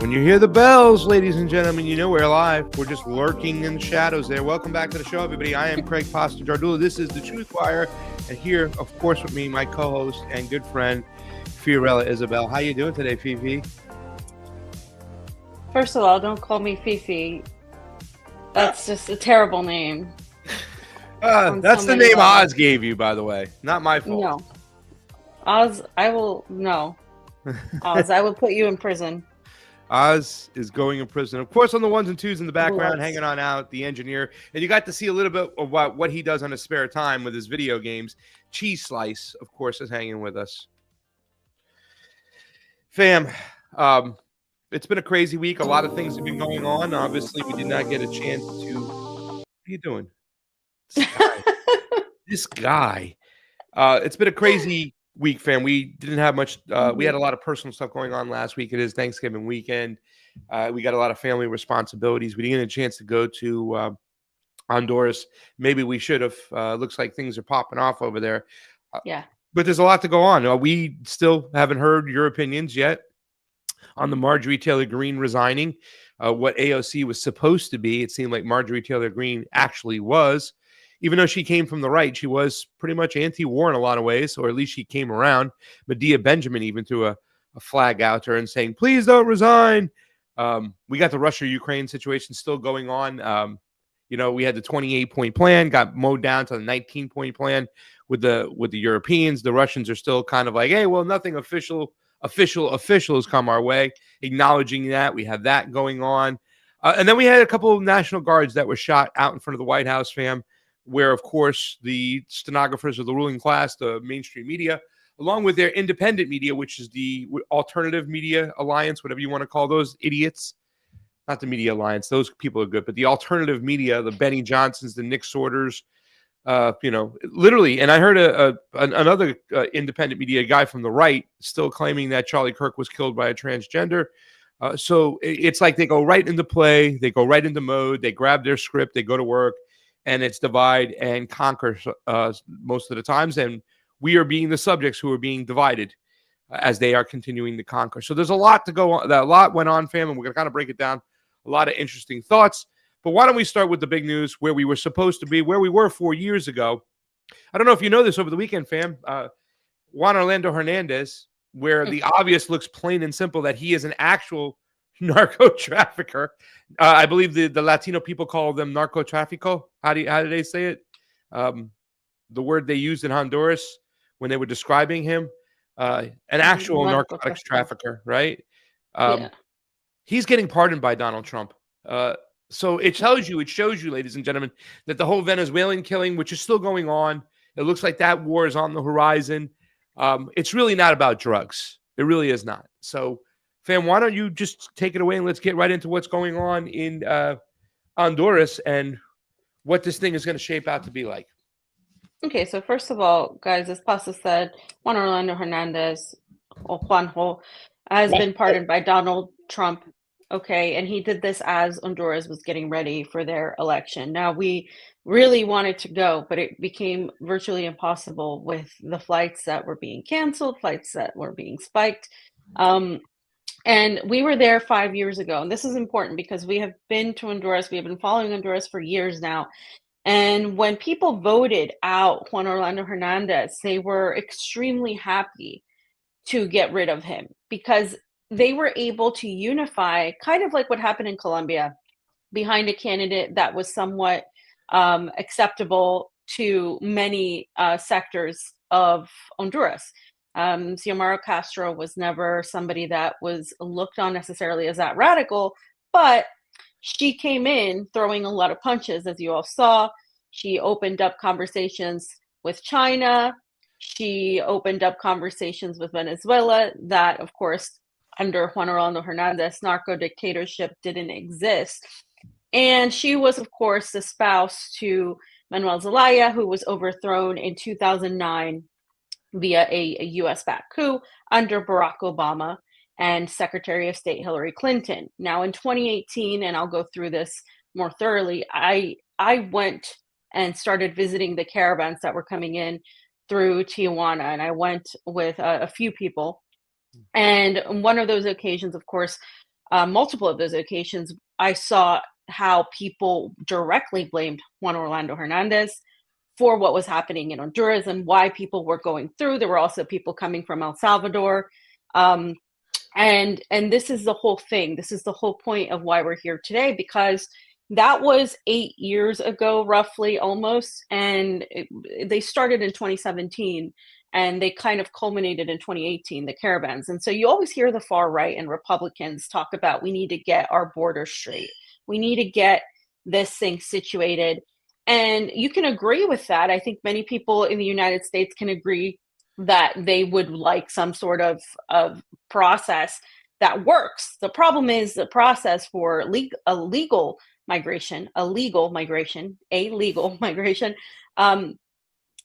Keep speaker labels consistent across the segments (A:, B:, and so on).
A: When you hear the bells, ladies and gentlemen, you know we're live. We're just lurking in the shadows there. Welcome back to the show, everybody. I am Craig Pasta-Jardula. This is the TruthWire. And here, of course, with me, my co-host and good friend, Fiorella Isabel. How you doing today, Fifi?
B: First of all, don't call me Fifi. That's just a terrible name.
A: That's the name Oz gave you, by the way. Not my fault.
B: No. Oz, I will put you in prison.
A: Oz is going in prison. Of course, on the ones and twos in the background, hanging on out, the engineer. And you got to see a little bit of what he does on his spare time with his video games. CheeseSlice, of course, is hanging with us. Fam, it's been a crazy week. A lot of things have been going on. Obviously, we did not get a chance to... What are you doing? This guy. It's been a crazy week, fam. We didn't have much. We had a lot of personal stuff going on last week. It is Thanksgiving weekend. We got a lot of family responsibilities. We didn't get a chance to go to Honduras. Maybe we should have. Looks like things are popping off over there.
B: Yeah.
A: But there's a lot to go on. We still haven't heard your opinions yet on the Marjorie Taylor Greene resigning. What AOC was supposed to be, it seemed like Marjorie Taylor Greene actually was. Even though she came from the right, she was pretty much anti-war in a lot of ways, or at least she came around. Medea Benjamin even threw a flag out to her and saying, please don't resign. We got the Russia-Ukraine situation still going on. We had the 28-point plan, got mowed down to the 19-point plan with the Europeans. The Russians are still kind of like, hey, well, nothing official has come our way, acknowledging that. We have that going on. And then we had a couple of National Guards that were shot out in front of the White House, fam, where, of course, the stenographers of the ruling class, the mainstream media, along with their independent media, which is the Alternative Media Alliance, whatever you want to call those idiots. Not the Media Alliance. Those people are good. But the alternative media, the Benny Johnsons, the Nick Sorters, literally. And I heard another independent media guy from the right still claiming that Charlie Kirk was killed by a transgender. So it's like they go right into play. They go right into mode. They grab their script. They go to work. And it's divide and conquer most of the times. And we are being the subjects who are being divided as they are continuing to conquer. So there's a lot to go on. A lot went on, fam, and we're going to kind of break it down. A lot of interesting thoughts. But why don't we start with the big news, where we were supposed to be, where we were 4 years ago. I don't know if you know this over the weekend, fam. Juan Orlando Hernandez, where the obvious looks plain and simple that he is an actual narco trafficker. I believe the Latino people call them narcotrafico. How do they say it? The word they used in Honduras when they were describing him, an actual narcotics trafficker, right? He's getting pardoned by Donald Trump. So it shows you, ladies and gentlemen, that the whole Venezuelan killing, which is still going on, it looks like that war is on the horizon. It's really not about drugs. It really is not. So, fam, why don't you just take it away and let's get right into what's going on in Honduras and what this thing is going to shape out to be like.
B: Okay, so first of all, guys, as Pasta said, Juan Orlando Hernandez, or Juanjo, has been pardoned by Donald Trump. Okay, and he did this as Honduras was getting ready for their election. Now, we really wanted to go, but it became virtually impossible with the flights that were being canceled, flights that were being spiked. And we were there 5 years ago. And this is important because we have been to Honduras. We have been following Honduras for years now. And when people voted out Juan Orlando Hernandez, they were extremely happy to get rid of him because they were able to unify, kind of like what happened in Colombia, behind a candidate that was somewhat acceptable to many sectors of Honduras. Xiomara Castro was never somebody that was looked on necessarily as that radical, but she came in throwing a lot of punches, as you all saw. She opened up conversations with China. She opened up conversations with Venezuela that, of course, under Juan Orlando Hernandez, narco dictatorship didn't exist. And she was, of course, the spouse to Manuel Zelaya, who was overthrown in 2009 via a US-backed coup under Barack Obama and Secretary of State Hillary Clinton. Now, in 2018, and I'll go through this more thoroughly, I went and started visiting the caravans that were coming in through Tijuana, and I went with a few people. And one of those occasions, of course, multiple of those occasions, I saw how people directly blamed Juan Orlando Hernandez for what was happening in Honduras and why people were going through. There were also people coming from El Salvador. And this is the whole thing. This is the whole point of why we're here today, because that was 8 years ago, roughly, almost. And they started in 2017 and they kind of culminated in 2018, the caravans. And so you always hear the far right and Republicans talk about, we need to get our border straight. We need to get this thing situated. And you can agree with that. I think many people in the United States can agree that they would like some sort of process that works. The problem is the process for illegal migration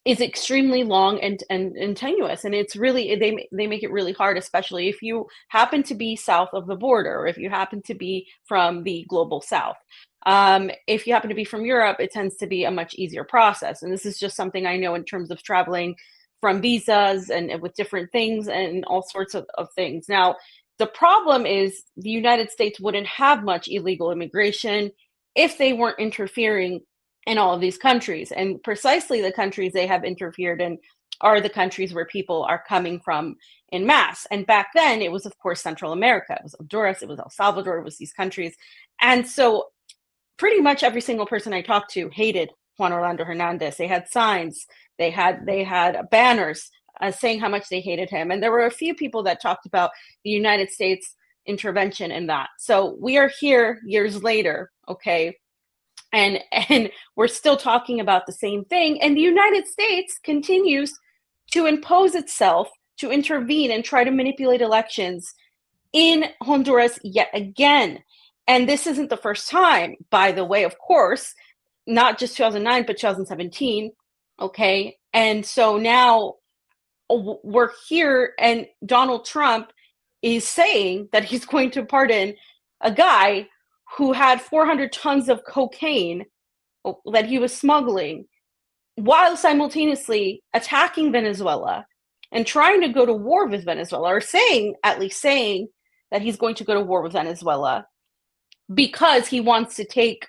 B: is extremely long and tenuous, and it's really they make it really hard, especially if you happen to be south of the border, or if you happen to be from the global south. If you happen to be from Europe, it tends to be a much easier process, and this is just something I know in terms of traveling from visas and with different things and all sorts of things. Now, the problem is the United States wouldn't have much illegal immigration if they weren't interfering in all of these countries. And precisely the countries they have interfered in are the countries where people are coming from in mass. And back then, it was, of course, Central America. It was Honduras, it was El Salvador, it was these countries. And so pretty much every single person I talked to hated Juan Orlando Hernandez. They had signs, they had banners saying how much they hated him. And there were a few people that talked about the United States intervention in that. So we are here years later, okay? And we're still talking about the same thing. And the United States continues to impose itself, to intervene and try to manipulate elections in Honduras yet again. And this isn't the first time, by the way, of course, not just 2009, but 2017. Okay. And so now we're here, and Donald Trump is saying that he's going to pardon a guy who had 400 tons of cocaine that he was smuggling, while simultaneously attacking Venezuela and trying to go to war with Venezuela, or at least saying that he's going to go to war with Venezuela because he wants to take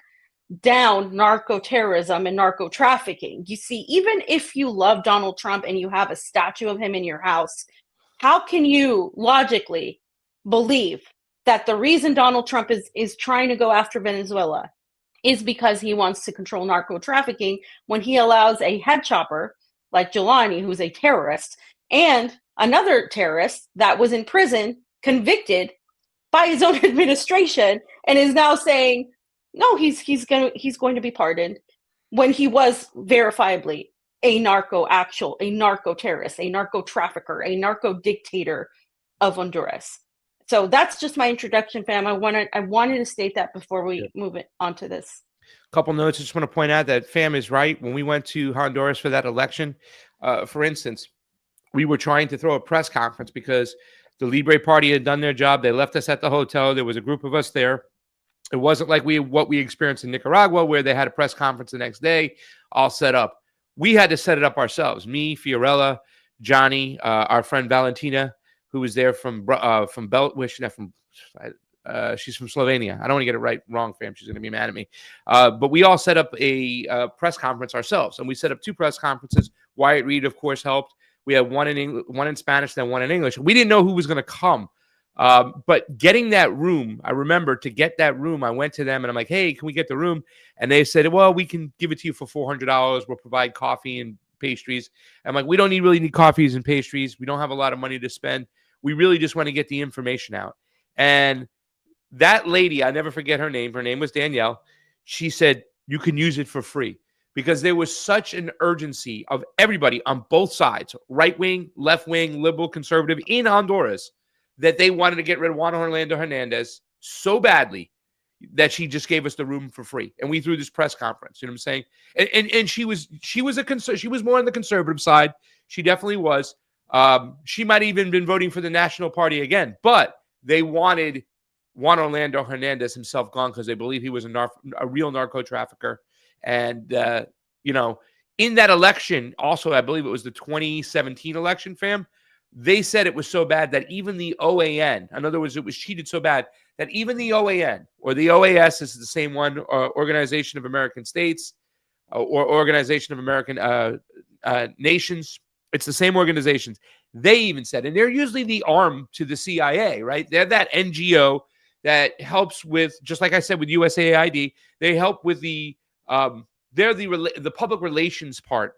B: down narco-terrorism and narco-trafficking. You see, even if you love Donald Trump and you have a statue of him in your house, how can you logically believe that the reason Donald Trump is trying to go after Venezuela is because he wants to control narco-trafficking, when he allows a head chopper like Jelani, who's a terrorist, and another terrorist that was in prison, convicted by his own administration, and is now saying, no, he's going to be pardoned, when he was verifiably a narco terrorist, a narco trafficker, a narco dictator of Honduras. So that's just my introduction, fam. I wanted to state that before we move it on to this.
A: Couple notes. I just want to point out that fam is right. When we went to Honduras for that election, for instance, we were trying to throw a press conference because the Libre Party had done their job. They left us at the hotel. There was a group of us there. It wasn't like what we experienced in Nicaragua, where they had a press conference the next day, all set up. We had to set it up ourselves. Me, Fiorella, Johnny, our friend Valentina, who was there from she's from Slovenia. I don't want to get it wrong, fam. She's going to be mad at me. But we all set up a press conference ourselves, and we set up 2 press conferences. Wyatt Reed, of course, helped. We had one in Spanish, then one in English. We didn't know who was going to come. But getting that room, I remember to get that room, I went to them and I'm like, hey, can we get the room? And they said, well, we can give it to you for $400. We'll provide coffee and pastries. I'm like, we don't really need coffees and pastries. We don't have a lot of money to spend. We really just want to get the information out. And that lady, I never forget her name. Her name was Danielle. She said, you can use it for free, because there was such an urgency of everybody on both sides, right wing, left wing, liberal, conservative in Honduras, that they wanted to get rid of Juan Orlando Hernandez so badly that she just gave us the room for free. And we threw this press conference, you know what I'm saying? And she was more on the conservative side. She definitely was. She might have even been voting for the National Party again, but they wanted Juan Orlando Hernandez himself gone because they believe he was a real narco trafficker. And, in that election, also, I believe it was the 2017 election, fam, they said it was so bad that even the OAN, in other words, it was cheated so bad that even the OAN, or the OAS, is the same one, Organization of American States, or Organization of American Nations. It's the same organizations. They even said, and they're usually the arm to the CIA, right? They're that NGO that helps with, just like I said with USAID, they help with they're the public relations part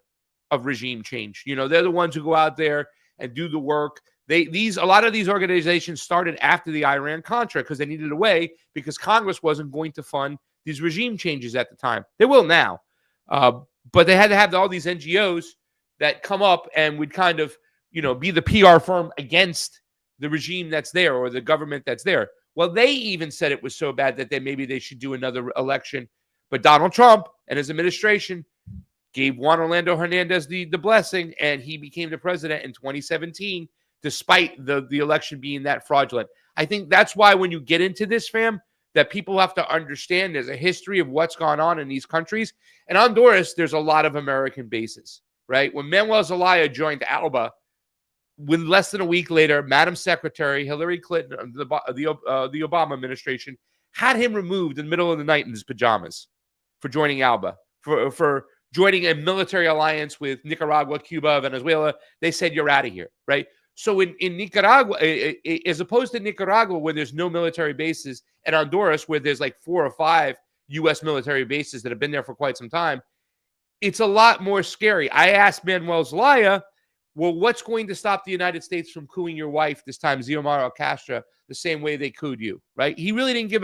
A: of regime change. You know, they're the ones who go out there and do the work. A lot of these organizations started after the Iran-Contra because they needed a way, because Congress wasn't going to fund these regime changes at the time. They will now. But they had to have all these NGOs that come up and would kind of, be the PR firm against the regime that's there, or the government that's there. Well, they even said it was so bad that maybe they should do another election. But Donald Trump and his administration gave Juan Orlando Hernandez the blessing, and he became the president in 2017, despite the election being that fraudulent. I think that's why when you get into this, fam, that people have to understand there's a history of what's gone on in these countries. In Honduras, there's a lot of American bases, right? When Manuel Zelaya joined ALBA, when less than a week later, Madam Secretary Hillary Clinton of the Obama administration had him removed in the middle of the night in his pajamas for joining ALBA, for joining a military alliance with Nicaragua, Cuba, Venezuela. They said, you're out of here, right? So in Nicaragua, as opposed to Nicaragua, where there's no military bases, and Honduras, where there's like 4 or 5 U.S. military bases that have been there for quite some time, it's a lot more scary. I asked Manuel Zelaya, well, what's going to stop the United States from cooing your wife this time, Xiomara Castro, the same way they cooed you, right? He really didn't give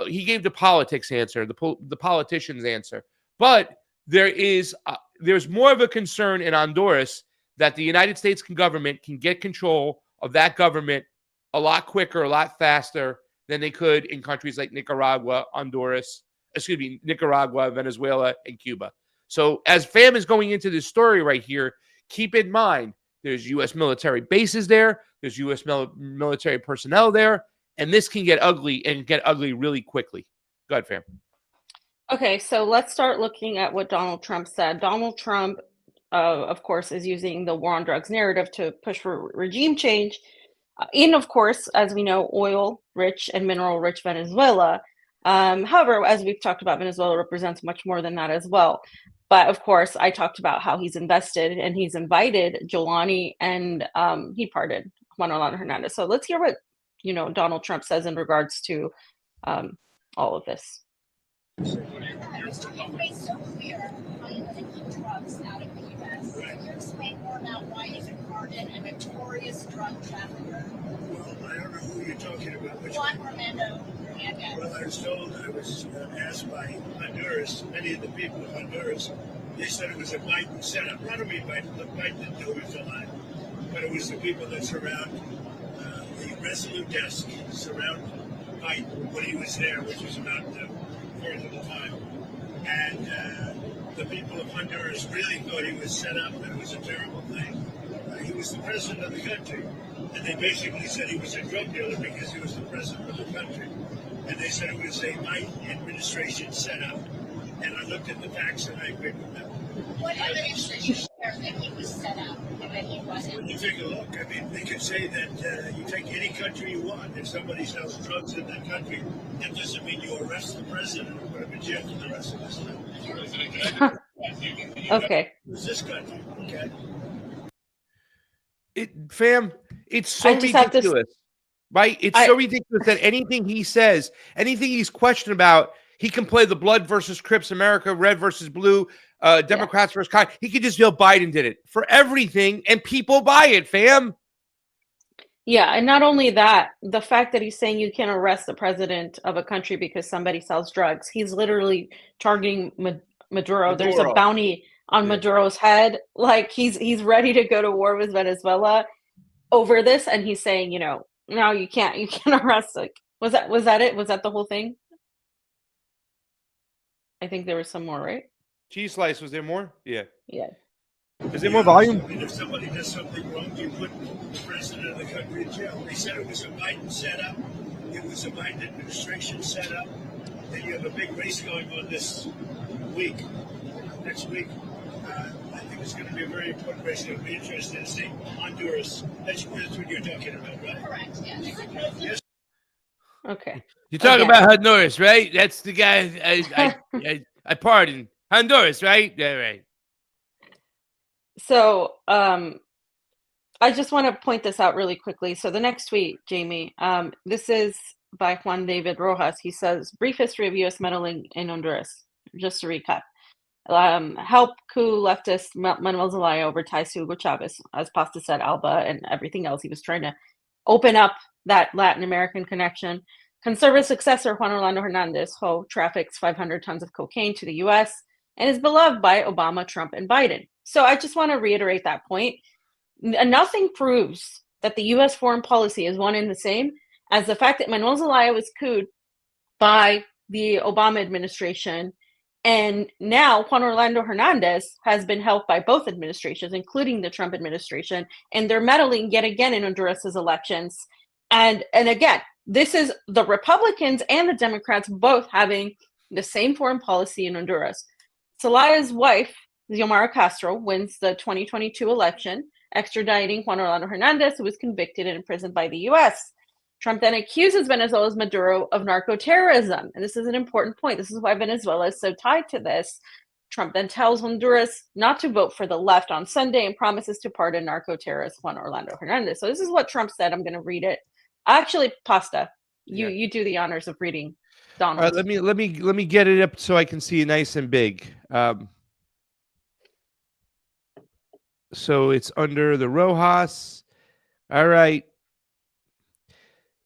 A: he gave the politics answer, the politician's answer. But there's more of a concern in Honduras that the United States government can get control of that government a lot quicker, a lot faster than they could in countries like Nicaragua, Nicaragua, Venezuela, and Cuba. So as FAM is going into this story right here, keep in mind, there's U.S. military bases there, there's U.S. military personnel there, and this can get ugly, and get ugly really quickly. Go ahead, fam.
B: Okay, so let's start looking at what Donald Trump said. Donald Trump, of course, is using the war on drugs narrative to push for regime change in, of course, as we know, oil-rich and mineral-rich Venezuela. However, as we've talked about, Venezuela represents much more than that as well. But of course, I talked about how he's invested and he's invited Jelani, and he pardoned Juan Orlando Hernandez. So let's hear what Donald Trump says in regards to all of this.
C: Mr. Jayme, so clear how you want to keep drugs out of the U.S. Can you explain more about why he's a pardoned and notorious drug trafficker?
D: Well, I don't know who you're talking about.
C: Juan Orlando Hernandez.
D: Well, I was told, I was asked by Honduras, many of the people of Honduras, they said it was a Biden setup. Not only Biden, but Biden didn't know he was alive, but it was the people that surround the Resolute desk, surround Biden when he was there, which was about very little time. And the people of Honduras really thought he was set up, and it was a terrible thing. He was the president of the country, and they basically said he was a drug dealer because he was the president of the country. And they said it was a Biden administration setup. And I looked at the facts, and I agreed with them.
C: What evidence does you share that he was set up and that he wasn't?
D: When you take a look, I mean, they could say that you take any country you want. If somebody sells drugs in that country, that doesn't mean you arrest the president and put him in jail for the rest of his life.
B: Okay.
D: It was this country, okay?
A: Fam, it's so ridiculous, right? It's so ridiculous that anything he says, anything he's questioned about, he can play the blood versus Crips, America, red versus blue, Democrats versus Con. He could just feel Biden did it for everything, and people buy it, fam.
B: Yeah, and not only that, the fact that he's saying you can't arrest the president of a country because somebody sells drugs, he's literally targeting Maduro. There's a bounty on Maduro's head. Like he's ready to go to war with Venezuela over this, and he's saying, no, you can't arrest. Like, was that it? Was that the whole thing? I think there was some more, right?
A: CheeseSlice, was there more? Yeah.
B: Yeah.
A: Is there more volume?
D: I mean, if somebody does something wrong, you put the president of the country in jail. They said it was a Biden setup. It was a Biden administration setup. And you have a big race going on this week, next week. I think it's going to be a very important race. It'll be interesting to see Honduras. That's what you're talking about, right?
C: Correct, yes.
D: Yes.
B: Okay.
A: You talk
B: Again.
A: about Honduras, right? That's the guy I pardon. Honduras, right? Yeah, right.
B: So, I just want to point this out really quickly. So the next tweet, Jayme, this is by Juan David Rojas. He says, brief history of U.S. meddling in Honduras. Just to recap. Help coup leftist Manuel Zelaya over ties to Hugo Chavez, as Pasta said, Alba, and everything else. He was trying to open up that Latin American connection. Conservative successor Juan Orlando Hernandez, who traffics 500 tons of cocaine to the U.S. and is beloved by Obama, Trump, and Biden. So I just want to reiterate that point. Nothing proves that the U.S. foreign policy is one and the same as the fact that Manuel Zelaya was couped by the Obama administration. And now Juan Orlando Hernandez has been helped by both administrations, including the Trump administration, and they're meddling yet again in Honduras's elections. And again, this is the Republicans and the Democrats both having the same foreign policy in Honduras. Zelaya's wife, Xiomara Castro, wins the 2022 election, extraditing Juan Orlando Hernandez, who was convicted and imprisoned by the U.S. Trump then accuses Venezuela's Maduro of narco-terrorism. And this is an important point. This is why Venezuela is so tied to this. Trump then tells Honduras not to vote for the left on Sunday and promises to pardon narco-terrorist Juan Orlando Hernandez. So this is what Trump said. I'm going to read it. Actually, Pasta, you do the honors of reading Donald.
A: All right, let me get it up so I can see it nice and big. So it's under the Rojas. All right.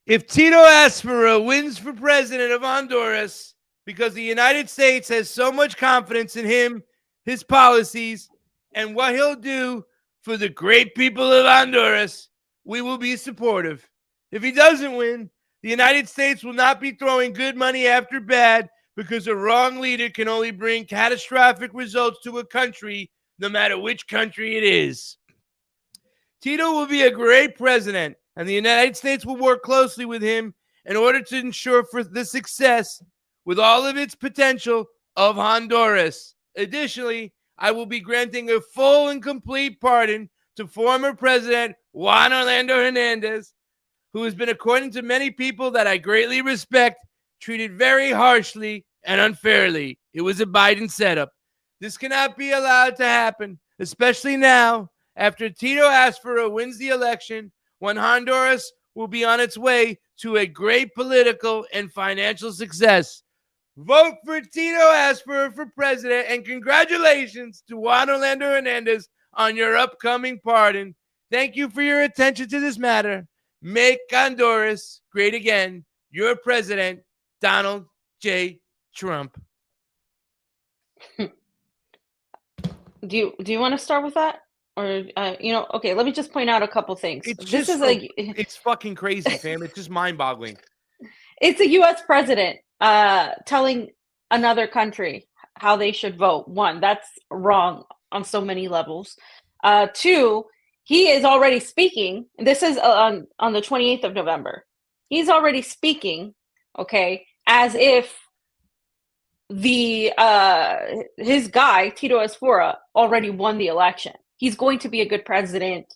A: If Tito Aspera wins for president of Honduras because the United States has so much confidence in him, his policies, and what he'll do for the great people of Honduras, we will be supportive. If he doesn't win, the United States will not be throwing good money after bad because a wrong leader can only bring catastrophic results to a country, no matter which country it is. Tito will be a great president, and the United States will work closely with him in order to ensure for the success with all of its potential of Honduras. Additionally, I will be granting a full and complete pardon to former President Juan Orlando Hernandez, who has been, according to many people that I greatly respect, treated very harshly and unfairly. It was a Biden setup. This cannot be allowed to happen, especially now, after Tito Aspera wins the election, when Honduras will be on its way to a great political and financial success. Vote for Tito Aspera for president, and congratulations to Juan Orlando Hernandez on your upcoming pardon. Thank you for your attention to this matter. Make Honduras great again. Your president, Donald J. Trump.
B: Do you want to start with that? Or, okay, let me just point out a couple things.
A: It's fucking crazy, fam. It's just mind-boggling.
B: It's a U.S. president telling another country how they should vote. One, that's wrong on so many levels. Two, he is already speaking. This is on the 28th of November. He's already speaking, okay, as if his guy, Tito Aspera, already won the election. He's going to be a good president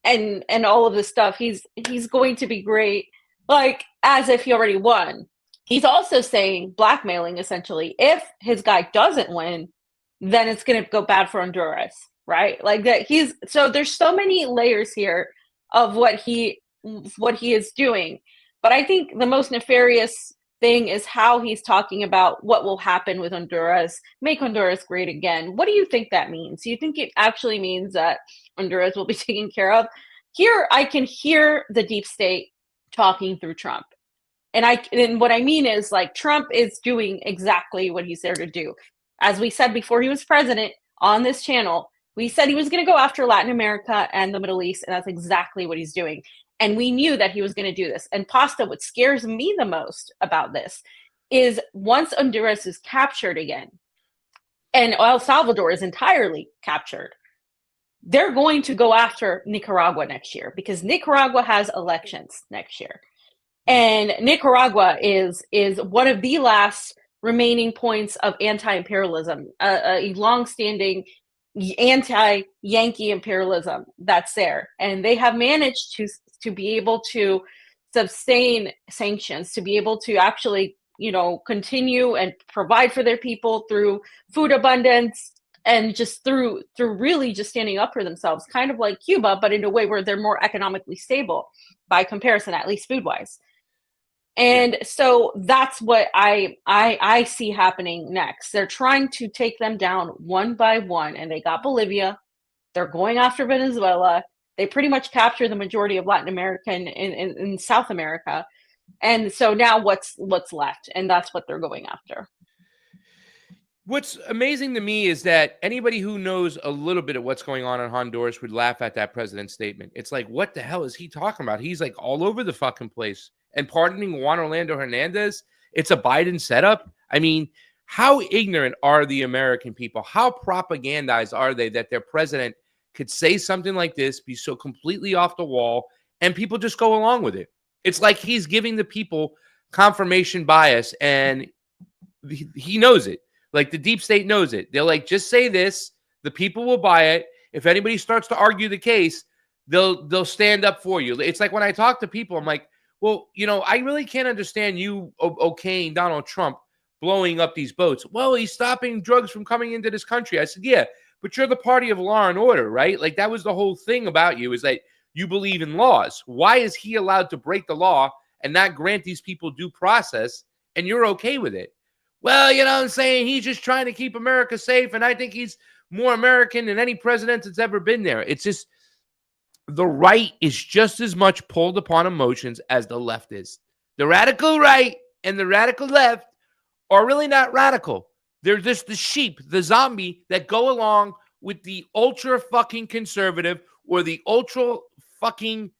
B: and all of this stuff. He's going to be great, like as if he already won. He's also saying, blackmailing essentially, if his guy doesn't win, then it's going to go bad for Honduras, right? Like that. So there's so many layers here of what he is doing. But I think the most nefarious thing is how he's talking about what will happen with Honduras, make Honduras great again. What do you think that means? Do you think it actually means that Honduras will be taken care of? Here, I can hear the deep state talking through Trump. And what I mean is, like, Trump is doing exactly what he's there to do. As we said before he was president on this channel, we said he was going to go after Latin America and the Middle East, and that's exactly what he's doing. And we knew that he was going to do this. And Pasta, what scares me the most about this is once Honduras is captured again, and El Salvador is entirely captured, they're going to go after Nicaragua next year because Nicaragua has elections next year. And Nicaragua is one of the last remaining points of anti-imperialism, a long-standing anti-Yankee imperialism that's there, and they have managed to be able to sustain sanctions, to be able to actually, continue and provide for their people through food abundance and just through really just standing up for themselves, kind of like Cuba, but in a way where they're more economically stable by comparison, at least food wise. And so that's what I see happening next. They're trying to take them down one by one, and they got Bolivia. They're going after Venezuela. They pretty much capture the majority of Latin America and in South America. And so now what's left? And that's what they're going after.
A: What's amazing to me is that anybody who knows a little bit of what's going on in Honduras would laugh at that president's statement. It's like, what the hell is he talking about? He's like all over the fucking place. And pardoning Juan Orlando Hernandez, it's a Biden setup. I mean, how ignorant are the American people? How propagandized are they that their president could say something like this, be so completely off the wall, and people just go along with it? It's like he's giving the people confirmation bias, and he knows it. Like the deep state knows it. They're like, just say this, the people will buy it. If anybody starts to argue the case, they'll stand up for you. It's like when I talk to people, I'm like, well, I really can't understand you okaying Donald Trump blowing up these boats. Well, he's stopping drugs from coming into this country. I said, yeah, but you're the party of law and order, right? Like that was the whole thing about you, is that you believe in laws. Why is he allowed to break the law and not grant these people due process, and you're okay with it? Well, you know what I'm saying? He's just trying to keep America safe, and I think he's more American than any president that's ever been there. It's just the right is just as much pulled upon emotions as the left is. The radical right and the radical left are really not radical. They're just the sheep, the zombie that go along with the ultra fucking conservative or the ultra fucking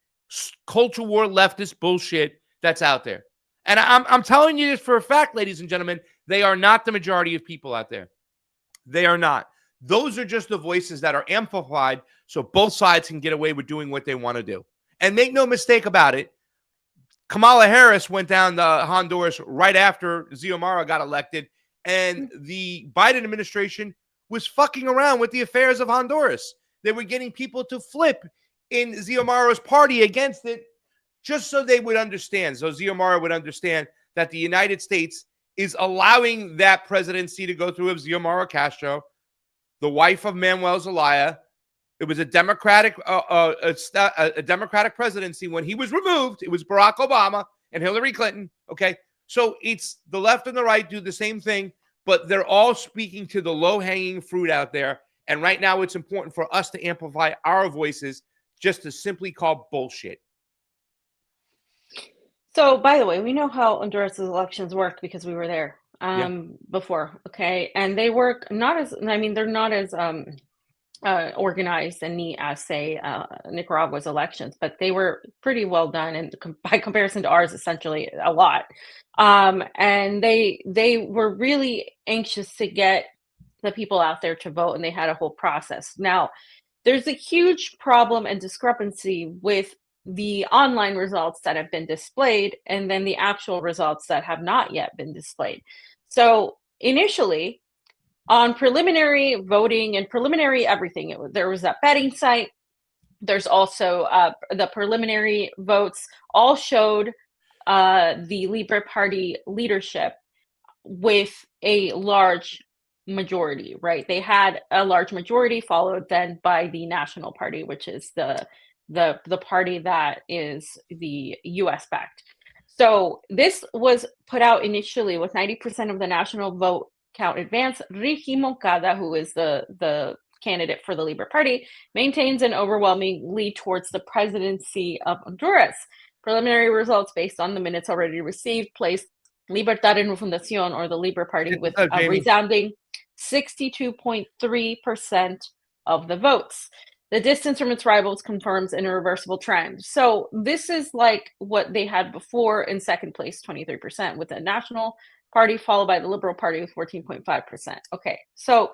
A: culture war leftist bullshit that's out there. And I'm telling you this for a fact, ladies and gentlemen, they are not the majority of people out there. They are not. Those are just the voices that are amplified so both sides can get away with doing what they want to do. And make no mistake about it, Kamala Harris went down to Honduras right after Xiomara got elected, and the Biden administration was fucking around with the affairs of Honduras. They were getting people to flip in Xiomara's party against it just so they would understand, so Xiomara would understand that the United States is allowing that presidency to go through of Xiomara Castro, the wife of Manuel Zelaya. It was a Democratic presidency. When he was removed, it was Barack Obama and Hillary Clinton. Okay, so it's the left and the right do the same thing, but they're all speaking to the low-hanging fruit out there. And right now, it's important for us to amplify our voices just to simply call bullshit.
B: So, by the way, we know how Honduras' elections worked because we were there before, okay? And they work not as, they're not as organized and neat as, say, Nicaragua's elections, but they were pretty well done, and by comparison to ours, essentially a lot. And they were really anxious to get the people out there to vote, and they had a whole process. Now, there's a huge problem and discrepancy with the online results that have been displayed and then the actual results that have not yet been displayed. So initially, on preliminary voting and preliminary everything, there was that betting site. There's also the preliminary votes all showed the Libre Party leadership with a large majority, right? They had a large majority, followed then by the National Party, which is the party that is the US backed. So this was put out initially with 90% of the national vote count advance. Ricky Moncada, who is the candidate for the Libre Party, maintains an overwhelming lead towards the presidency of Honduras. Preliminary results based on the minutes already received place Libertad en Refundación, or the Libre Party, with a resounding 62.3% of the votes. The distance from its rivals confirms an irreversible trend. So this is like what they had before in second place, 23%, with the National Party, followed by the Liberal Party with 14.5%. Okay, so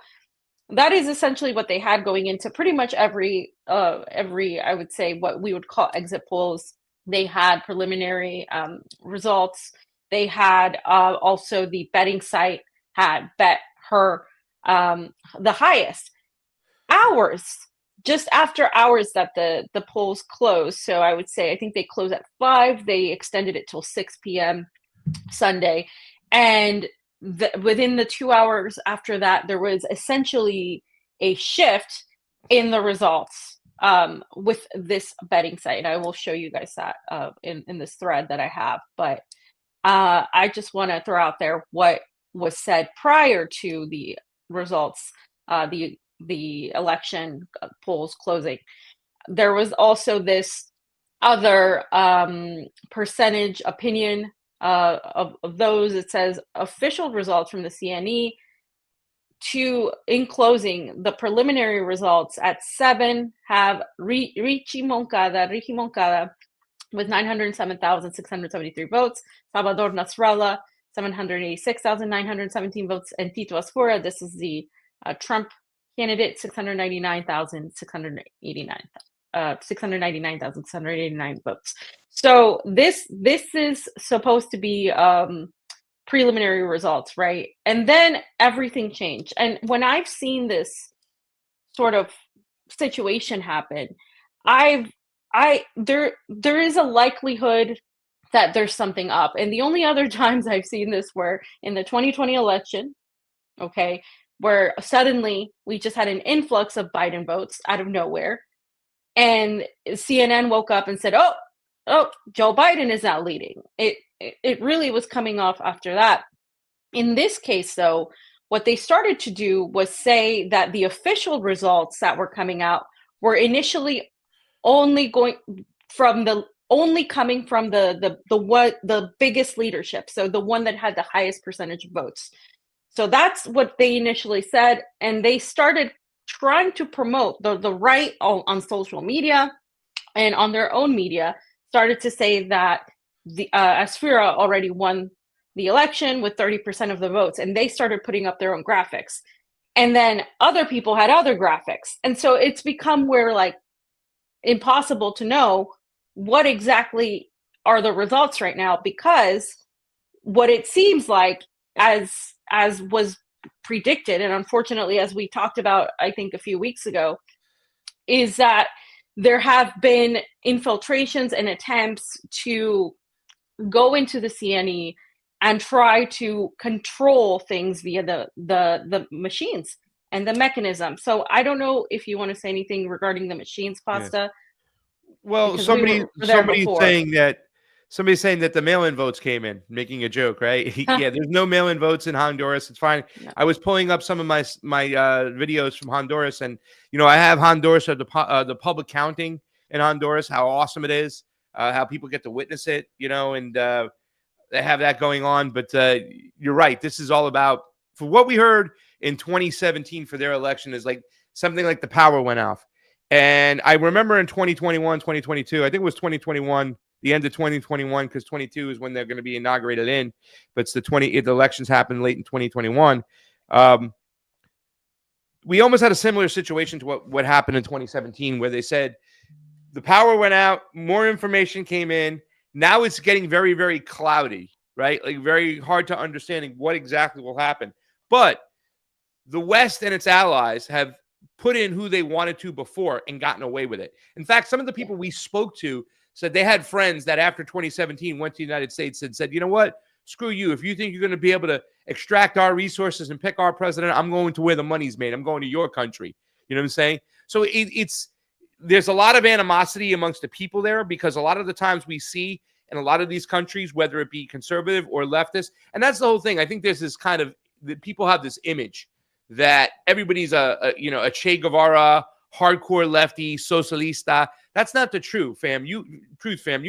B: that is essentially what they had going into pretty much every I would say what we would call exit polls. They had preliminary results. They had also the betting site had bet her the highest. hours, just after hours that the polls closed. So I would say, I think they closed at 5. They extended it till 6 p.m. Sunday. And within the 2 hours after that, there was essentially a shift in the results with this betting site. I will show you guys that in this thread that I have. But I just want to throw out there what was said prior to the results, the election polls closing. There was also this other percentage opinion of those. It says official results from the CNE in closing, the preliminary results at 7 have Richie Moncada with 907,673 votes, Salvador Nasrallah 786,917 votes, and Tito Asfura, this is the Trump candidate, 699,689 votes. So this is supposed to be preliminary results, right? And then everything changed. And when I've seen this sort of situation happen, there is a likelihood that there's something up. And the only other times I've seen this were in the 2020 election, okay, where suddenly we just had an influx of Biden votes out of nowhere. And CNN woke up and said, oh, Joe Biden is now leading. It really was coming off after that. In this case, though, what they started to do was say that the official results that were coming out were initially only coming from the biggest leadership, so the one that had the highest percentage of votes. So that's what they initially said, and they started trying to promote the right on social media and on their own media, started to say that the Asfura already won the election with 30% of the votes, and they started putting up their own graphics. And then other people had other graphics. And so it's become where like impossible to know what exactly are the results right now, because what it seems like, as was predicted, and unfortunately, as we talked about, I think a few weeks ago, is that there have been infiltrations and attempts to go into the CNE and try to control things via the machines and the mechanism. So I don't know if you want to say anything regarding the machines, Pasta.
A: Yeah. Well, somebody's saying that the mail-in votes came in, making a joke, right? Yeah, there's no mail-in votes in Honduras. It's fine. No. I was pulling up some of my videos from Honduras, and I have Honduras, the public counting in Honduras, how awesome it is, how people get to witness it, and they have that going on. But you're right. This is all about, for what we heard in 2017 for their election, is like something like the power went off. And I remember in 2021, 2022, I think it was 2021, the end of 2021, because 22 is when they're going to be inaugurated in. But it's the elections happened late in 2021. We almost had a similar situation to what happened in 2017, where they said the power went out, more information came in. Now it's getting very, very cloudy, right? Like very hard to understanding what exactly will happen. But the West and its allies have put in who they wanted to before and gotten away with it. In fact, some of the people we spoke to said they had friends that after 2017 went to the United States and said, you know what? Screw you. If you think you're going to be able to extract our resources and pick our president, I'm going to where the money's made. I'm going to your country. You know what I'm saying? So there's a lot of animosity amongst the people there, because a lot of the times we see in a lot of these countries, whether it be conservative or leftist, and that's the whole thing. I think there's this kind of, that people have this image that everybody's a Che Guevara, hardcore lefty, socialista. That's not the truth, fam. You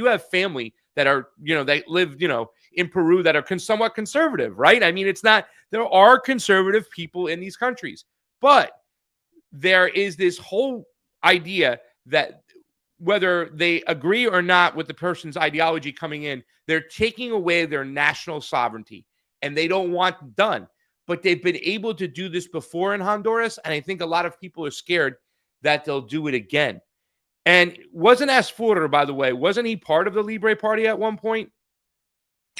A: have family that are, they live, in Peru that are somewhat conservative, right? I mean, it's not, there are conservative people in these countries, but there is this whole idea that whether they agree or not with the person's ideology coming in, they're taking away their national sovereignty, and they don't want it done. But they've been able to do this before in Honduras, and I think a lot of people are scared that they'll do it again. And wasn't Asfura, by the way, wasn't he part of the Libre Party at one point?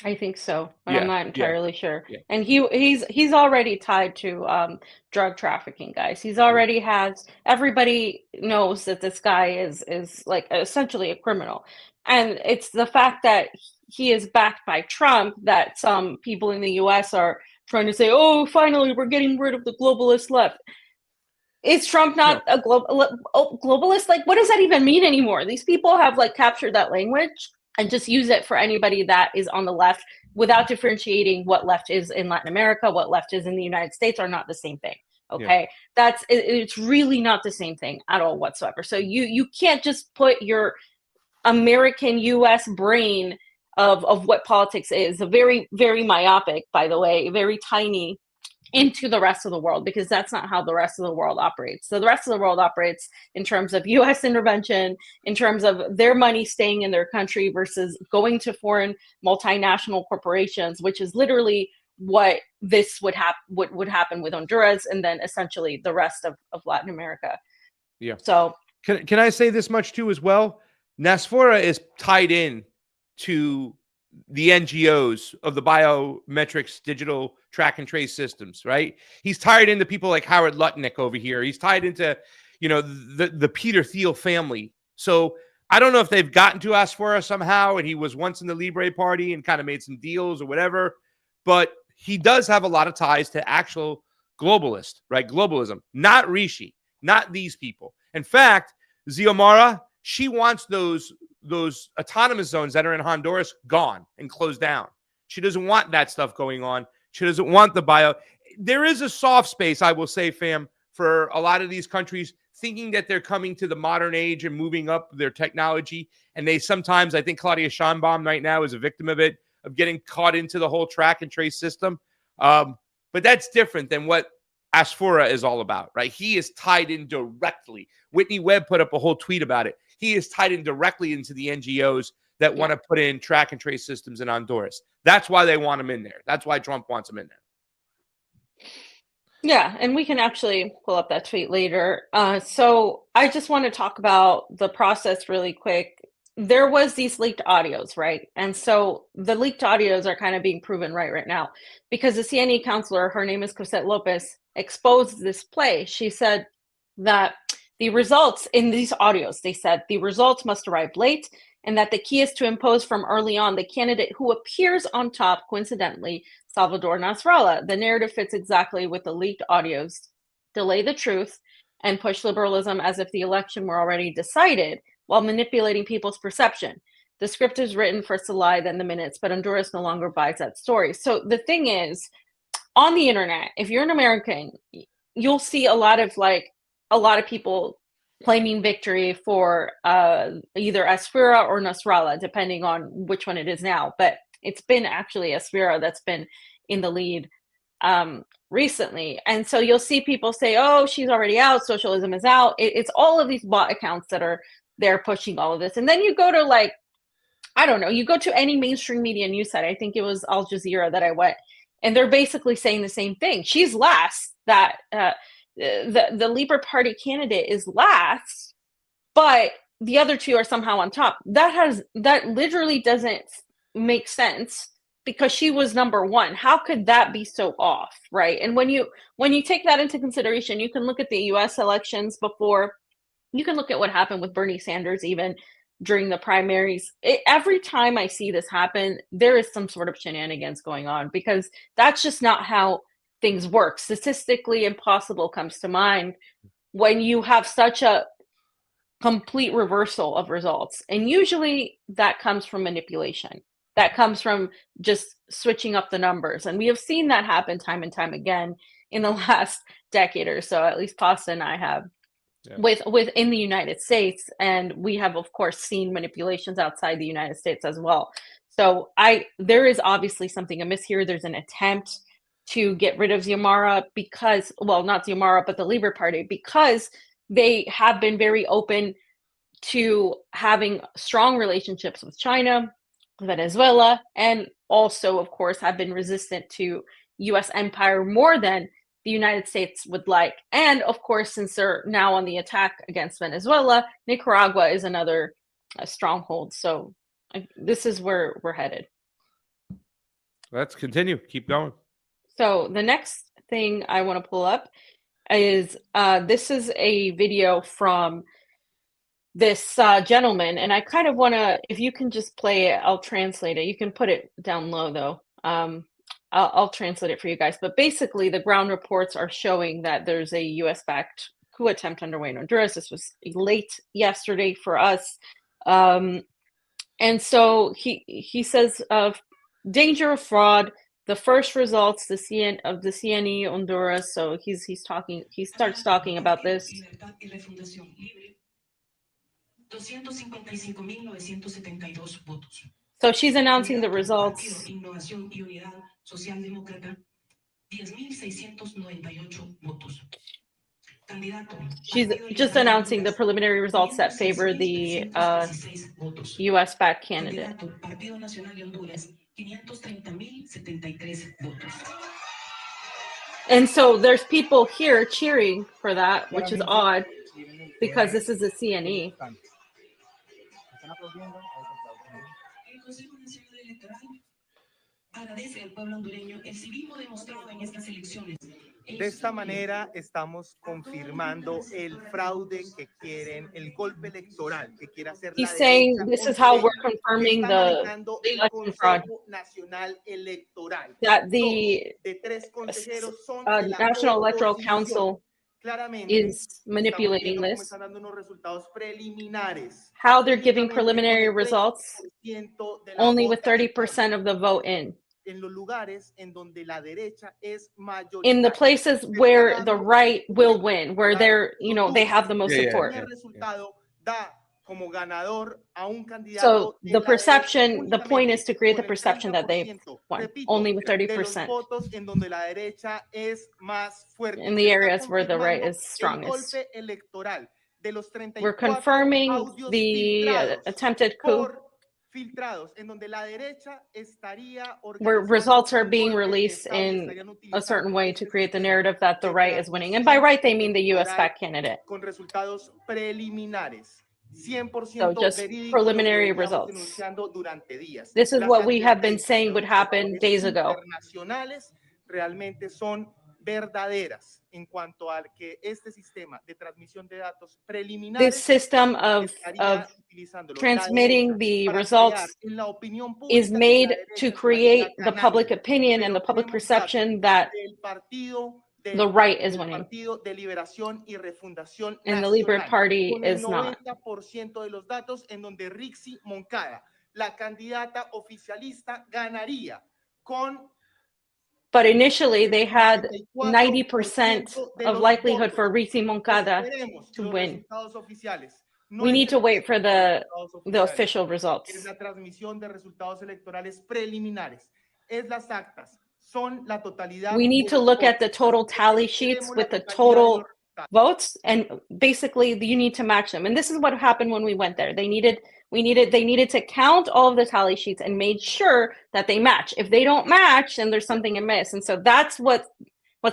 B: I think so, but I'm
A: Yeah,
B: not
A: yeah,
B: entirely sure.
A: yeah,
B: And he's already tied to drug trafficking, guys. He's
A: yeah,
B: already has everybody knows that this guy is like essentially a criminal. And it's the fact that he is backed by Trump that some people in the US are trying to say, "Oh, finally we're getting rid of the globalist left." Is Trump
A: no,
B: not a globalist? Like, what does that even mean anymore? These people have like captured that language and just use it for anybody that is on the left without differentiating what left is in Latin America, what left is in the United States are not the same thing.
A: yeah,
B: Okay, it's really not the same thing at all whatsoever. So you can't just put your American US brain of what politics is, a very myopic, by the way, very tiny, into the rest of the world, because that's not how the rest of the world operates. So the rest of the world operates in terms of US intervention, in terms of their money staying in their country versus going to foreign multinational corporations, which is literally what this would happen with Honduras and then essentially the rest of Latin America.
A: yeah.
B: So
A: Can I say this much too as well? Nasfora is tied in to the NGOs of the biometrics digital track and trace systems, right? He's tied into people like Howard Lutnick over here. He's tied into, the Peter Thiel family. So I don't know if they've gotten to Asfora somehow, and he was once in the Libre Party and kind of made some deals or whatever, but he does have a lot of ties to actual globalist, right? Globalism, not Rishi, not these people. In fact, Xiomara, she wants those autonomous zones that are in Honduras gone and closed down. She doesn't want that stuff going on. She doesn't want the bio. There is a soft space, I will say, fam, for a lot of these countries thinking that they're coming to the modern age and moving up their technology. And they sometimes, I think Claudia Scheinbaum right now is a victim of it, of getting caught into the whole track and trace system. But that's different than what Asfora is all about, right? He is tied in directly. Whitney Webb put up a whole tweet about it. He is tied in directly into the NGOs that want to put in track and trace systems in Honduras. That's why they want him in there. That's why Trump wants him in there.
B: yeah, and we can actually pull up that tweet later. So I just want to talk about the process really quick. There was these leaked audios, right? And so the leaked audios are kind of being proven right now because the CNE counselor, her name is Cosette Lopez, exposed this play. She said that the results in these audios, they said the results must arrive late and that the key is to impose from early on the candidate who appears on top, coincidentally, Salvador Nasrallah. The narrative fits exactly with the leaked audios, delay the truth, and push liberalism as if the election were already decided while manipulating people's perception. The script is written first to lie, then the minutes, but Honduras no longer buys that story. So the thing is, on the internet, if you're an American, you'll see a lot of people claiming victory for either Asfira or Nasrallah, depending on which one it is now. But it's been actually Asfira that's been in the lead recently. And so you'll see people say, oh, she's already out, socialism is out. It's all of these bot accounts that are there pushing all of this. And then you go to I don't know, you go to any mainstream media news site. I think it was Al Jazeera that I went, and they're basically saying the same thing. She's last, that the Labour Party candidate is last, but the other two are somehow on top. That literally doesn't make sense because she was number one. How could that be so off, right? And when you take that into consideration, you can look at the US elections before, you can look at what happened with Bernie Sanders even during the primaries. Every time I see this happen, there is some sort of shenanigans going on because that's just not how things work. Statistically impossible comes to mind when you have such a complete reversal of results. And usually that comes from manipulation. That comes from just switching up the numbers. And we have seen that happen time and time again in the last decade or so, at least Pasta and I have. Yeah. Within the United States, and we have of course seen manipulations outside the United States as well. So there is obviously something amiss here. There's an attempt to get rid of Xiomara because, well, not Xiomara, but the Labour Party, because they have been very open to having strong relationships with China, Venezuela, and also of course have been resistant to US empire more than the United States would like. And of course, since they're now on the attack against Venezuela, Nicaragua is another stronghold. So this is where we're headed.
A: Let's continue. Keep going.
B: So the next thing I want to pull up is this is a video from this gentleman, and I kind of want to, if you can just play it, I'll translate it. You can put it down low though. I'll translate it for you guys. But basically, the ground reports are showing that there's a U.S.-backed coup attempt underway in Honduras. This was late yesterday for us, and so he says of danger of fraud. The first results, the CNE Honduras. So he's talking. He starts talking about this. 255.972 votos. So she's announcing the results. 10,698 votos. She's just announcing the preliminary results that favor the U.S.-backed candidate. And so there's people here cheering for that, which is odd because this is a CNE.
E: De esta manera estamos confirmando el fraude que quieren, el golpe electoral que quiere hacer la
B: He's saying
E: derecha
B: this is how we're
E: hondureña,
B: confirming
E: que está
B: the
E: manejando el
B: election fraud.
E: Consejo Nacional Electoral.
B: That
E: Dos
B: the
E: de tres consejeros son de la
B: National Electoral
E: oposición.
B: Council
E: Claramente,
B: is
E: estamos
B: manipulating
E: viendo cómo
B: this.
E: están dando unos resultados preliminares.
B: How they're giving
E: Únicamente
B: preliminary
E: con el
B: results
E: 30% de la
B: only with
E: votación.
B: 30% of the vote in.
E: En los lugares en donde la derecha es
B: In the
E: mayoritaria.
B: places where the right will win, where they're, they have the most support.
E: El resultado da como ganador a un candidato
B: So
E: de
B: the
E: la
B: perception,
E: derecha
B: the point is to create the
E: con el
B: perception that they
E: 30%,
B: won,
E: repito,
B: only with
E: de los
B: 30%
E: votos en donde la derecha es más fuerte.
B: in the areas where the right is
E: El
B: strongest.
E: golpe electoral de los
B: We're
E: 34
B: confirming
E: audios
B: the
E: filtrados
B: attempted coup,
E: filtrados en donde la derecha estaría
B: where results are being released in a certain way to create the narrative that the right is winning. And by right, they mean the U.S.-backed candidate.
E: Con resultados preliminares. 100%
B: So just preliminary results. This is what we have been saying would happen days ago.
E: Realmente son verdaderas en cuanto al que este sistema de transmisión de datos preliminares,
B: this system of transmitting the results is made to create the public opinion and the public perception that the right is winning and the Libre Party is not.
E: de los datos en donde Rixi Moncada, la candidata oficialista, ganaría con.
B: But initially, they had 90% of likelihood for Rixi Moncada to win. We need to wait for the official results.
E: Es la transmisión de resultados electorales preliminares. Es las actas. Son la totalidad.
B: We need to look at the total tally sheets with the total votes, and basically you need to match them. And this is what happened when we went there. They needed to count all of the tally sheets and made sure that they match. If they don't match, then there's something amiss. And so that's what's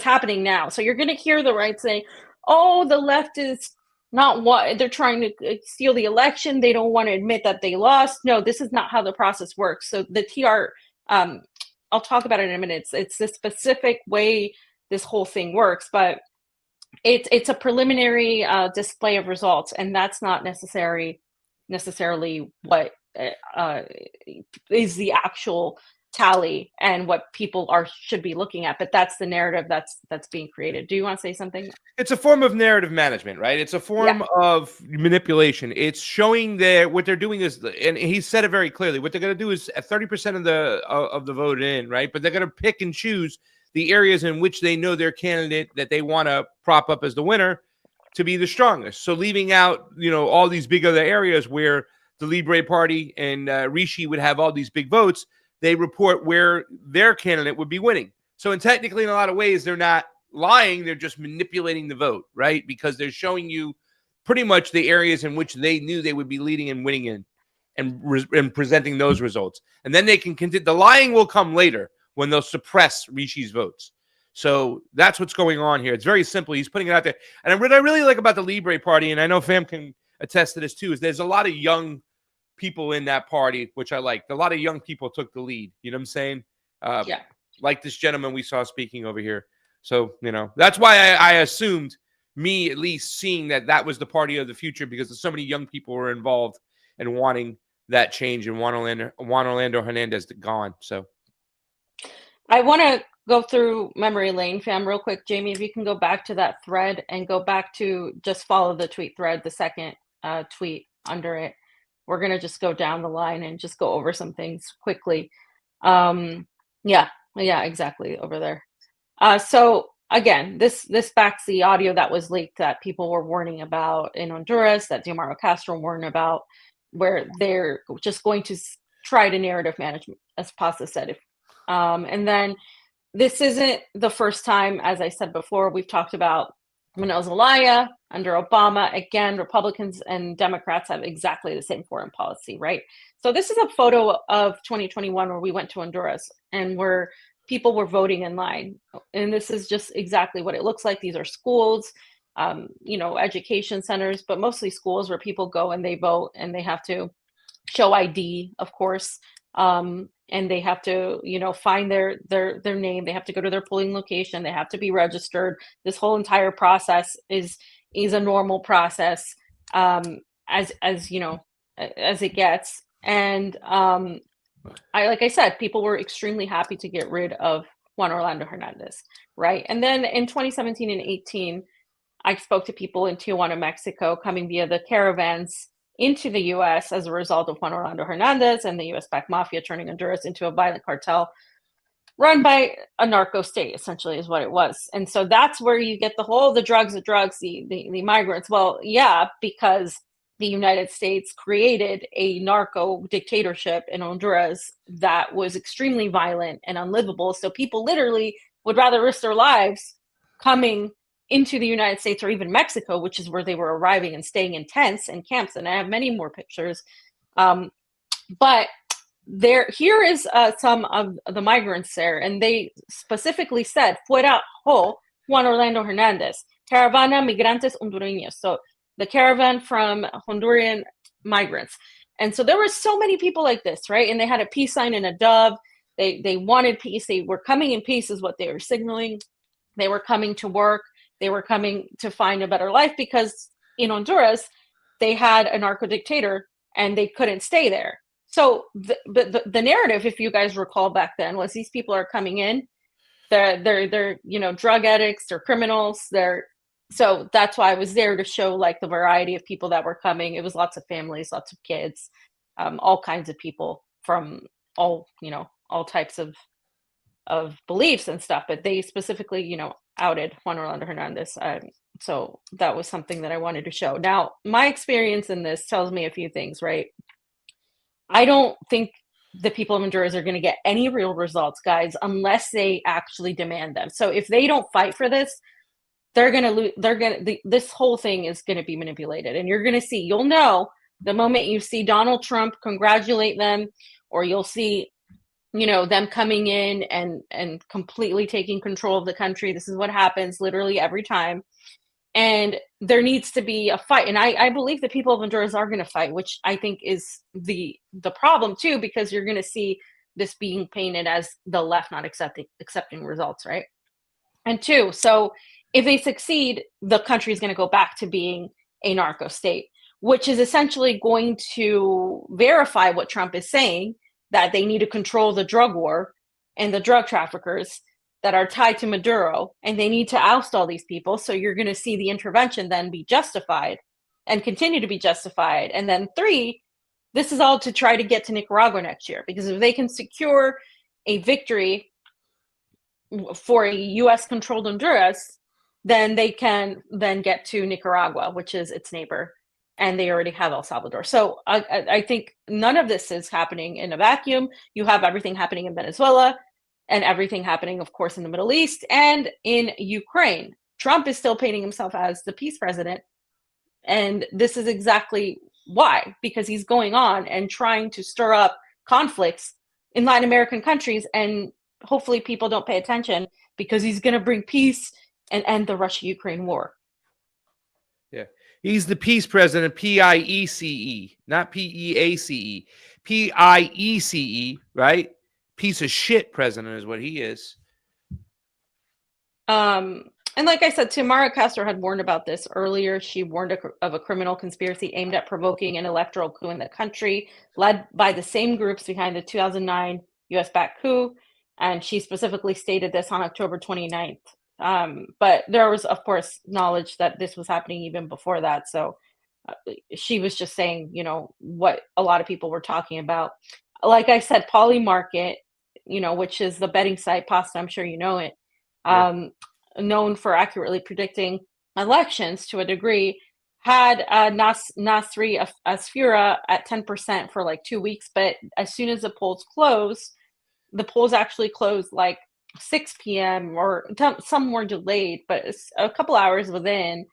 B: happening now. So you're going to hear the right say, "Oh, the left is not what they're trying to steal the election. They don't want to admit that they lost." No, this is not how the process works. So the TR, I'll talk about it in a minute. It's the specific way this whole thing works, but it's a preliminary display of results, and that's not necessarily what is the actual tally and what people should be looking at. But that's the narrative that's being created. Do you want to say something?
A: It's a form of narrative management, right? It's a form of manipulation. It's showing that what they're doing is, and he said it very clearly, what they're going to do is 30% of the vote in, right? But they're going to pick and choose the areas in which they know their candidate that they want to prop up as the winner to be the strongest. So leaving out, all these big other areas where the Libre Party and Rishi would have all these big votes, they report where their candidate would be winning. So technically, in a lot of ways, they're not lying. They're just manipulating the vote, right? Because they're showing you pretty much the areas in which they knew they would be leading and winning in and presenting those results. And then they can continue. The lying will come later when they'll suppress Rishi's votes. So that's what's going on here. It's very simple. He's putting it out there. And what I really like about the Libre Party, and I know Fam can attest to this too, is there's a lot of young people in that party, which I like. A lot of young people took the lead. You know what I'm saying?
B: Yeah.
A: like this gentleman we saw speaking over here. So, that's why I assumed, me at least, seeing that was the party of the future, because so many young people were involved and wanting that change, and Juan Orlando Hernandez gone. So
B: I want to go through memory lane, fam, real quick. Jayme, if you can go back to that thread and go back to just follow the tweet thread, the second tweet under it. We're going to just go down the line and just go over some things quickly. Yeah, exactly, over there. So again, this backs the audio that was leaked that people were warning about in Honduras, that Xiomara Castro warned about, where they're just going to try to narrative management, as Pasta said. And then this isn't the first time, as I said before, we've talked about Manuel Zelaya under Obama. Again, Republicans and Democrats have exactly the same foreign policy, right? So this is a photo of 2021 where we went to Honduras and where people were voting in line. And this is just exactly what it looks like. These are schools, education centers, but mostly schools where people go and they vote, and they have to show ID, of course. And they have to, find their name. They have to go to their polling location. They have to be registered. This whole entire process is a normal process, as it gets. And like I said, people were extremely happy to get rid of Juan Orlando Hernandez, right? And then in 2017 and 18, I spoke to people in Tijuana, Mexico, coming via the caravans into the U.S. as a result of Juan Orlando Hernandez and the U.S.-backed mafia turning Honduras into a violent cartel run by a narco state, essentially, is what it was. And so that's where you get the drugs, the migrants. Well, yeah, because the United States created a narco dictatorship in Honduras that was extremely violent and unlivable. So people literally would rather risk their lives coming into the United States, or even Mexico, which is where they were arriving and staying in tents and camps. And I have many more pictures. But here is some of the migrants there, and they specifically said, "Fuera Juan Orlando Hernandez, Caravana Migrantes Hondureños." So the caravan from Honduran migrants. And so there were so many people like this, right? And they had a peace sign and a dove. They wanted peace. They were coming in peace, is what they were signaling. They were coming to work. They were coming to find a better life, because in Honduras, they had a narco dictator and they couldn't stay there. So the narrative, if you guys recall back then, was these people are coming in, they're drug addicts, they're criminals, so that's why I was there, to show like the variety of people that were coming. It was lots of families, lots of kids, all kinds of people from all types of beliefs and stuff, but they specifically, outed Juan Orlando Hernandez. So that was something that I wanted to show. Now, my experience in this tells me a few things, right? I don't think the people of Honduras are going to get any real results, guys, unless they actually demand them. So if they don't fight for this, they're going to lose. This whole thing is going to be manipulated. And you're going to see, you'll know the moment you see Donald Trump congratulate them, or you'll see them coming in and completely taking control of the country. This is what happens literally every time. And there needs to be a fight. And I believe the people of Honduras are going to fight, which I think is the problem too, because you're going to see this being painted as the left not accepting results, right? And two, so if they succeed, the country is going to go back to being a narco state, which is essentially going to verify what Trump is saying, that they need to control the drug war and the drug traffickers that are tied to Maduro, and they need to oust all these people. So you're going to see the intervention then be justified and continue to be justified. And then three, this is all to try to get to Nicaragua next year, because if they can secure a victory for a U.S.-controlled Honduras, then they can then get to Nicaragua, which is its neighbor. And they already have El Salvador. So I think none of this is happening in a vacuum. You have everything happening in Venezuela, and everything happening, of course, in the Middle East and in Ukraine. Trump is still painting himself as the peace president. And this is exactly why, because he's going on and trying to stir up conflicts in Latin American countries. And hopefully people don't pay attention, because he's going to bring peace and end the Russia-Ukraine war.
A: Yeah. He's the peace president, P-I-E-C-E, not P-E-A-C-E, P-I-E-C-E, right? piece of shit president is what he is.
B: And like I said, Tamara Castro had warned about this earlier. She warned of a criminal conspiracy aimed at provoking an electoral coup in the country, led by the same groups behind the 2009 US-backed coup. And she specifically stated this on October 29th. But there was, of course, knowledge that this was happening even before that. So she was just saying, you know, what a lot of people were talking about. Like I said, Polymarket, you know, which is the betting site, Pasta, I'm sure you know it. Known for accurately predicting elections to a degree, had Nasri Asfira at 10% for like 2 weeks. But as soon as the polls closed, the polls actually closed like 6 p.m. or some more delayed, but a couple hours within,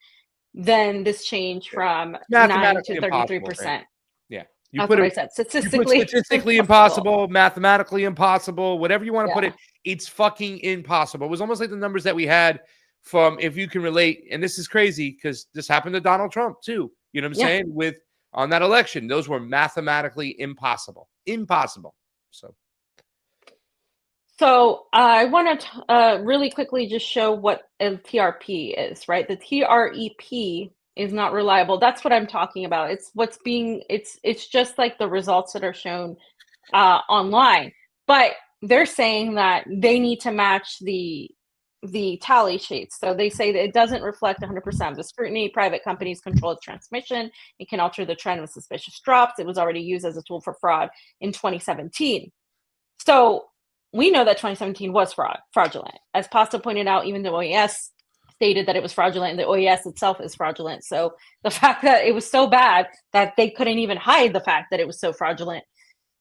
B: then this changed from 9 to 33%.
A: Right? Yeah.
B: That's what I said.
A: Statistically impossible, mathematically impossible, whatever you want to put it. It's fucking impossible. It was almost like the numbers that we had from, if you can relate, and this is crazy because this happened to Donald Trump too. You know what I'm saying? With on that election, those were mathematically impossible. Impossible. So I want to really quickly just show what a TRP is, right? The TREP is not reliable. That's what I'm talking about. It's what's being, it's just like the results that are shown online. But they're saying that they need to match the tally sheets. So they say that it doesn't reflect 100% of the scrutiny. Private companies control its transmission. It can alter the trend with suspicious drops. It was already used as a tool for fraud in 2017. So we know that 2017 was fraudulent. As Pasta pointed out, even the OAS stated that it was fraudulent, and the OAS itself is fraudulent. So the fact that it was so bad that they couldn't even hide the fact that it was so fraudulent.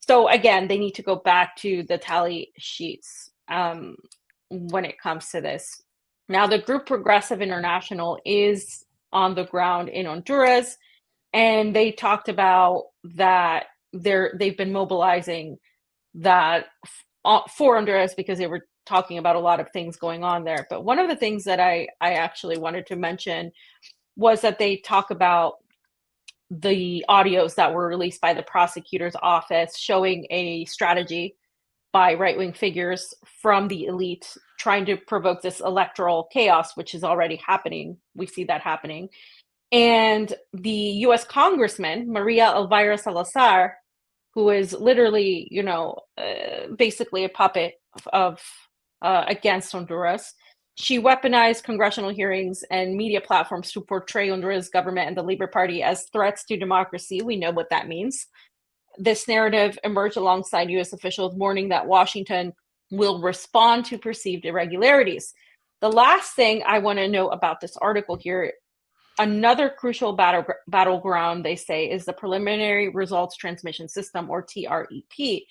A: So again, they need to go back to the tally sheets when it comes to this. Now, the group Progressive International is on the ground in Honduras, and they talked about that they've been mobilizing that for Honduras because they were talking about a lot of things going on there. But one of the things that I actually wanted to mention was that they talk about the audios that were released by the prosecutor's office showing a strategy by right-wing figures from the elite trying to provoke this electoral chaos, which is already happening. We see that happening. And the U.S. Congressman, Maria Elvira Salazar, who is literally, you know, basically a puppet of against Honduras. She weaponized congressional hearings and media platforms to portray Honduras government and the Labor Party as threats to democracy. We know what that means. This narrative emerged alongside U.S. officials warning that Washington will respond to perceived irregularities. The last thing I want to note about this article here, another crucial battleground, they say, is the Preliminary Results Transmission System, or TREP.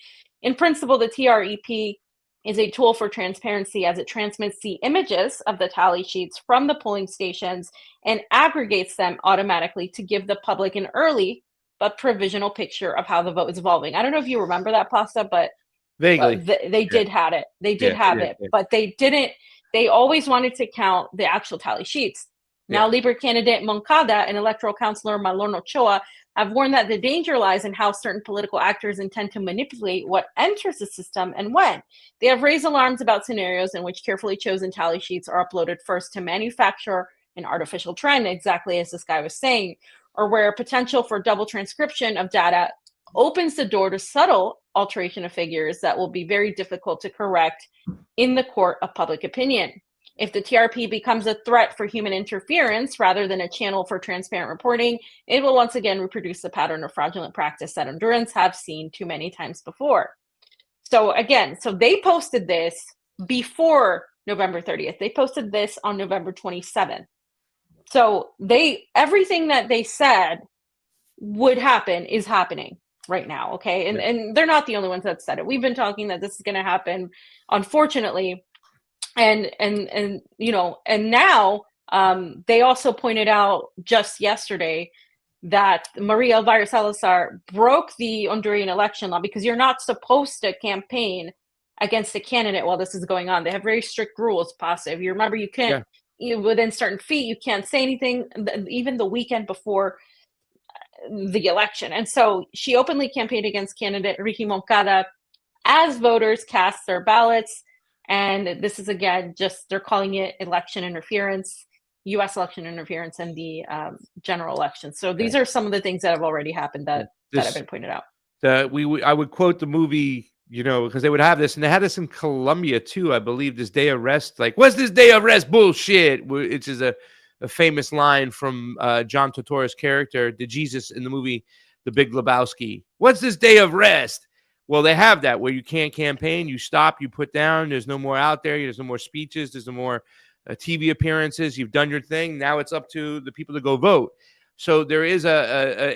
A: In principle, the TREP is a tool for transparency as it transmits the images of the tally sheets from the polling stations and aggregates them automatically to give the public an early but provisional picture of how the vote is evolving. I don't know if you remember that, Pasta, but vaguely
B: they did have it. They did have it, but they didn't. They always wanted to count the actual tally sheets. Now, Libre candidate Moncada and electoral counselor Malorno Ochoa have warned that the danger lies in how certain political actors intend to manipulate what enters the system and when. They have raised alarms about scenarios in which carefully chosen tally sheets are uploaded first to manufacture an artificial trend, exactly as this guy was saying, or where potential for double transcription of data opens the door to subtle alteration of figures that will be very difficult to correct in the court of public opinion. If the TRP becomes a threat for human interference rather than a channel for transparent reporting, it will once again reproduce the pattern of fraudulent practice that Hondurans have seen too many times before. So again, they posted this before November 30th. They posted this on November 27th. So everything that they said would happen is happening right now, okay? And they're not the only ones that said it. We've been talking that this is going to happen, unfortunately. And you know, and now they also pointed out just yesterday that Maria Elvira Salazar broke the Honduran election law because you're not supposed to campaign against a candidate while this is going on. They have very strict rules, Pasta. If you remember, you can't, within certain feet, you can't say anything, even the weekend before the election. And so she openly campaigned against candidate Ricky Moncada as voters cast their ballots. And this is, again, just they're calling it election interference, U.S. election interference, and the general election. So these are some of the things that have already happened that have been pointed out.
A: I would quote the movie, because they would have this, and they had this in Colombia too, I believe. This day of rest, like, what's this day of rest bullshit? Which is a famous line from John Turturro's character, the Jesus in the movie The Big Lebowski. What's this day of rest? Well, they have that where you can't campaign, you stop, you put down. There's no more out there. There's no more speeches. There's no more TV appearances. You've done your thing. Now it's up to the people to go vote. So there is an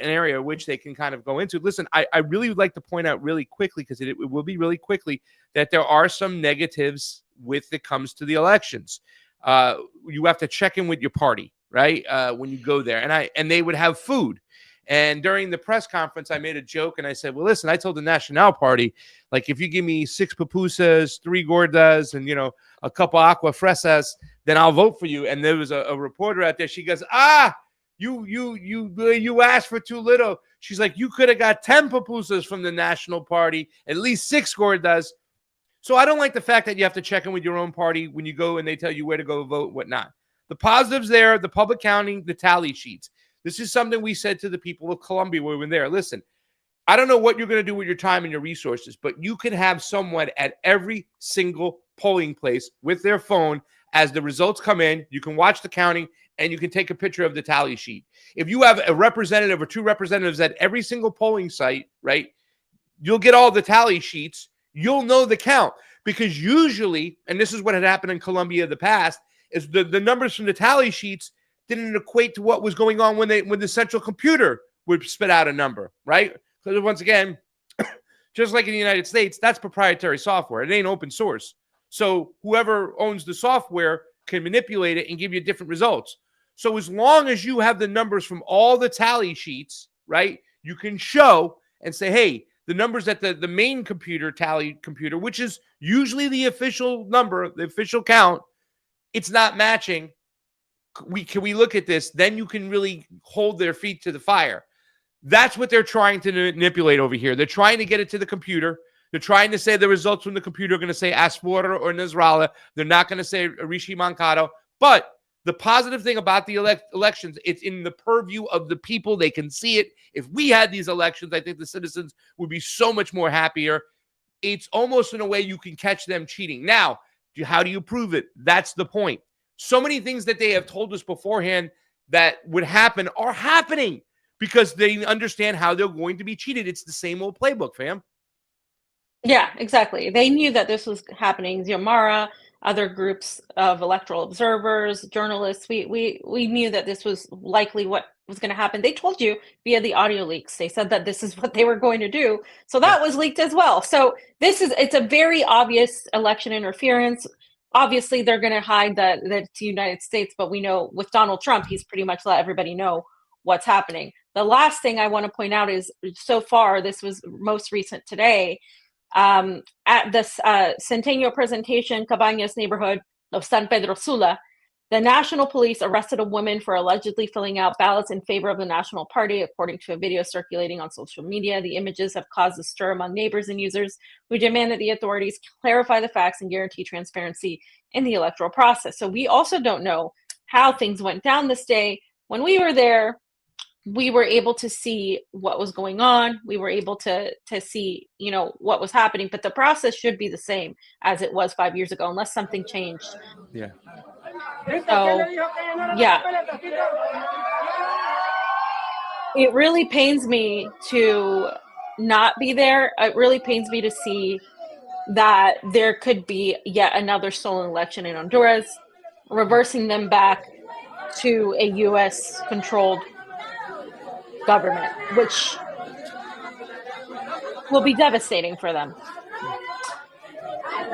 A: area which they can kind of go into. Listen, I really would like to point out really quickly, because it will be really quickly, that there are some negatives with it comes to the elections. You have to check in with your party, right? When you go there, and they would have food. And during the press conference, I made a joke and I said, well, listen, I told the Nacional Party, like, if you give me 6 pupusas, 3 gordas, and, a couple aqua fresas, then I'll vote for you. And there was a reporter out there. She goes, you asked for too little. She's like, you could have got 10 pupusas from the National Party, at least 6 gordas. So I don't like the fact that you have to check in with your own party when you go and they tell you where to go vote, whatnot. The positives there, the public counting, the tally sheets. This is something we said to the people of Colombia when we were there. Listen, I don't know what you're going to do with your time and your resources, but you can have someone at every single polling place with their phone. As the results come in, you can watch the counting and you can take a picture of the tally sheet. If you have a representative or 2 representatives at every single polling site, right, you'll get all the tally sheets. You'll know the count, because usually, and this is what had happened in Colombia in the past, is the numbers from the tally sheets didn't equate to what was going on when the central computer would spit out a number, right? Because once again, just like in the United States, that's proprietary software. It ain't open source. So whoever owns the software can manipulate it and give you different results. So as long as you have the numbers from all the tally sheets, right, you can show and say, hey, the numbers at the main tally computer, which is usually the official number, the official count, it's not matching. Can we look at this? Then you can really hold their feet to the fire. That's what they're trying to manipulate over here. They're trying to get it to the computer. They're trying to say the results from the computer are going to say Asfora or Nasrallah. They're not going to say Rishi Mancado. But the positive thing about the elections, it's in the purview of the people. They can see it. If we had these elections, I think the citizens would be so much more happier. It's almost in a way you can catch them cheating. Now, how do you prove it? That's the point. So many things that they have told us beforehand that would happen are happening because they understand how they're going to be cheated. It's the same old playbook, fam.
B: Yeah, exactly. They knew that this was happening. Xiomara, other groups of electoral observers, journalists, we knew that this was likely what was going to happen. They told you via the audio leaks. They said that this is what they were going to do. So that was leaked as well. So it's a very obvious election interference. Obviously, they're going to hide that it's the United States, but we know with Donald Trump, he's pretty much let everybody know what's happening. The last thing I want to point out is, so far, this was most recent today, at this Centennial Presentation, Cabañas neighborhood of San Pedro Sula, the National Police arrested a woman for allegedly filling out ballots in favor of the National Party, according to a video circulating on social media. The images have caused a stir among neighbors and users who demand that the authorities clarify the facts and guarantee transparency in the electoral process. So we also don't know how things went down this day. When we were there, we were able to see what was going on. We were able to see, what was happening, but the process should be the same as it was 5 years ago, unless something changed.
A: Yeah.
B: So, yeah. It really pains me to not be there. It really pains me to see that there could be yet another stolen election in Honduras, reversing them back to a U.S.-controlled government, which will be devastating for them.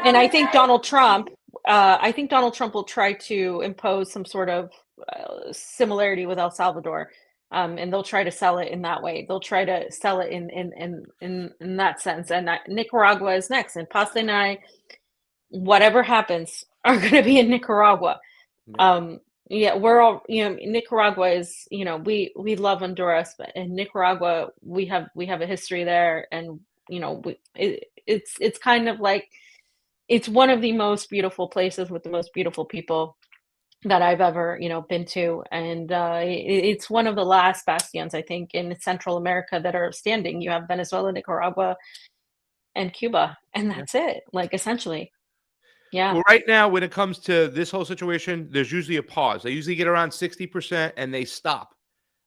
B: And I think Donald Trump will try to impose some sort of similarity with El Salvador, and they'll try to sell it in that way. They'll try to sell it in that sense. And Nicaragua is next, and Pasta and I, whatever happens, are going to be in Nicaragua. Yeah. We're all, Nicaragua is, we love Honduras, but in Nicaragua, we have a history there, and it's kind of like it's one of the most beautiful places with the most beautiful people that I've ever, been to, and it's one of the last bastions, I think, in Central America that are standing. You have Venezuela, Nicaragua, and Cuba, and
A: Yeah.
B: that's it, like, essentially. Yeah.
A: Well, right now, when it comes to this whole situation, there's usually a pause. They usually get around 60% and they stop.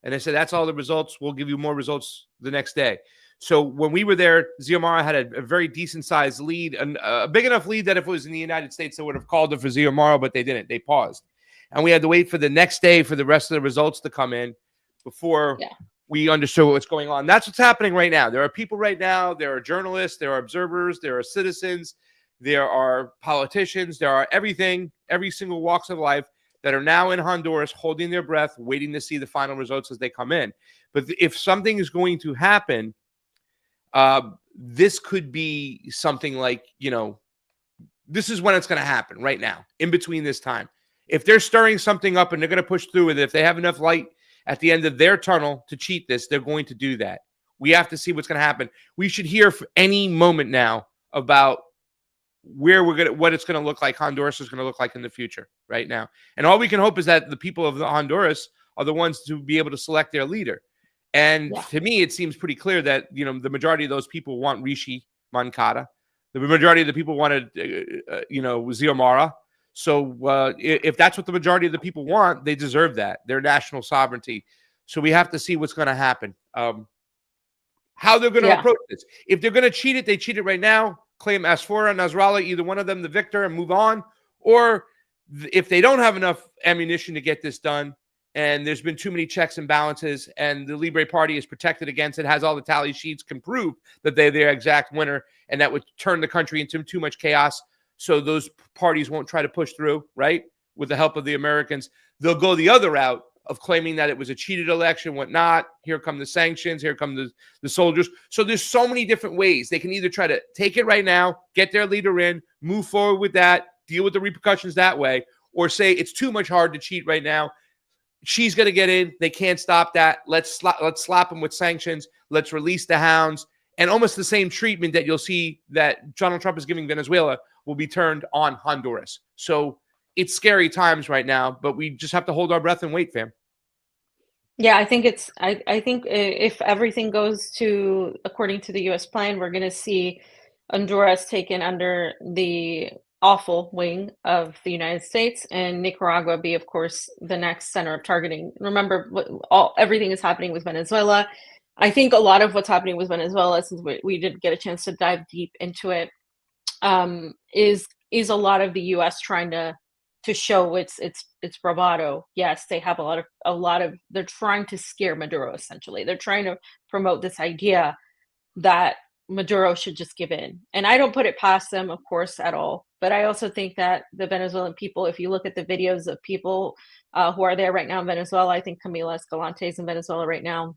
A: And they say, that's all the results. We'll give you more results the next day. So when we were there, Xiomara had a very decent sized lead, and a big enough lead that if it was in the United States, they would have called it for Xiomara, but they didn't. They paused. And we had to wait for the next day for the rest of the results to come in before we understood what's going on. That's what's happening right now. There are people right now. There are journalists. There are observers. There are citizens. There are politicians. There are everything, every single walks of life that are now in Honduras holding their breath, waiting to see the final results as they come in. But if something is going to happen, this could be something like, this is when it's going to happen right now, in between this time. If they're stirring something up and they're going to push through with it, if they have enough light at the end of their tunnel to cheat this, they're going to do that. We have to see what's going to happen. We should hear for any moment now about what it's going to look like, Honduras is going to look like in the future right now. And all we can hope is that the people of Honduras are the ones to be able to select their leader. And to me, it seems pretty clear that, the majority of those people want Rishi Moncada. The majority of the people wanted, Xiomara. So if that's what the majority of the people want, they deserve that. Their national sovereignty. So we have to see what's going to happen. How they're going to approach this. If they're going to cheat it, they cheat it right now. Claim Asfoura and Nasrallah, either one of them the victor, and move on. Or if they don't have enough ammunition to get this done, and there's been too many checks and balances, and the Libre Party is protected against it, has all the tally sheets, can prove that they're their exact winner, and that would turn the country into too much chaos, so those parties won't try to push through, right? With the help of the Americans. They'll go the other route of claiming that it was a cheated election, whatnot. Here come the sanctions. Here come the soldiers. So there's so many different ways. They can either try to take it right now, get their leader in, move forward with that, deal with the repercussions that way, or say it's too much hard to cheat right now. She's going to get in. They can't stop that. Let's slap them with sanctions. Let's release the hounds. And almost the same treatment that you'll see that Donald Trump is giving Venezuela will be turned on Honduras. So it's scary times right now, but we just have to hold our breath and wait, fam.
B: Yeah, I think if everything goes according to the U.S. plan, we're going to see Honduras taken under the awful wing of the United States, and Nicaragua be, of course, the next center of targeting. Remember, everything is happening with Venezuela. I think a lot of what's happening with Venezuela, since we did get a chance to dive deep into it, is a lot of the U.S. trying to show its bravado. Yes, they have a lot of they're trying to scare Maduro, essentially. They're trying to promote this idea that Maduro should just give in. And I don't put it past them, of course, at all. But I also think that the Venezuelan people, if you look at the videos of people who are there right now in Venezuela, I think Camila Escalante is in Venezuela right now,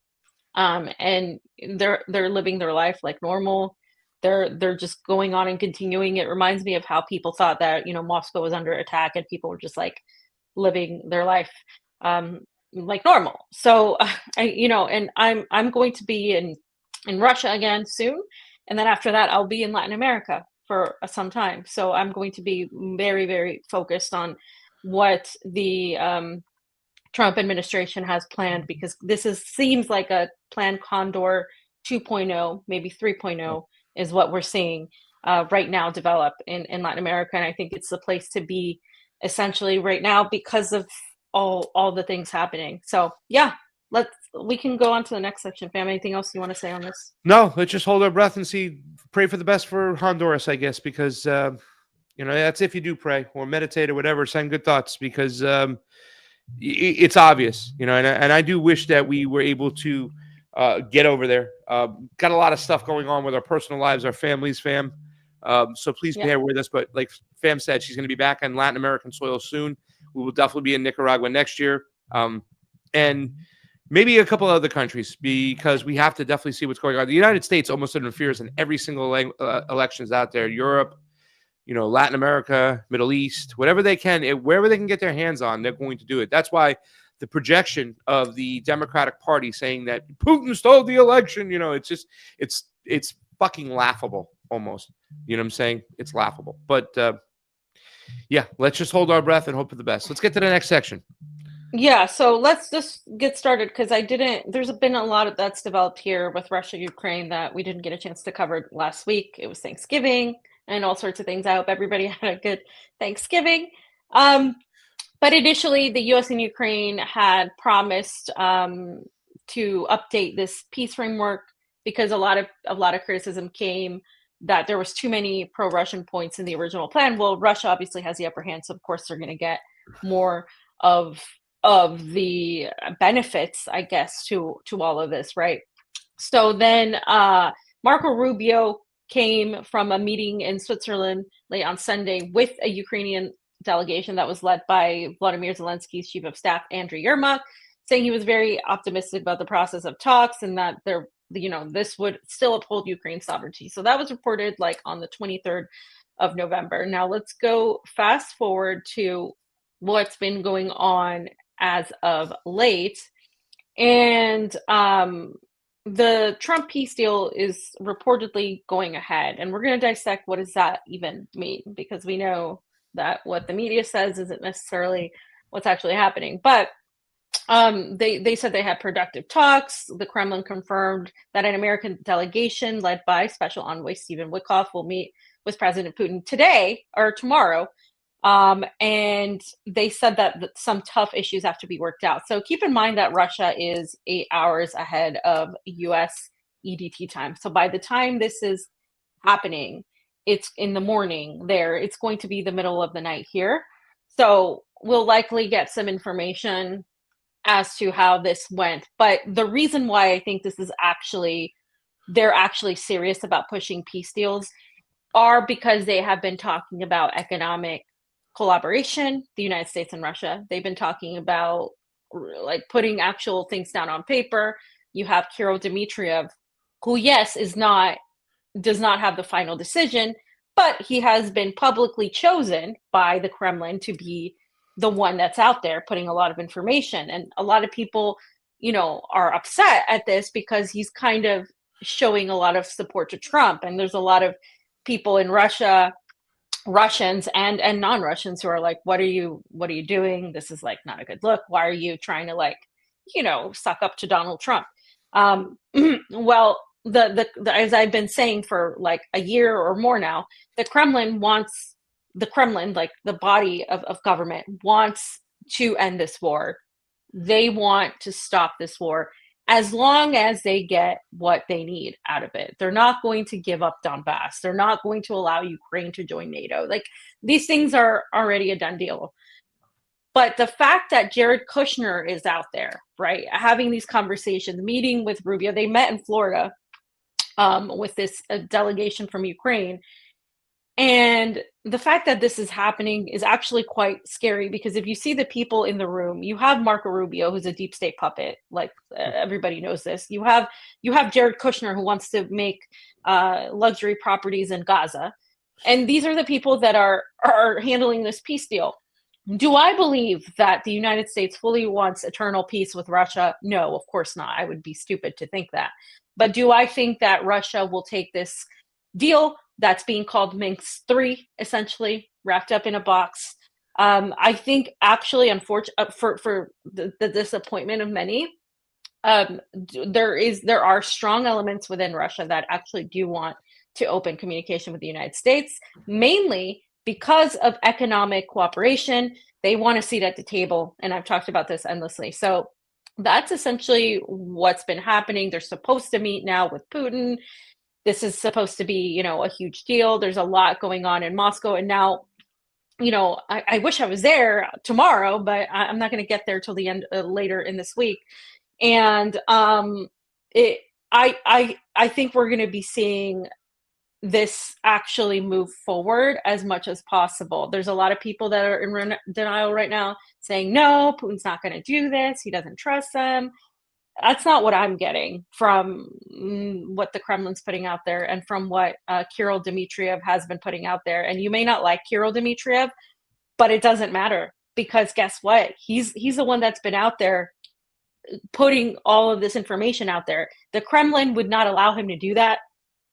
B: and they're living their life like normal. They're just going on and continuing. It reminds me of how people thought that, Moscow was under attack and people were just like living their life like normal. So and I'm going to be in Russia again soon, and then after that I'll be in Latin America for some time. So I'm going to be very, very focused on what the Trump administration has planned, because this seems like a planned Condor 2.0, maybe 3.0 is what we're seeing right now develop in Latin America. And I think it's the place to be essentially right now because of all the things happening. So yeah, we can go on to the next section. Fam, anything else you want to say on this?
A: No, let's just hold our breath and pray for the best for Honduras, I guess, because that's if you do pray or meditate or whatever, send good thoughts, because it's obvious, and I do wish that we were able to get over there. Got a lot of stuff going on with our personal lives, our families, fam. So please bear with us. But like Fam said, she's going to be back on Latin American soil soon. We will definitely be in Nicaragua next year. And maybe a couple other countries, because we have to definitely see what's going on. The United States almost interferes in every single elections out there. Europe, Latin America, Middle East, whatever they can, wherever they can get their hands on, they're going to do it. That's why the projection of the Democratic Party saying that Putin stole the election, it's fucking laughable almost. You know what I'm saying? It's laughable. But yeah, let's just hold our breath and hope for the best. Let's get to the next section.
B: Yeah, so let's just get started because there's been a lot of that's developed here with Russia, Ukraine that we didn't get a chance to cover last week. It was Thanksgiving and all sorts of things. I hope everybody had a good Thanksgiving. But initially, the U.S. and Ukraine had promised to update this peace framework because a lot of criticism came that there was too many pro-Russian points in the original plan. Well, Russia obviously has the upper hand, so of course they're going to get more of the benefits, I guess, to all of this, right? So then Marco Rubio came from a meeting in Switzerland late on Sunday with a Ukrainian delegation that was led by Vladimir Zelensky's chief of staff, Andriy Yermak, saying he was very optimistic about the process of talks and that this would still uphold Ukraine's sovereignty. So that was reported like on the 23rd of November. Now let's go fast forward to what's been going on as of late. And the Trump peace deal is reportedly going ahead. And we're going to dissect what does that even mean, because we know that what the media says isn't necessarily what's actually happening. But they said they had productive talks. The Kremlin confirmed that an American delegation led by Special Envoy Stephen Witkoff will meet with President Putin today or tomorrow. And they said that some tough issues have to be worked out. So keep in mind that Russia is 8 hours ahead of US EDT time. So by the time this is happening, it's in the morning there. It's going to be the middle of the night here. So we'll likely get some information as to how this went. But the reason why I think this is they're actually serious about pushing peace deals are because they have been talking about economic collaboration, the United States and Russia. They've been talking about like putting actual things down on paper. You have Kirill Dmitriev, who, yes, does not have the final decision, but he has been publicly chosen by the Kremlin to be the one that's out there putting a lot of information. And a lot of people, are upset at this because he's kind of showing a lot of support to Trump. And there's a lot of people in Russia, Russians and non-Russians, who are like, what are you doing? This is like not a good look. Why are you trying to suck up to Donald Trump? Well, the as I've been saying for like a year or more now, the Kremlin, like the body of government, wants to end this war. They want to stop this war as long as they get what they need out of it. They're not going to give up Donbass. They're not going to allow Ukraine to join NATO. Like, these things are already a done deal. But the fact that Jared Kushner is out there, right, having these conversations, meeting with Rubio, they met in Florida with this delegation from Ukraine. And the fact that this is happening is actually quite scary, because if you see the people in the room, you have Marco Rubio, who's a deep state puppet, like everybody knows this. You have Jared Kushner, who wants to make luxury properties in Gaza. And these are the people that are handling this peace deal. Do I believe that the United States fully wants eternal peace with Russia? No, of course not. I would be stupid to think that. But do I think that Russia will take this deal that's being called Minsk 3, essentially wrapped up in a box? I think actually, unfortunately, for the disappointment of many, there are strong elements within Russia that actually do want to open communication with the United States, mainly because of economic cooperation. They want a seat at the table, and I've talked about this endlessly. So that's essentially what's been happening. They're supposed to meet now with Putin. This is supposed to be, a huge deal. There's a lot going on in Moscow. And now, I wish I was there tomorrow, but I'm not going to get there till the end later in this week. And I think we're going to be seeing this actually move forward as much as possible. There's a lot of people that are in denial right now, saying, no, Putin's not going to do this. He doesn't trust them. That's not what I'm getting from what the Kremlin's putting out there and from what Kirill Dmitriev has been putting out there. And you may not like Kirill Dmitriev, but it doesn't matter, because guess what? He's the one that's been out there putting all of this information out there. The Kremlin would not allow him to do that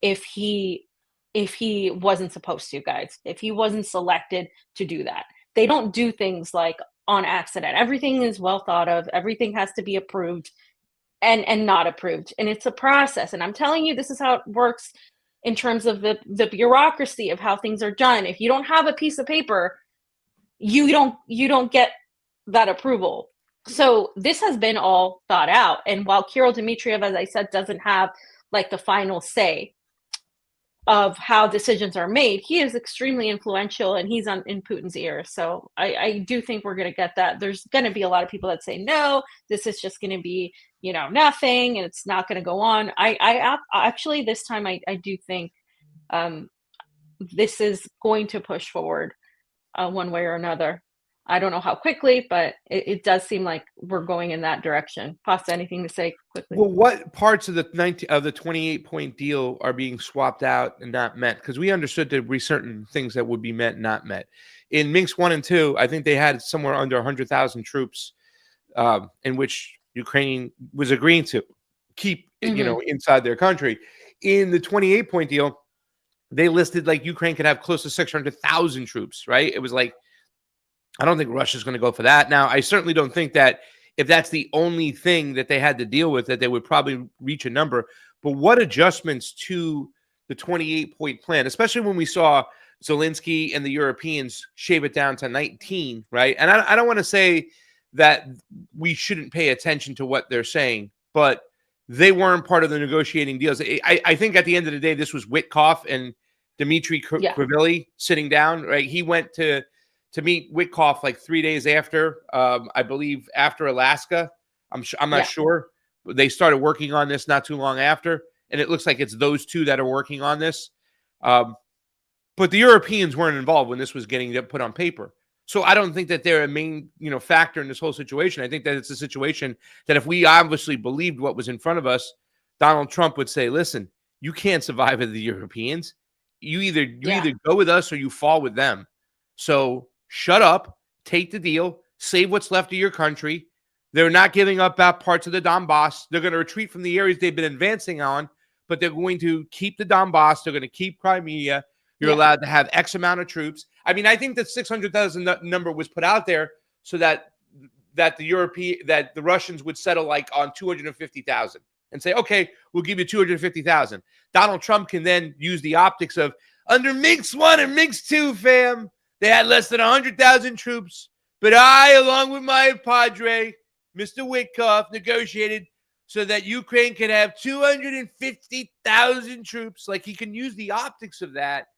B: if he wasn't supposed to, guys. If he wasn't selected to do that. They don't do things like on accident. Everything is well thought of. Everything has to be approved and not approved. And it's a process. And I'm telling you, this is how it works in terms of the bureaucracy of how things are done. If you don't have a piece of paper, you don't get that approval. So this has been all thought out. And while Kirill Dmitriev, as I said, doesn't have like the final say of how decisions are made, he is extremely influential and he's in Putin's ear. So I do think we're going to get that. There's going to be a lot of people that say, no, this is just going to be, nothing and it's not going to go on. I actually, this time, I do think this is going to push forward one way or another. I don't know how quickly, but it does seem like we're going in that direction. Pasta, anything to say quickly?
A: Well, what parts of the 28-point deal are being swapped out and not met? Because we understood there would be certain things that would be met and not met. In Minsk 1 and 2, I think they had somewhere under 100,000 troops, in which Ukraine was agreeing to keep, inside their country. In the 28-point deal, they listed like Ukraine could have close to 600,000 troops, right? It was like, I don't think Russia's going to go for that. Now, I certainly don't think that if that's the only thing that they had to deal with, that they would probably reach a number. But what adjustments to the 28-point plan, especially when we saw Zelensky and the Europeans shave it down to 19, right? And I don't want to say that we shouldn't pay attention to what they're saying, but they weren't part of the negotiating deals. I think at the end of the day, this was Witkoff and Dmitry Krivili sitting down, right? He went to meet Witkoff like 3 days after, I believe after Alaska. I'm not sure. They started working on this not too long after, and it looks like it's those two that are working on this. But the Europeans weren't involved when this was getting put on paper. So I don't think that they're a main, factor in this whole situation. I think that it's a situation that if we obviously believed what was in front of us, Donald Trump would say, listen, you can't survive with the Europeans. You either go with us or you fall with them. So shut up, take the deal, save what's left of your country. They're not giving up parts of the Donbass. They're going to retreat from the areas they've been advancing on, but they're going to keep the Donbass. They're going to keep Crimea. You're allowed to have X amount of troops. I mean, I think that 600,000 number was put out there so that the Russians would settle like on 250,000 and say, okay, we'll give you 250,000. Donald Trump can then use the optics of under Minsk 1 and Minsk 2, fam. They had less than 100,000 troops, but I, along with my padre, Mr. Witkoff, negotiated so that Ukraine could have 250,000 troops. Like, he can use the optics of that.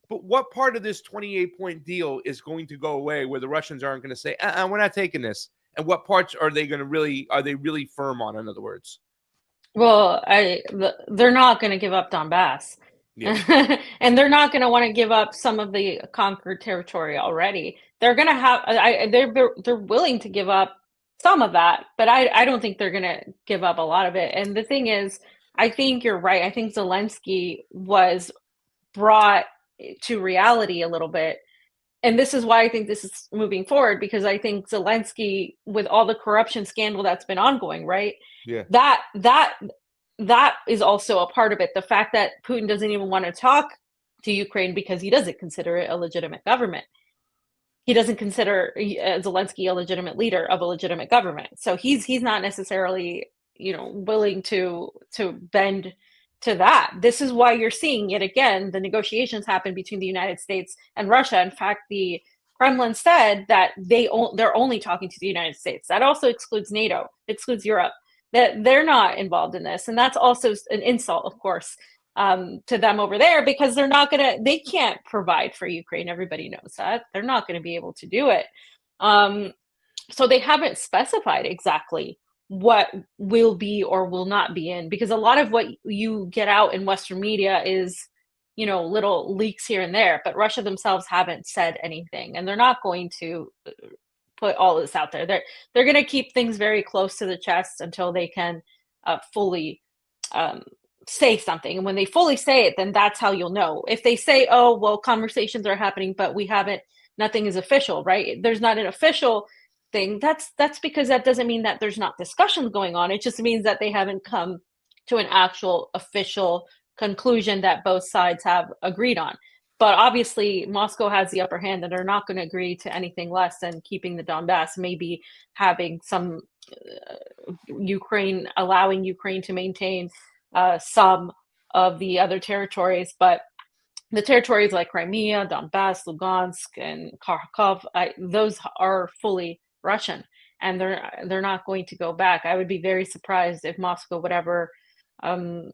A: But what part of this 28-point deal is going to go away where the Russians aren't going to say, we're not taking this? And what parts are they really firm on, in other words?
B: Well, they're not going to give up Donbass. Yeah. And they're not going to want to give up some of the conquered territory already. They're going to have, they're willing to give up some of that, but I don't think they're going to give up a lot of it. And the thing is, I think you're right. I think Zelensky was brought to reality a little bit. And this is why I think this is moving forward, because I think Zelensky, with all the corruption scandal that's been ongoing, right? Yeah. That is also a part of it. The fact that Putin doesn't even want to talk to Ukraine because he doesn't consider it a legitimate government. He doesn't consider Zelensky a legitimate leader of a legitimate government. So he's not necessarily, willing to bend to that. This is why you're seeing yet again the negotiations happen between the United States and Russia. In fact, the Kremlin said that they're only talking to the United States. That also excludes NATO, excludes Europe. That they're not involved in this. And that's also an insult, of course, to them over there, because they can't provide for Ukraine. Everybody knows that. They're not going to be able to do it. So they haven't specified exactly what will be or will not be in, because a lot of what you get out in Western media is, little leaks here and there, but Russia themselves haven't said anything, and they're not going to put all this out there. They're going to keep things very close to the chest until they can fully say something. And when they fully say it, then that's how you'll know. If they say, oh, well, conversations are happening, but nothing is official, right? There's not an official thing. That's because that doesn't mean that there's not discussions going on. It just means that they haven't come to an actual official conclusion that both sides have agreed on. But obviously, Moscow has the upper hand, and they're not going to agree to anything less than keeping the Donbass, maybe having some allowing Ukraine to maintain some of the other territories. But the territories like Crimea, Donbass, Lugansk, and Kharkov, those are fully Russian, and they're not going to go back. I would be very surprised if Moscow would ever agree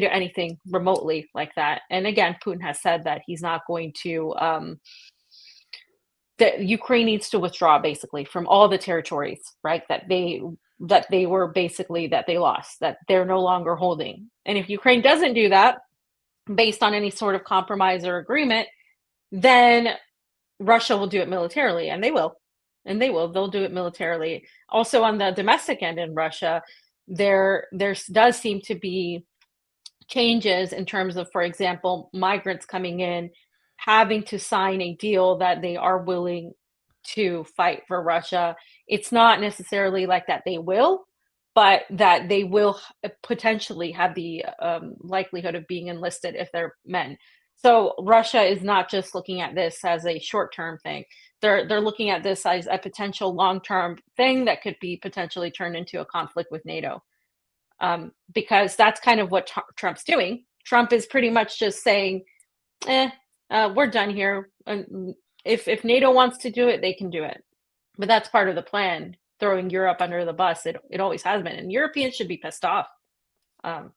B: to anything remotely like that. And again, Putin has said that he's not going to. That Ukraine needs to withdraw basically from all the territories, right? That they lost, that they're no longer holding. And if Ukraine doesn't do that, based on any sort of compromise or agreement, then Russia will do it militarily, and they will. They'll do it militarily. Also, on the domestic end in Russia, there does seem to be changes in terms of, for example, migrants coming in, having to sign a deal that they are willing to fight for Russia. It's not necessarily like that they will, but that they will potentially have the likelihood of being enlisted if they're men. So Russia is not just looking at this as a short-term thing. They're looking at this as a potential long-term thing that could be potentially turned into a conflict with NATO. Because that's kind of what Trump's doing. Trump is pretty much just saying, we're done here. And if NATO wants to do it, they can do it. But that's part of the plan, throwing Europe under the bus. It always has been. And Europeans should be pissed off, in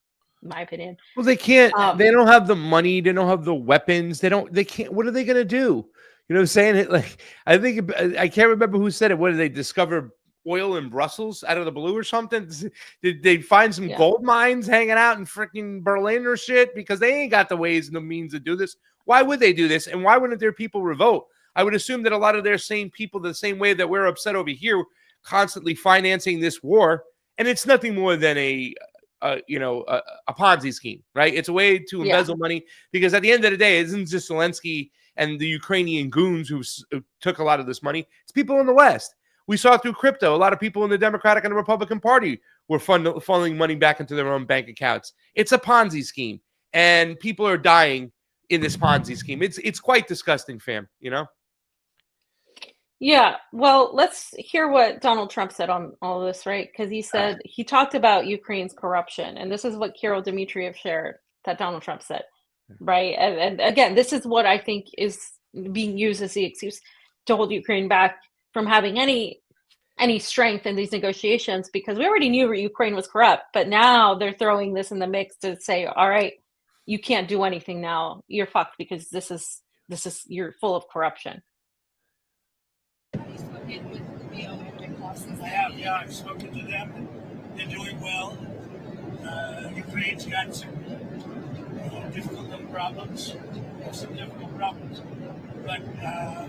B: my opinion.
A: Well, they can't. They don't have the money. They don't have the weapons. They can't. What are they going to do? You know what I'm saying? I can't remember who said it. What did they discover? Oil in Brussels out of the blue or something? Did they find some gold mines hanging out in freaking Berlin or shit? Because they ain't got the ways and the means to do this. Why would they do this? And why wouldn't their people revolt? I would assume that a lot of their same people, the same way that we're upset over here, constantly financing this war. And it's nothing more than a Ponzi scheme, right? It's a way to embezzle money, because at the end of the day, it isn't just Zelensky and the Ukrainian goons who took a lot of this money. It's people in the West. We saw through crypto, a lot of people in the Democratic and the Republican Party were funneling money back into their own bank accounts. It's a Ponzi scheme, and people are dying in this Ponzi scheme. It's quite disgusting, fam, you know?
B: Yeah, well, let's hear what Donald Trump said on all this, right? Because he talked about Ukraine's corruption, and this is what Kirill Dmitriev shared that Donald Trump said, right? And again, this is what I think is being used as the excuse to hold Ukraine back from having any strength in these negotiations, because we already knew Ukraine was corrupt, but now they're throwing this in the mix to say, all right, you can't do anything now. You're fucked because this is you're full of corruption.
D: I have, I've spoken to them. They're doing well. Ukraine's got some difficult problems. But I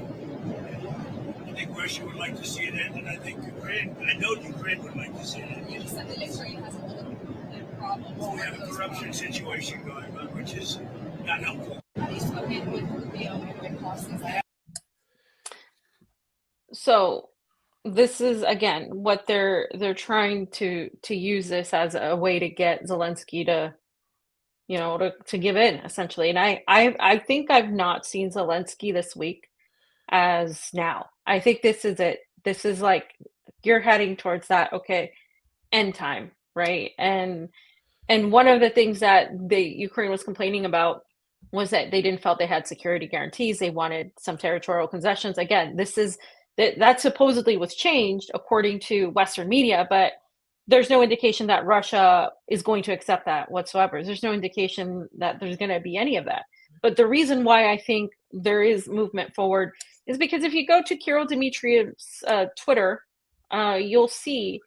D: think Russia would like to see it end, and I think Ukraine would like to see it end.
C: You said that Ukraine has a little bit of problems.
D: Well, we have a corruption situation going on, which is not helpful.
C: How do you spoken with the opioid crisis?
B: So this is, again, what they're trying to use this as a way to get Zelensky to, to give in, essentially. And I think I've not seen Zelensky this week as now. I think this is it. This is like, you're heading towards that, okay, end time, right? And one of the things that Ukraine was complaining about was that they didn't felt they had security guarantees. They wanted some territorial concessions. Again, that supposedly was changed according to Western media, but there's no indication that Russia is going to accept that whatsoever. There's no indication that there's going to be any of that. But the reason why I think there is movement forward is because if you go to Kirill Dmitriev's Twitter, you'll see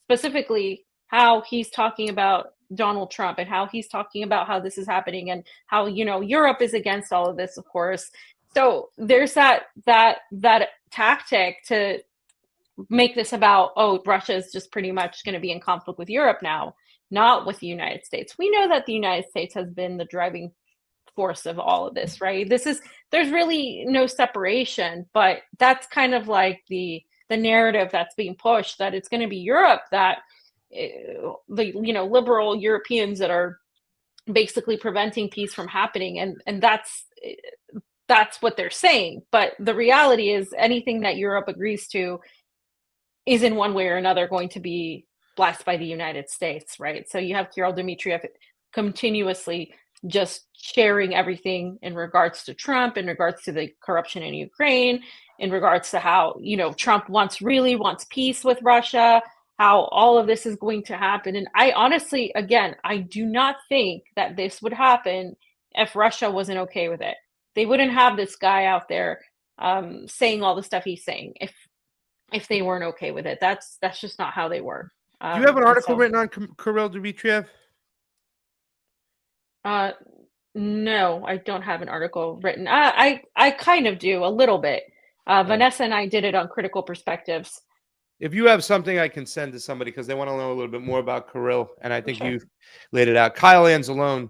B: specifically how he's talking about Donald Trump and how he's talking about how this is happening and how, Europe is against all of this, of course. So there's that tactic to make this about, Russia is just pretty much going to be in conflict with Europe now, not with the United States. We know that the United States has been the driving force of all of this, right? There's really no separation, but that's kind of like the narrative that's being pushed, that it's going to be Europe that the liberal Europeans that are basically preventing peace from happening, and that's what they're saying. But the reality is anything that Europe agrees to is in one way or another going to be blessed by the United States, right? So you have Kirill Dmitriev continuously just sharing everything in regards to Trump, in regards to the corruption in Ukraine, in regards to how, Trump really wants peace with Russia, how all of this is going to happen. And I honestly, again, I do not think that this would happen if Russia wasn't okay with it. They wouldn't have this guy out there saying all the stuff he's saying if they weren't okay with it. That's just not how they work.
A: Do you have an article written on Kirill Dmitriev?
B: No, I don't have an article written. I kind of do a little bit. Vanessa and I did it on Critical Perspectives.
A: If you have something I can send to somebody because they want to know a little bit more about Kirill, and I think
B: Sure.
A: you've laid it out. Kyle Anzalone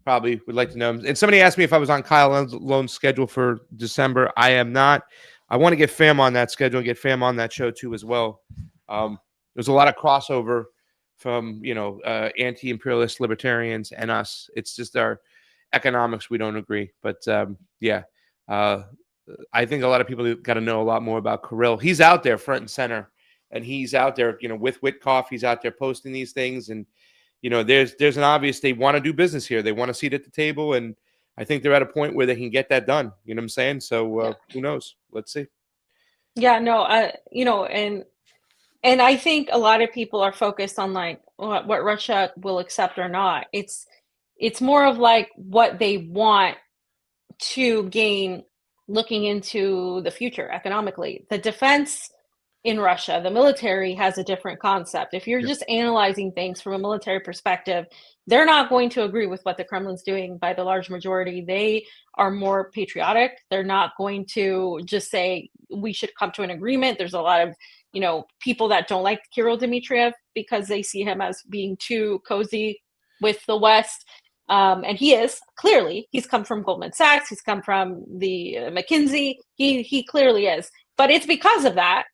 A: probably would like to know. And somebody asked me if I was on Kyle Anzalone's schedule for December. I am not. I want to get Fam on that schedule and get Fam on that show too as well. There's a lot of crossover from, anti-imperialist libertarians and us. It's just our economics we don't agree. But I think a lot of people got to know a lot more about Kirill. He's out there front and center, and he's out there, with Witkoff. He's out there posting these things, and there's an obvious they want to do business here. They want to sit at the table, and I think they're at a point where they can get that done. You know what I'm saying? So who knows? Let's see.
B: Yeah, no, and I think a lot of people are focused on like what Russia will accept or not. It's more of like what they want to gain looking into the future economically. The defense in Russia, the military has a different concept. If you're just analyzing things from a military perspective, they're not going to agree with what the Kremlin's doing by the large majority. They are more patriotic. They're not going to just say we should come to an agreement. There's a lot of people that don't like Kirill Dmitriev because they see him as being too cozy with the West. And he is clearly, he's come from Goldman Sachs. He's come from the McKinsey. He clearly is, but it's because of that,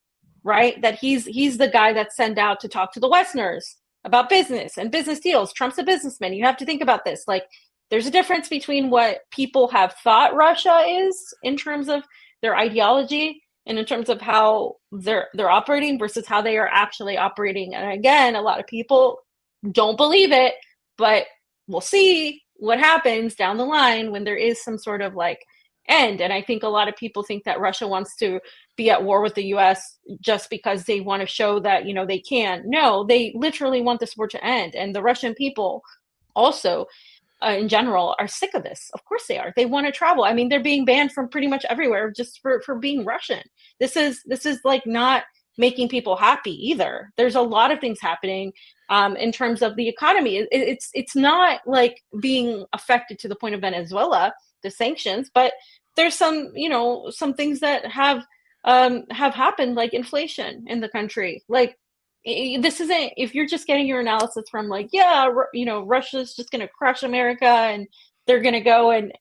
B: right? That he's the guy that's sent out to talk to the Westerners about business and business deals. Trump's a businessman. You have to think about this. Like, there's a difference between what people have thought Russia is in terms of their ideology and in terms of how they're operating versus how they are actually operating. And again, a lot of people don't believe it, but we'll see what happens down the line when there is some sort of like end. And I think a lot of people think that Russia wants to be at war with the US just because they want to show that, they can. No, they literally want this war to end. And the Russian people also, in general, are sick of this. Of course they are. They want to travel. I mean, they're being banned from pretty much everywhere just for being Russian. This is like not making people happy either. There's a lot of things happening in terms of the economy. It's not like being affected to the point of Venezuela, the sanctions, but there's some things that have happened, like inflation in the country. Like, this isn't, if you're just getting your analysis from like, Russia's just going to crush America and they're going to go and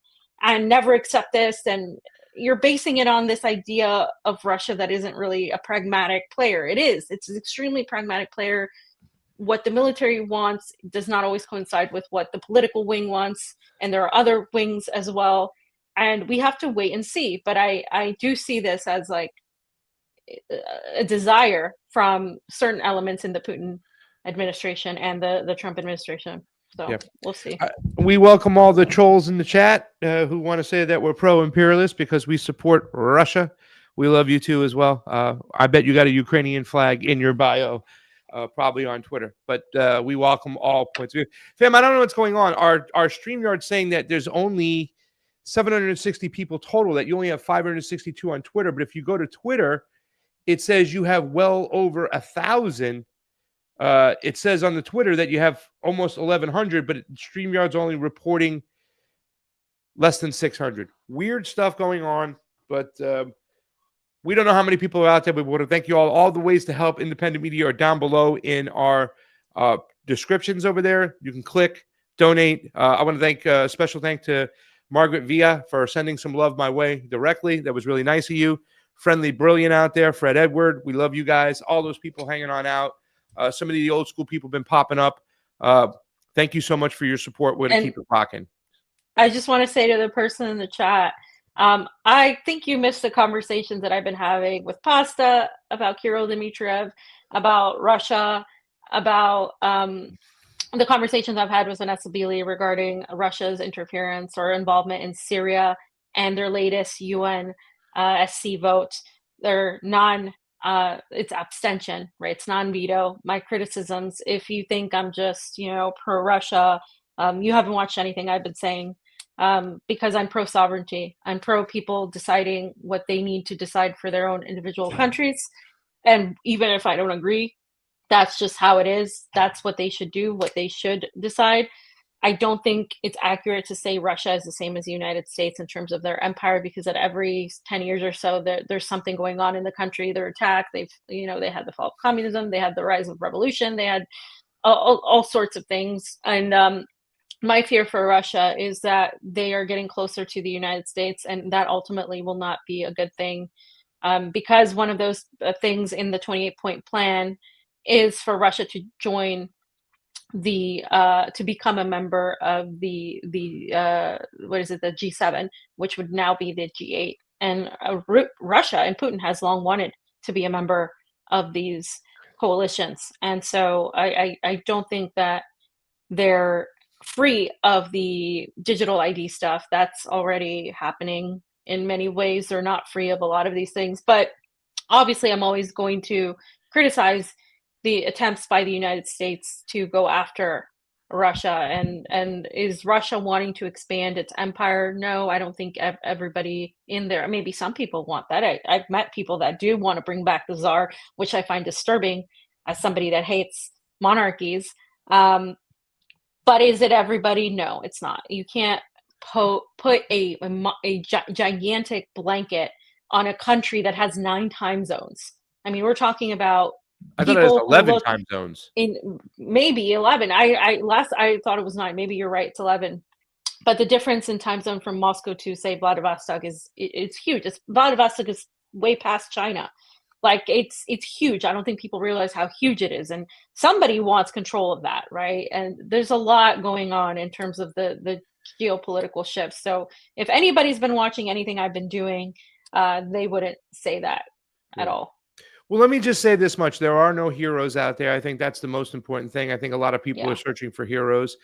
B: never accept this, and you're basing it on this idea of Russia that isn't really a pragmatic player. It's an extremely pragmatic player. What the military wants does not always coincide with what the political wing wants, and there are other wings as well, and we have to wait and see. But I do see this as like a desire from certain elements in the Putin administration and the Trump administration. So we'll see.
A: We welcome all the trolls in the chat who want to say that we're pro-imperialist because we support Russia. We love you too as well. I bet you got a Ukrainian flag in your bio, probably on Twitter. But we welcome all points of view. Fam, I don't know what's going on. Our StreamYard's saying that there's only 760 people total, that you only have 562 on Twitter. But if you go to Twitter, it says you have well over 1,000. It says on the Twitter that you have almost 1,100, but StreamYard's only reporting less than 600. Weird stuff going on, but we don't know how many people are out there. But we want to thank you all. All the ways to help independent media are down below in our descriptions over there. You can click, donate. I want to thank a special thank to Margaret Villa for sending some love my way directly. That was really nice of you. Friendly Brilliant out there, Fred Edward. We love you guys. All those people hanging on out. Some of the old school people have been popping up. Thank you so much for your support. We're going to keep it rocking.
B: I just want to say to the person in the chat, I think you missed the conversations that I've been having with Pasta, about Kirill Dmitriev, about Russia, about the conversations I've had with Vanessa Beeley regarding Russia's interference or involvement in Syria and their latest UN SC vote. They're it's abstention, right? It's non-veto. My criticisms, if you think I'm just, pro-Russia, you haven't watched anything I've been saying, because I'm pro-sovereignty. I'm pro-people deciding what they need to decide for their own individual countries. And even if I don't agree, that's just how it is. That's what they should do, what they should decide. I don't think it's accurate to say Russia is the same as the United States in terms of their empire, because at every 10 years or so, there's something going on in the country. They're attacked. They had the fall of communism. They had the rise of revolution. They had all sorts of things. And my fear for Russia is that they are getting closer to the United States, and that ultimately will not be a good thing, because one of those things in the 28-point plan is for Russia to join to become a member of the G7, which would now be the G8. And Russia and Putin has long wanted to be a member of these coalitions. And so I don't think that they're free of the digital ID stuff. That's already happening in many ways. They're not free of a lot of these things. But obviously, I'm always going to criticize the attempts by the United States to go after Russia. And is Russia wanting to expand its empire? No, I don't think everybody in there. Maybe some people want that. I've met people that do want to bring back the czar, which I find disturbing as somebody that hates monarchies. But is it everybody? No, it's not. You can't put a gigantic blanket on a country that has 9 time zones. I mean, we're talking about.
A: I thought it was 11 time zones.
B: Maybe 11. I thought it was 9. Maybe you're right. It's 11. But the difference in time zone from Moscow to, say, Vladivostok it's huge. Vladivostok is way past China. Like it's huge. I don't think people realize how huge it is. And somebody wants control of that, right? And there's a lot going on in terms of the geopolitical shifts. So if anybody's been watching anything I've been doing, they wouldn't say that at all.
A: Well, let me just say this much. There are no heroes out there. I think that's the most important thing. I think a lot of people are searching for heroes.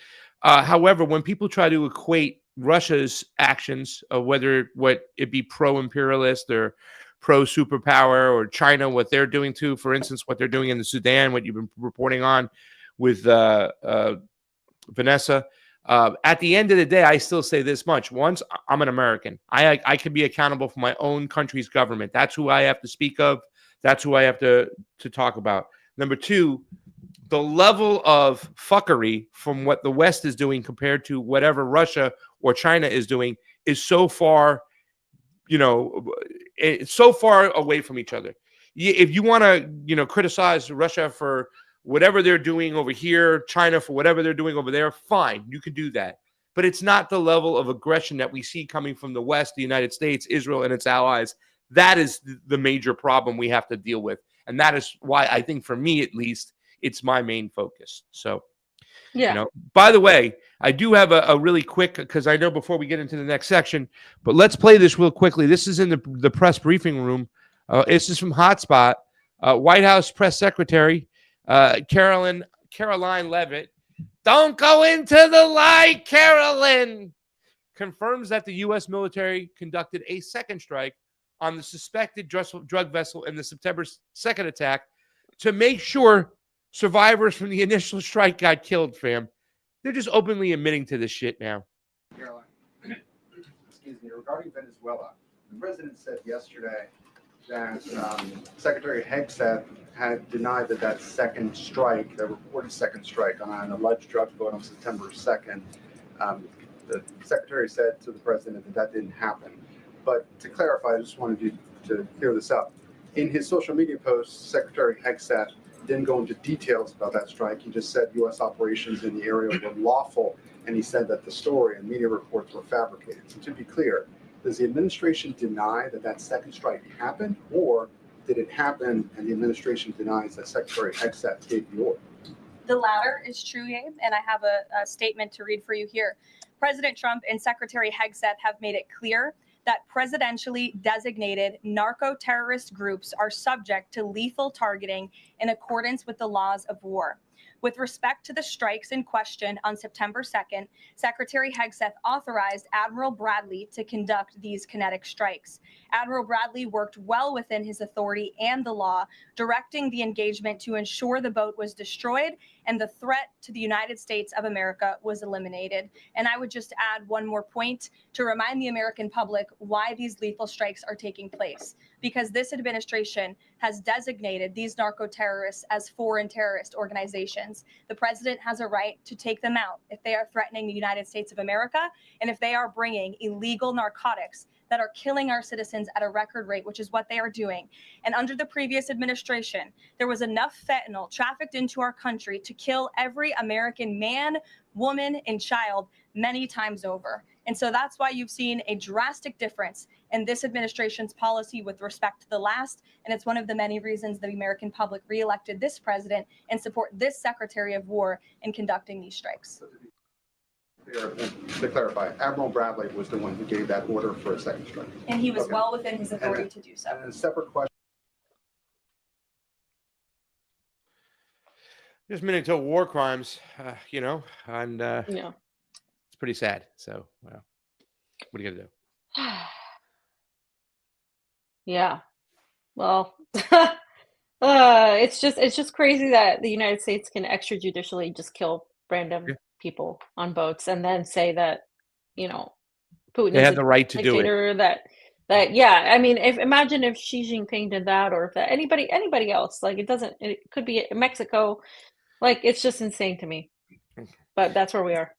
A: However, when people try to equate Russia's actions, whether it be pro-imperialist or pro-superpower, or China, what they're doing too, for instance, what they're doing in the Sudan, what you've been reporting on with Vanessa, at the end of the day, I still say this much. Once, I'm an American. I can be accountable for my own country's government. That's who I have to speak of. That's who I have to talk about. Number 2, the level of fuckery from what the West is doing compared to whatever Russia or China is doing is so far, it's so far away from each other. If you want to, criticize Russia for whatever they're doing over here, China for whatever they're doing over there, fine, you can do that. But it's not the level of aggression that we see coming from the West, the United States, Israel, and its allies. That is the major problem we have to deal with. And that is why I think, for me at least, it's my main focus. So, by the way, I do have a really quick, because I know before we get into the next section, but let's play this real quickly. This is in the press briefing room. This is from Hotspot. White House Press Secretary Caroline Leavitt. Don't go into the light, Carolyn. Confirms that the U.S. military conducted a second strike on the suspected drug vessel in the September 2nd attack to make sure survivors from the initial strike got killed, fam. They're just openly admitting to this shit now.
F: Caroline, excuse me, regarding Venezuela, the president said yesterday that Secretary Hegseth had denied that second strike, the reported second strike on an alleged drug vote on September 2nd, the secretary said to the president that didn't happen. But to clarify, I just wanted you to clear this up. In his social media post, Secretary Hegseth didn't go into details about that strike. He just said U.S. operations in the area were lawful, and he said that the story and media reports were fabricated. So to be clear, does the administration deny that second strike happened, or did it happen? And the administration denies that Secretary Hegseth gave the order.
G: The latter is true, Jayme, and I have a statement to read for you here. President Trump and Secretary Hegseth have made it clear that presidentially designated narco-terrorist groups are subject to lethal targeting in accordance with the laws of war. With respect to the strikes in question on September 2nd, Secretary Hegseth authorized Admiral Bradley to conduct these kinetic strikes. Admiral Bradley worked well within his authority and the law, directing the engagement to ensure the boat was destroyed and the threat to the United States of America was eliminated. And I would just add one more point to remind the American public why these lethal strikes are taking place. Because this administration has designated these narco-terrorists as foreign terrorist organizations. The president has a right to take them out if they are threatening the United States of America and if they are bringing illegal narcotics that are killing our citizens at a record rate, which is what they are doing. And under the previous administration, there was enough fentanyl trafficked into our country to kill every American man, woman, and child many times over. And so that's why you've seen a drastic difference in this administration's policy with respect to the last. And it's one of the many reasons the American public reelected this president and support this Secretary of War in conducting these strikes.
F: To clarify, Admiral Bradley was the one who gave that order for a second strike.
G: And he was
F: Okay.
G: well within his authority to do so.
F: And a separate question.
A: Just a minute till war crimes, and
B: Yeah.
A: it's pretty sad. So, well, what are you gonna do?
B: Yeah. Well, it's just crazy that the United States can extrajudicially just kill random
A: Yeah.
B: people on boats and then say that, Putin
A: They
B: is
A: had
B: a
A: the right to do it.
B: dictator. Yeah, I mean, imagine if Xi Jinping did that, or if anybody else. Like, it could be Mexico. Like, it's just insane to me. But that's where we are.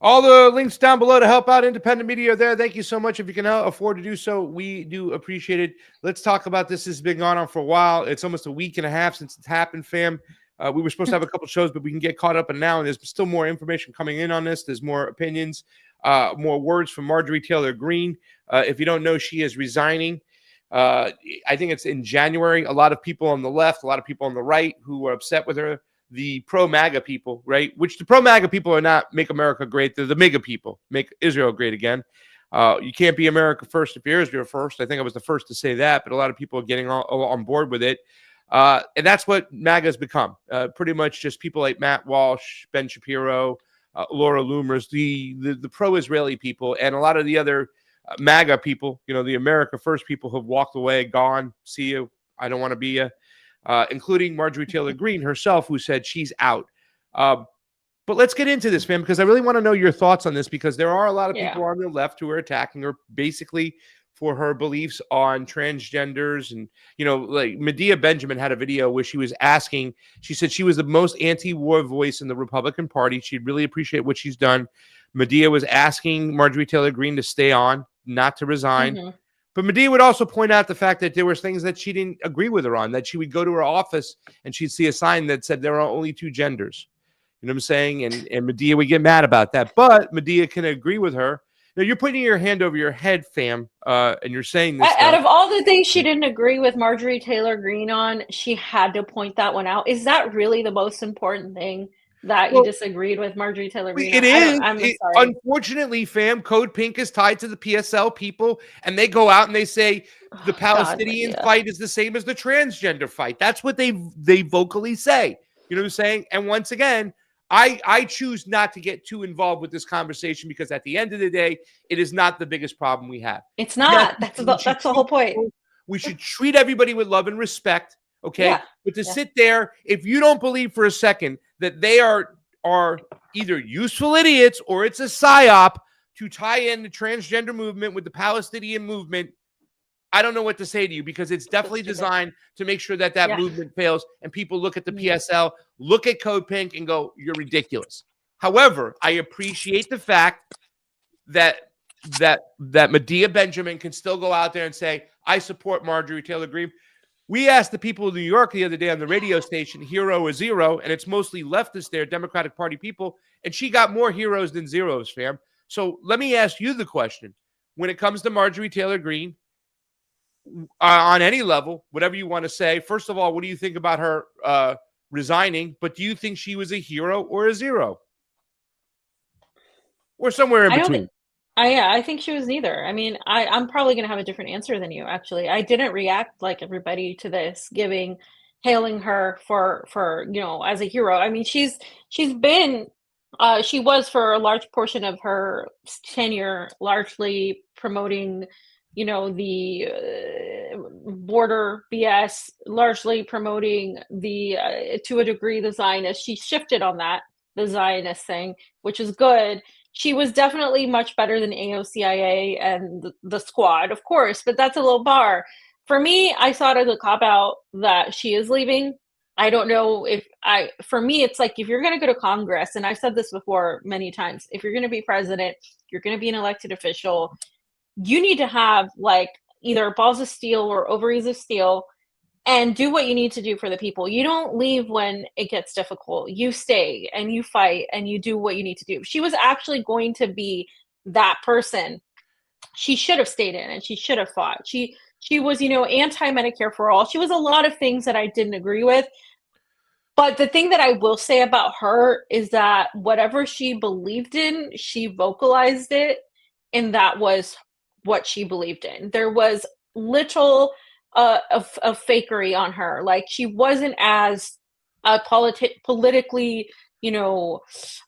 A: All the links down below to help out independent media are there. Thank you so much. If you can afford to do so, we do appreciate it. Let's talk about this. This has been going on for a while. It's almost a week and a half since it's happened, fam. We were supposed to have a couple shows, but we can get caught up in now. And there's still more information coming in on this. There's more opinions, more words from Marjorie Taylor Greene. If you don't know, she is resigning. I think it's in January. A lot of people on the left, a lot of people on the right who are upset with her. The pro-MAGA people, right? Which the pro-MAGA people are not make America great. They're the MAGA people, make Israel great again. You can't be America first if you're Israel first. I think I was the first to say that, but a lot of people are getting all on board with it. And that's what MAGA has become. Pretty much just people like Matt Walsh, Ben Shapiro, Laura Loomer's, the pro-Israeli people, and a lot of the other MAGA people, the America first people have walked away, gone, see you, I don't want to be you. Including Marjorie Taylor Greene herself, who said she's out. But let's get into this, man, because I really want to know your thoughts on this, because there are a lot of people on the left who are attacking her basically for her beliefs on transgenders. And, like Medea Benjamin had a video where she was asking, she said she was the most anti-war voice in the Republican Party. She'd really appreciate what she's done. Medea was asking Marjorie Taylor Greene to stay on, not to resign. Mm-hmm. But Medea would also point out the fact that there was things that she didn't agree with her on, that she would go to her office and she'd see a sign that said there are only two genders. You know what I'm saying? And Medea would get mad about that. But Medea can agree with her. Now, you're putting your hand over your head, fam, and you're saying this.
B: Out of all the things she didn't agree with Marjorie Taylor Greene on, she had to point that one out. Is that really the most important thing? That you disagreed with Marjorie Taylor Greene?
A: It is. Unfortunately, fam, Code Pink is tied to the PSL people, and they go out and they say the Palestinian fight is the same as the transgender fight. That's what they vocally say. You know what I'm saying? And once again, I choose not to get too involved with this conversation, because at the end of the day, it is not the biggest problem we have.
B: It's not. That's the whole point.
A: We should treat everybody with love and respect. Okay. But to sit there, if you don't believe for a second that they are either useful idiots or it's a psyop to tie in the transgender movement with the Palestinian movement, I don't know what to say to you, because it's definitely designed to make sure that movement fails, and people look at the PSL, look at Code Pink and go, you're ridiculous. However, I appreciate the fact that Medea Benjamin can still go out there and say, I support Marjorie Taylor Greene. We asked the people in New York the other day on the radio station, hero or zero, and it's mostly leftists there, Democratic Party people, and she got more heroes than zeros, fam. So let me ask you the question. When it comes to Marjorie Taylor Greene, on any level, whatever you want to say. First of all, what do you think about her resigning? But do you think she was a hero or a zero? Or somewhere in
B: I don't
A: between?
B: think I think she was neither. I mean, I'm probably gonna have a different answer than you, actually. I didn't react like everybody to this, hailing her for, as a hero. I mean, she's been she was for a large portion of her tenure largely promoting, the border BS, largely promoting the to a degree the Zionists. She shifted on that, the Zionist thing, which is good. She was definitely much better than AOCIA and the squad, of course, but that's a low bar. For me, I saw it as a cop out that she is leaving. I don't know for me, it's like if you're going to go to Congress, and I've said this before many times, if you're going to be president, you're going to be an elected official, you need to have like either balls of steel or ovaries of steel and do what you need to do for the people. You don't leave when it gets difficult. You stay and you fight and you do what you need to do. If she was actually going to be that person, she should have stayed in and she should have fought. She was, anti-Medicare for all. She was a lot of things that I didn't agree with. But the thing that I will say about her is that whatever she believed in, she vocalized it, and that was what she believed in. There was little of fakery on her. Like she wasn't as politically,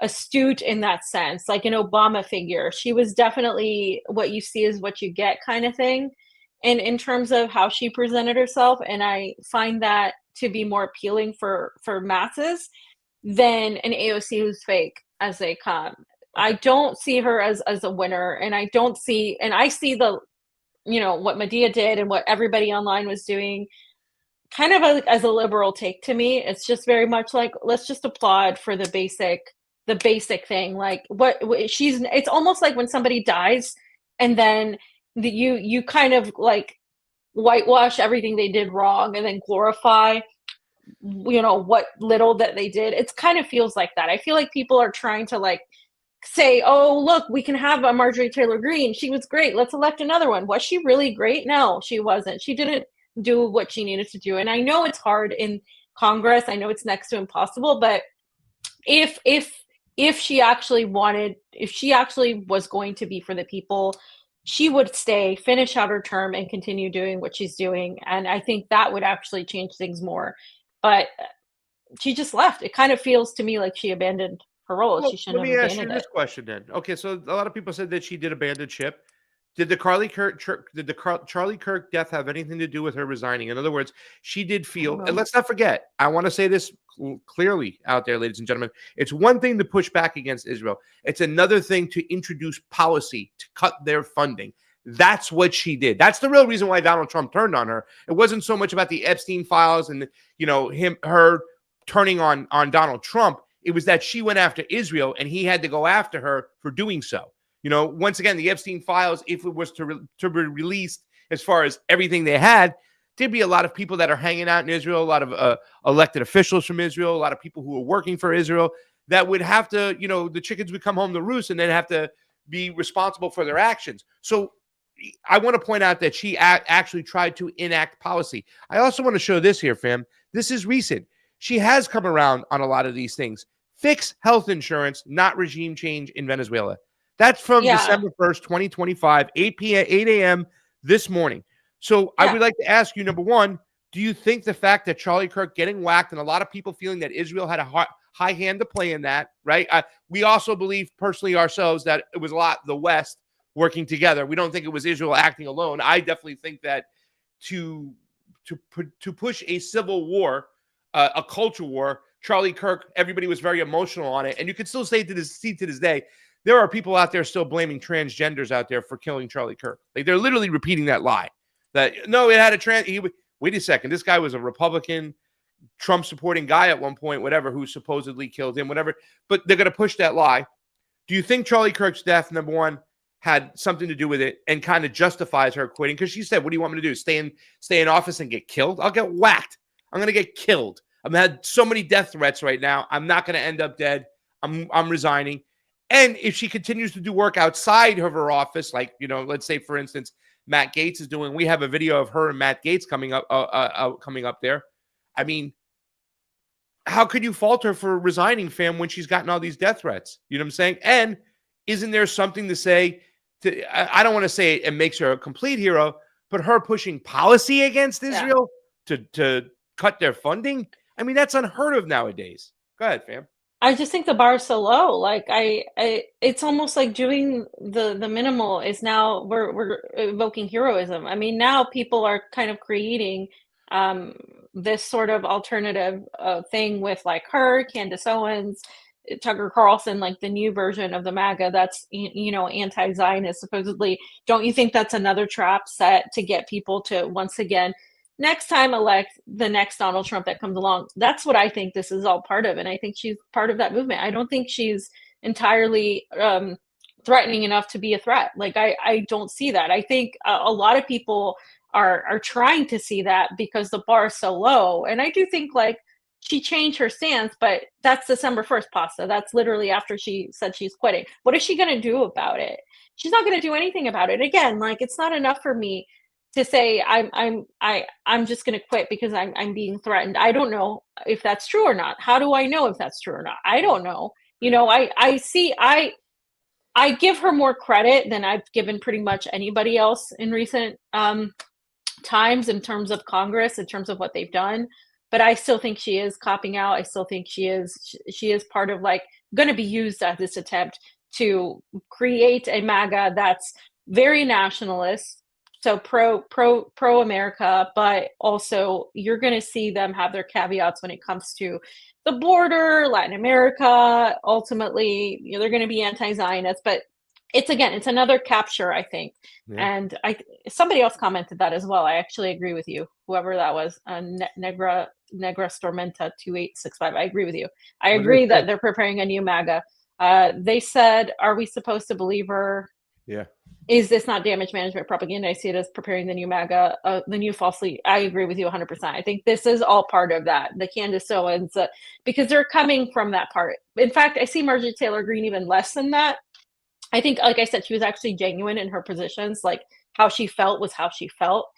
B: astute in that sense, like an Obama figure. She was definitely what you see is what you get kind of thing. And in terms of how she presented herself, and I find that to be more appealing for masses than an AOC who's fake as they come. I don't see her as a winner, and I see the what Medea did and what everybody online was doing kind of as a liberal take to me. It's just very much like, let's just applaud for the basic thing. Like it's almost like when somebody dies and then you kind of like whitewash everything they did wrong and then glorify what little that they did. It's kind of feels like that. I feel like people are trying to like say, oh, look, we can have a Marjorie Taylor Greene. She was great. Let's elect another one. Was she really great? No, she wasn't. She didn't do what she needed to do. And I know it's hard in Congress. I know it's next to impossible, but if she actually was going to be for the people, she would stay, finish out her term, and continue doing what she's doing. And I think that would actually change things more. But she just left. It kind of feels to me like she abandoned her role.
A: Well,
B: she shouldn't
A: let
B: have
A: me ask you
B: abandoned
A: this question then. Okay, so a lot of people said that she did abandon ship. Did the Charlie Kirk death have anything to do with her resigning? In other words, she did feel, and let's not forget, I want to say this clearly out there, ladies and gentlemen. It's one thing to push back against Israel. It's another thing to introduce policy to cut their funding. That's what she did. That's the real reason why Donald Trump turned on her. It wasn't so much about the Epstein files and her turning on Donald Trump. It was that she went after Israel and he had to go after her for doing so. Once again, the Epstein files, if it was to be released as far as everything they had, there'd be a lot of people that are hanging out in Israel, a lot of elected officials from Israel, a lot of people who are working for Israel that would have to, the chickens would come home to roost and then have to be responsible for their actions. So I want to point out that she actually tried to enact policy. I also want to show this here, fam. This is recent. She has come around on a lot of these things. Fix health insurance, not regime change in Venezuela. That's from December 1st, 2025, 8 a.m. this morning. So I would like to ask you, number one, do you think the fact that Charlie Kirk getting whacked and a lot of people feeling that Israel had a high hand to play in that, right? We also believe personally ourselves that it was a lot the West working together. We don't think it was Israel acting alone. I definitely think that to push a civil war, a culture war, Charlie Kirk, everybody was very emotional on it. And you can still see to this day, there are people out there still blaming transgenders out there for killing Charlie Kirk. Like they're literally repeating that lie. That no, it had a wait a second. This guy was a Republican, Trump supporting guy at one point, whatever, who supposedly killed him, whatever. But they're going to push that lie. Do you think Charlie Kirk's death, number one, had something to do with it and kind of justifies her quitting? Because she said, "What do you want me to do? Stay in office and get killed? I'll get whacked. I'm going to get killed. I've had so many death threats right now. I'm not going to end up dead. I'm resigning." And if she continues to do work outside of her office, like, let's say, for instance, Matt Gaetz is doing. We have a video of her and Matt Gaetz coming up there. I mean, how could you fault her for resigning, fam, when she's gotten all these death threats? You know what I'm saying? And isn't there something to say I don't want to say it makes her a complete hero, but her pushing policy against Israel to cut their funding? I mean, that's unheard of nowadays. Go ahead, fam.
B: I just think the bar is so low. Like it's almost like doing the minimal is now we're evoking heroism. I mean, now people are kind of creating this sort of alternative thing with like her, Candace Owens, Tucker Carlson, like the new version of the MAGA that's anti-Zionist supposedly. Don't you think that's another trap set to get people to once again next time elect the next Donald Trump that comes along? That's what I think this is all part of. And I think she's part of that movement. I don't think she's entirely threatening enough to be a threat. Like, I don't see that. I think a lot of people are trying to see that because the bar is so low. And I do think like she changed her stance, but that's December 1st, Pasta. That's literally after she said she's quitting. What is she going to do about it? She's not going to do anything about it. Again, like, it's not enough for me to say I'm just going to quit because I'm being threatened. I don't know if that's true or not. How do I know if that's true or not? I don't know. I give her more credit than I've given pretty much anybody else in recent times in terms of Congress, in terms of what they've done. But I still think she is copping out. I still think she is part of like going to be used as this attempt to create a MAGA that's very nationalist. So pro America, but also you're going to see them have their caveats when it comes to the border, Latin America. Ultimately, they're going to be anti-Zionist, but it's another capture, I think. Yeah. And somebody else commented that as well. I actually agree with you, whoever that was, Negra Stormenta 2865. I agree with you. I agree that they're preparing a new MAGA. They said, "Are we supposed to believe her?
A: Yeah.
B: Is this not damage management propaganda? I see it as preparing the new MAGA, the new falsely." I agree with you 100%. I think this is all part of that. The Candace Owens, because they're coming from that part. In fact, I see Marjorie Taylor Greene even less than that. I think, like I said, she was actually genuine in her positions. Like, how she felt was how she felt.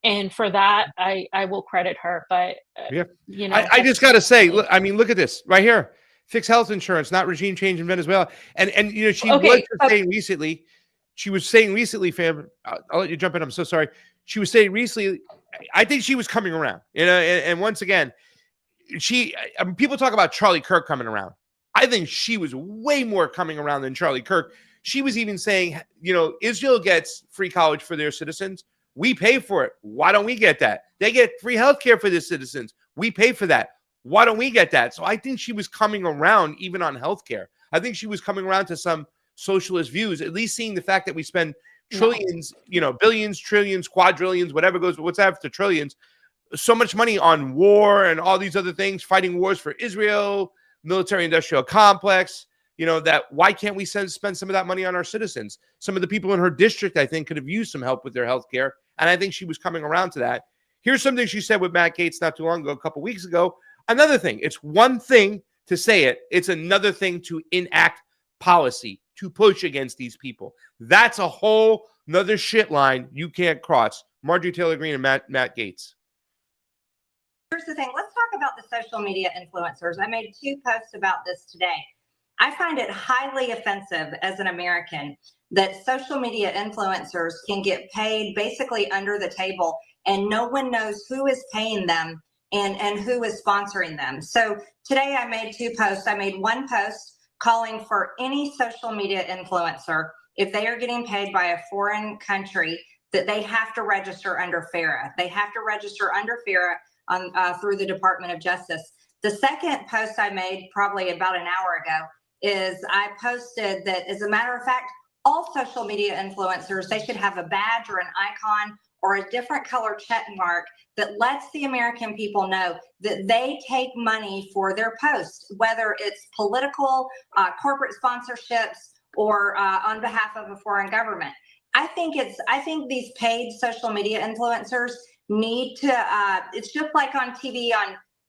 B: And for that, I will credit her. But,
A: I just got to say, look at this right here. Fix health insurance, not regime change in Venezuela. And she was saying recently, fam, I'll let you jump in. I'm so sorry. She was saying recently, I think she was coming around, and once again, people talk about Charlie Kirk coming around. I think she was way more coming around than Charlie Kirk. She was even saying, Israel gets free college for their citizens. We pay for it. Why don't we get that? They get free health care for their citizens. We pay for that. Why don't we get that? So I think she was coming around even on health care. I think she was coming around to some socialist views, at least seeing the fact that we spend trillions, billions, trillions, quadrillions, whatever goes, what's after trillions, so much money on war and all these other things, fighting wars for Israel, military industrial complex, that why can't we spend some of that money on our citizens? Some of the people in her district, I think, could have used some help with their health care. And I think she was coming around to that. Here's something she said with Matt Gaetz not too long ago, a couple weeks ago. Another thing, it's one thing to say it. It's another thing to enact policy, to push against these people. That's a whole nother shit line you can't cross. Marjorie Taylor Greene and Matt Gaetz.
H: Here's the thing. Let's talk about the social media influencers. I made 2 posts about this today. I find it highly offensive as an American that social media influencers can get paid basically under the table and no one knows who is paying them and who is sponsoring them. So today I made 2 posts. I made one post calling for any social media influencer, if they are getting paid by a foreign country, that they have to register under FARA. They have to register under FARA through the Department of Justice. The second post I made probably about an hour ago is I posted that, as a matter of fact, all social media influencers, they should have a badge or an icon or a different color check mark that lets the American people know that they take money for their posts, whether it's political, corporate sponsorships, or on behalf of a foreign government. I think these paid social media influencers need to, it's just like on TV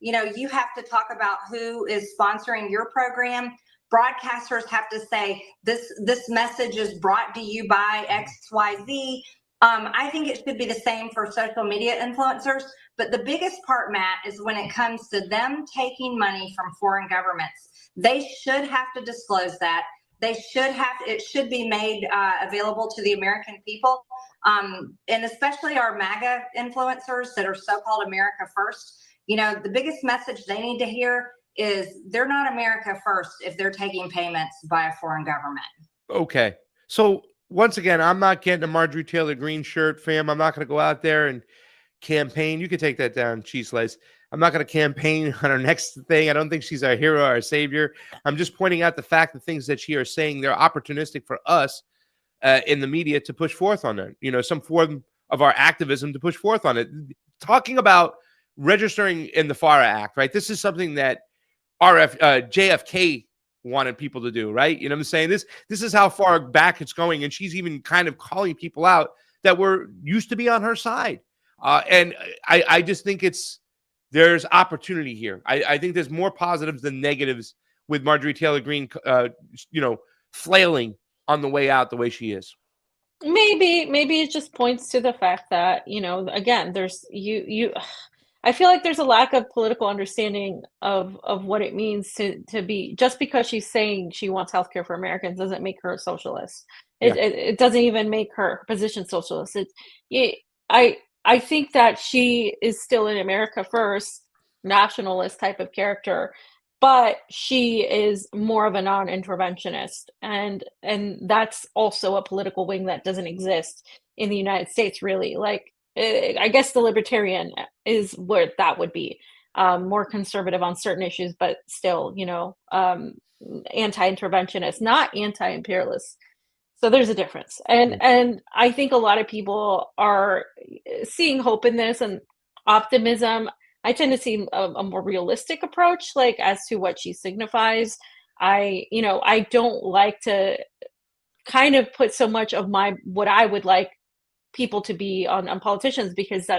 H: you have to talk about who is sponsoring your program. Broadcasters have to say this message is brought to you by XYZ. I think it should be the same for social media influencers. But the biggest part, Matt, is when it comes to them taking money from foreign governments. They should have to disclose that. They should have, it should be made available to the American people. And especially our MAGA influencers that are so-called America First. You know, the biggest message they need to hear is they're not America First if they're taking payments by a foreign government.
A: Okay. So once again, I'm not getting a Marjorie Taylor Greene shirt, fam. I'm not going to go out there and campaign. You can take that down, CheeseSlice. I'm not going to campaign on her next thing. I don't think she's our hero or our savior. I'm just pointing out the fact that things that she is saying, they're opportunistic for us in the media to push forth on it. You know, some form of our activism to push forth on it. Talking about registering in the FARA Act, right? This is something that JFK wanted people to do, right? You know what I'm saying? This is how far back it's going. And she's even kind of calling people out that were used to be on her side. And I just think there's opportunity here. I think there's more positives than negatives with Marjorie Taylor Greene, flailing on the way out the way she is.
B: Maybe it just points to the fact that, again, there's I feel like there's a lack of political understanding of what it means to be, just because she's saying she wants healthcare for Americans doesn't make her a socialist. It doesn't even make her position socialist. I think that she is still an America First nationalist type of character, but she is more of a non-interventionist, and that's also a political wing that doesn't exist in the United States, really. Like, I guess the libertarian is where that would be, more conservative on certain issues, but still, anti-interventionist, not anti-imperialist. So there's a difference. And I think a lot of people are seeing hope in this and optimism. I tend to see a more realistic approach, like, as to what she signifies. I don't like to kind of put so much of what I would like people to be on politicians, because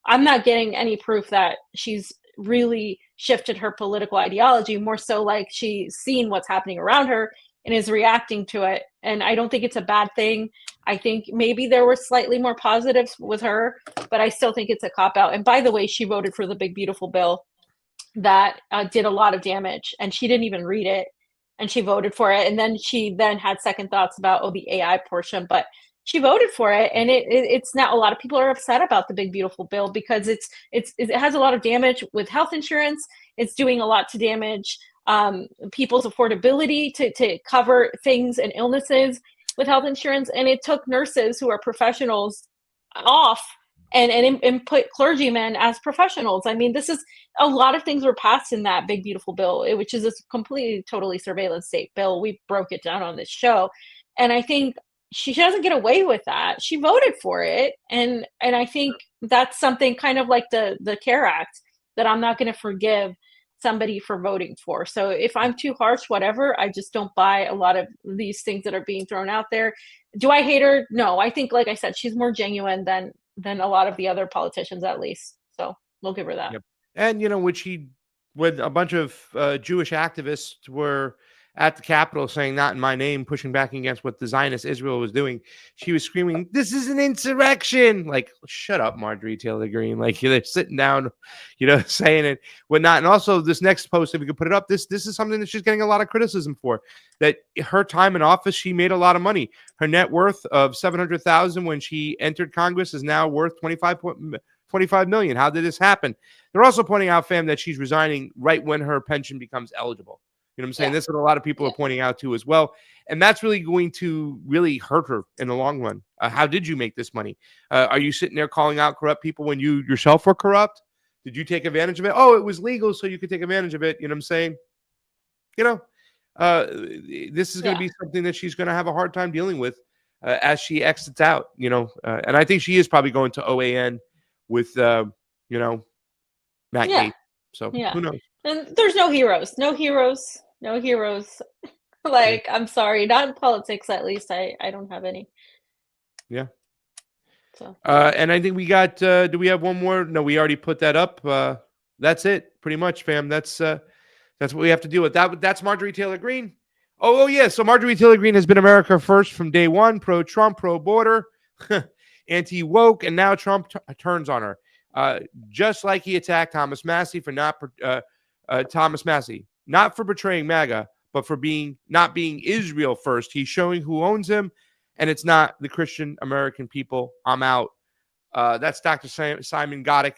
B: I'm not getting any proof that she's really shifted her political ideology. More so like she's seen what's happening around her and is reacting to it. And I don't think it's a bad thing. I think maybe there were slightly more positives with her, but I still think it's a cop-out. And by the way, she voted for the big, beautiful bill that did a lot of damage, and she didn't even read it, and she voted for it. And then she had second thoughts about, the AI portion, but she voted for it. And it's now, a lot of people are upset about the big, beautiful bill because it has a lot of damage with health insurance. It's doing a lot to damage people's affordability to cover things and illnesses with health insurance. And it took nurses who are professionals off and put clergymen as professionals. I mean, this is a lot of things were passed in that big, beautiful bill, which is a completely, totally surveillance state bill. We broke it down on this show. And I think she doesn't get away with that. She voted for it. And I think that's something kind of like the CARE Act that I'm not going to forgive somebody for voting for. So if I'm too harsh, whatever, I just don't buy a lot of these things that are being thrown out there. Do I hate her? No, I think, like I said, she's more genuine than a lot of the other politicians, at least. So we'll give her that.
A: Yep. And, when a bunch of Jewish activists were at the Capitol saying "not in my name," pushing back against what the Zionist Israel was doing, she was screaming, "This is an insurrection!" Like, shut up, Marjorie Taylor Greene. Like, they're sitting down, saying it, whatnot. And also, this next post, if we could put it up, this is something that she's getting a lot of criticism for. That her time in office, she made a lot of money. Her net worth of $700,000 when she entered Congress is now worth $25 million. How did this happen? They're also pointing out, fam, that she's resigning right when her pension becomes eligible. You know what I'm saying? Yeah. This is what a lot of people are pointing out too as well. And that's really going to really hurt her in the long run. How did you make this money? Are you sitting there calling out corrupt people when you yourself were corrupt? Did you take advantage of it? Oh, it was legal, so you could take advantage of it. You know what I'm saying? This is going to be something that she's going to have a hard time dealing with as she exits out, and I think she is probably going to OAN with, Matt Gaetz. So who knows?
B: And there's no heroes. Like, I'm sorry, not in politics, at least. I don't have any.
A: Yeah.
B: So.
A: And I think we got, do we have one more? No, we already put that up. That's it, pretty much, fam. That's what we have to deal with. That's Marjorie Taylor Greene. Oh, yeah. So Marjorie Taylor Greene has been America First from day one, pro-Trump, pro-border. anti-woke, and now Trump turns on her. Just like he attacked Thomas Massey for not for betraying MAGA, but for not being Israel first. He's showing who owns him, and it's not the Christian American people. I'm out. That's Dr. Simon Goddick.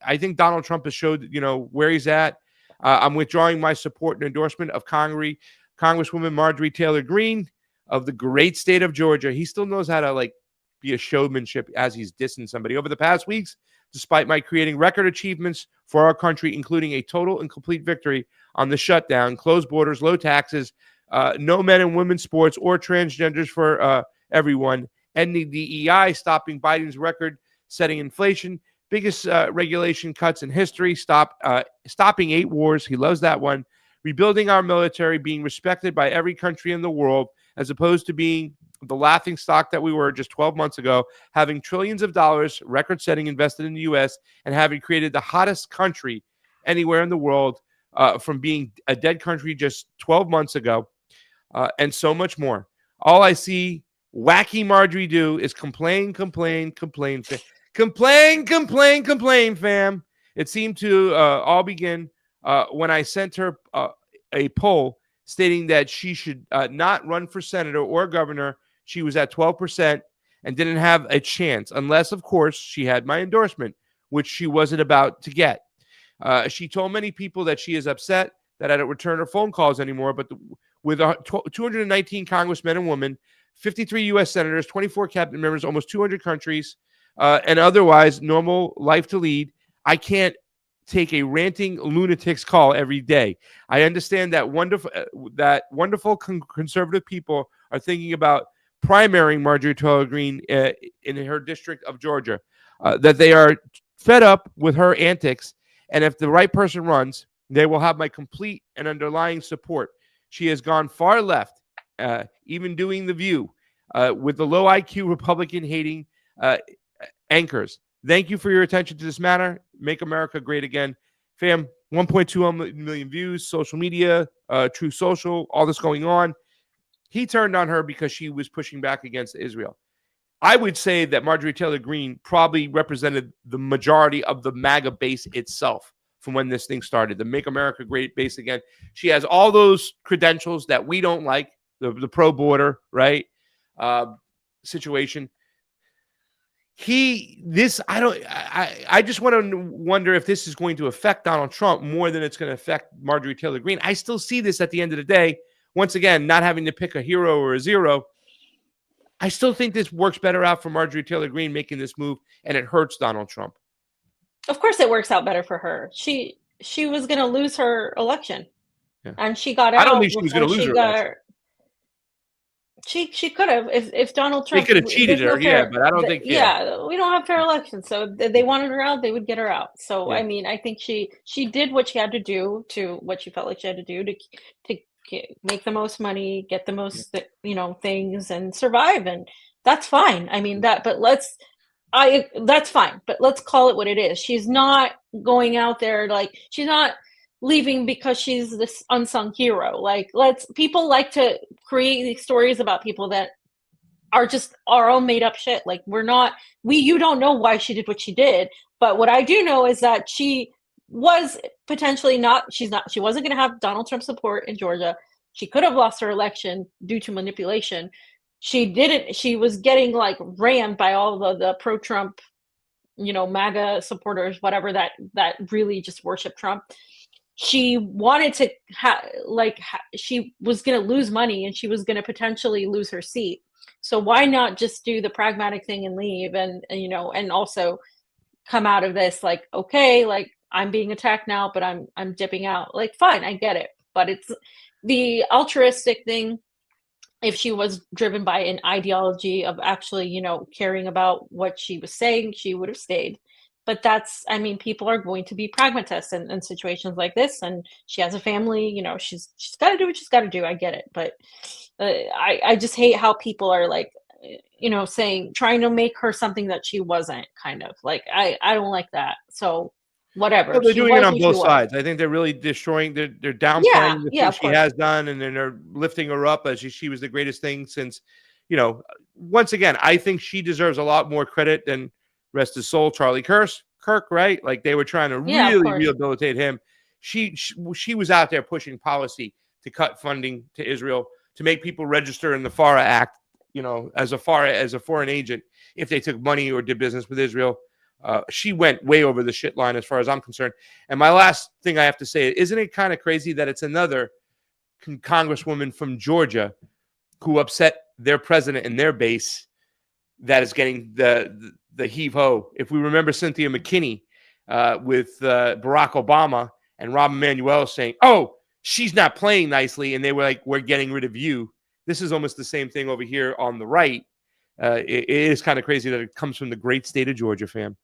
A: I think Donald Trump has showed, where he's at. I'm withdrawing my support and endorsement of Congresswoman Marjorie Taylor Greene of the great state of Georgia. He still knows how to be a showmanship as he's dissing somebody. Over the past weeks, despite my creating record achievements for our country, including a total and complete victory on the shutdown, closed borders, low taxes, no men and women's sports or transgenders for everyone, ending DEI, stopping Biden's record-setting inflation, biggest regulation cuts in history, stopping 8 wars. He loves that one. Rebuilding our military, being respected by every country in the world, as opposed to being the laughing stock that we were just 12 months ago, having trillions of dollars, record-setting invested in the U.S., and having created the hottest country anywhere in the world from being a dead country just 12 months ago, and so much more. All I see wacky Marjorie do is complain, fam. It seemed to all begin when I sent her a poll stating that she should not run for senator or governor. She was at 12% and didn't have a chance unless, of course, she had my endorsement, which she wasn't about to get. She told many people that she is upset that I don't return her phone calls anymore, but with 219 congressmen and women, 53 U.S. senators, 24 cabinet members, almost 200 countries, and otherwise normal life to lead, I can't take a ranting lunatic's call every day. I understand that wonderful conservative people are thinking about primarying Marjorie Taylor Greene in her district of Georgia, that they are fed up with her antics, and if the right person runs, they will have my complete and underlying support. She has gone far left, even doing The View, with the low IQ Republican hating anchors. Thank you for your attention to this matter. Make America great again. Fam, 1.2 million views, social media, True Social, all this going on. He turned on her because she was pushing back against Israel. I would say that Marjorie Taylor Greene probably represented the majority of the MAGA base itself from when this thing started, the Make America Great base again. She has all those credentials that we don't like, the pro-border, right, situation. I just want to wonder if this is going to affect Donald Trump more than it's going to affect Marjorie Taylor Greene. I still see this at the end of the day. Once again, not having to pick a hero or a zero. I still think this works better out for Marjorie Taylor Greene making this move, and it hurts Donald Trump.
B: Of course, it works out better for her. She was going to lose her election, and she got out.
A: I don't think she was going to lose her election.
B: She could have if Donald Trump.
A: They could have cheated her, but I don't think.
B: Yeah, we don't have fair elections, so they wanted her out. They would get her out. So I mean, I think she did what she had to do to what she felt like she had to do to make the most money, get the most things, and survive, and that's fine. I mean that's fine, but let's call it what it is. She's not going out there she's not leaving because she's this unsung hero. People like to create these stories about people that are just our own made up shit. You don't know why she did what she did, but what I do know is that she was potentially she wasn't going to have Donald Trump support in Georgia. She could have lost her election due to manipulation. She didn't. She was getting rammed by all the pro-Trump, MAGA supporters, whatever that really just worship Trump. She wanted to she was going to lose money, and she was going to potentially lose her seat. So why not just do the pragmatic thing and leave, and also come out of this okay, I'm being attacked now, but I'm dipping out. Fine, I get it, but it's the altruistic thing. If she was driven by an ideology of actually, caring about what she was saying, she would have stayed. But people are going to be pragmatists in situations like this. And she has a family, she's got to do what she's got to do. I get it. But I just hate how people are trying to make her something that she wasn't, kind of. I don't like that. So whatever.
A: Well, they're doing it on both sides. I think they're really destroying, they're downplaying the things she has done, and then they're lifting her up as she was the greatest thing since, you know, once again, I think she deserves a lot more credit than, rest his soul, Charlie Kirk, right? Like they were trying to
B: Yeah, of
A: really
B: course.
A: rehabilitate him. She was out there pushing policy to cut funding to Israel, to make people register in the FARA Act, you know, as a foreign agent if they took money or did business with Israel. She went way over the shit line as far as I'm concerned. And my last thing I have to say, isn't it kind of crazy that it's another congresswoman from Georgia who upset their president and their base that is getting the heave-ho? If we remember Cynthia McKinney with Barack Obama and Rahm Emanuel saying, oh, she's not playing nicely, and they were like, we're getting rid of you. This is almost the same thing over here on the right. It is kind of crazy that it comes from the great state of Georgia, fam.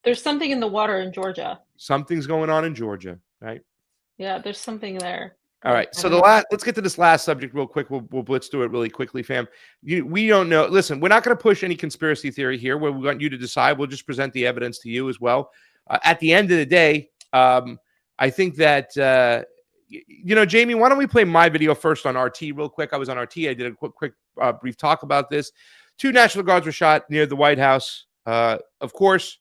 B: There's something in the water in Georgia.
A: Something's going on in Georgia, right?
B: Yeah, there's something there.
A: All right. So
B: Mhm.
A: let's get to this last subject real quick. We'll blitz through it really quickly, fam. We don't know. Listen, we're not going to push any conspiracy theory here. We want you to decide. We'll just present the evidence to you as well. At the end of the day, I think that you know, Jayme, why don't we play my video first on RT real quick? I was on RT. I did a quick brief talk about this. 2 National Guards were shot near the White House. Of course,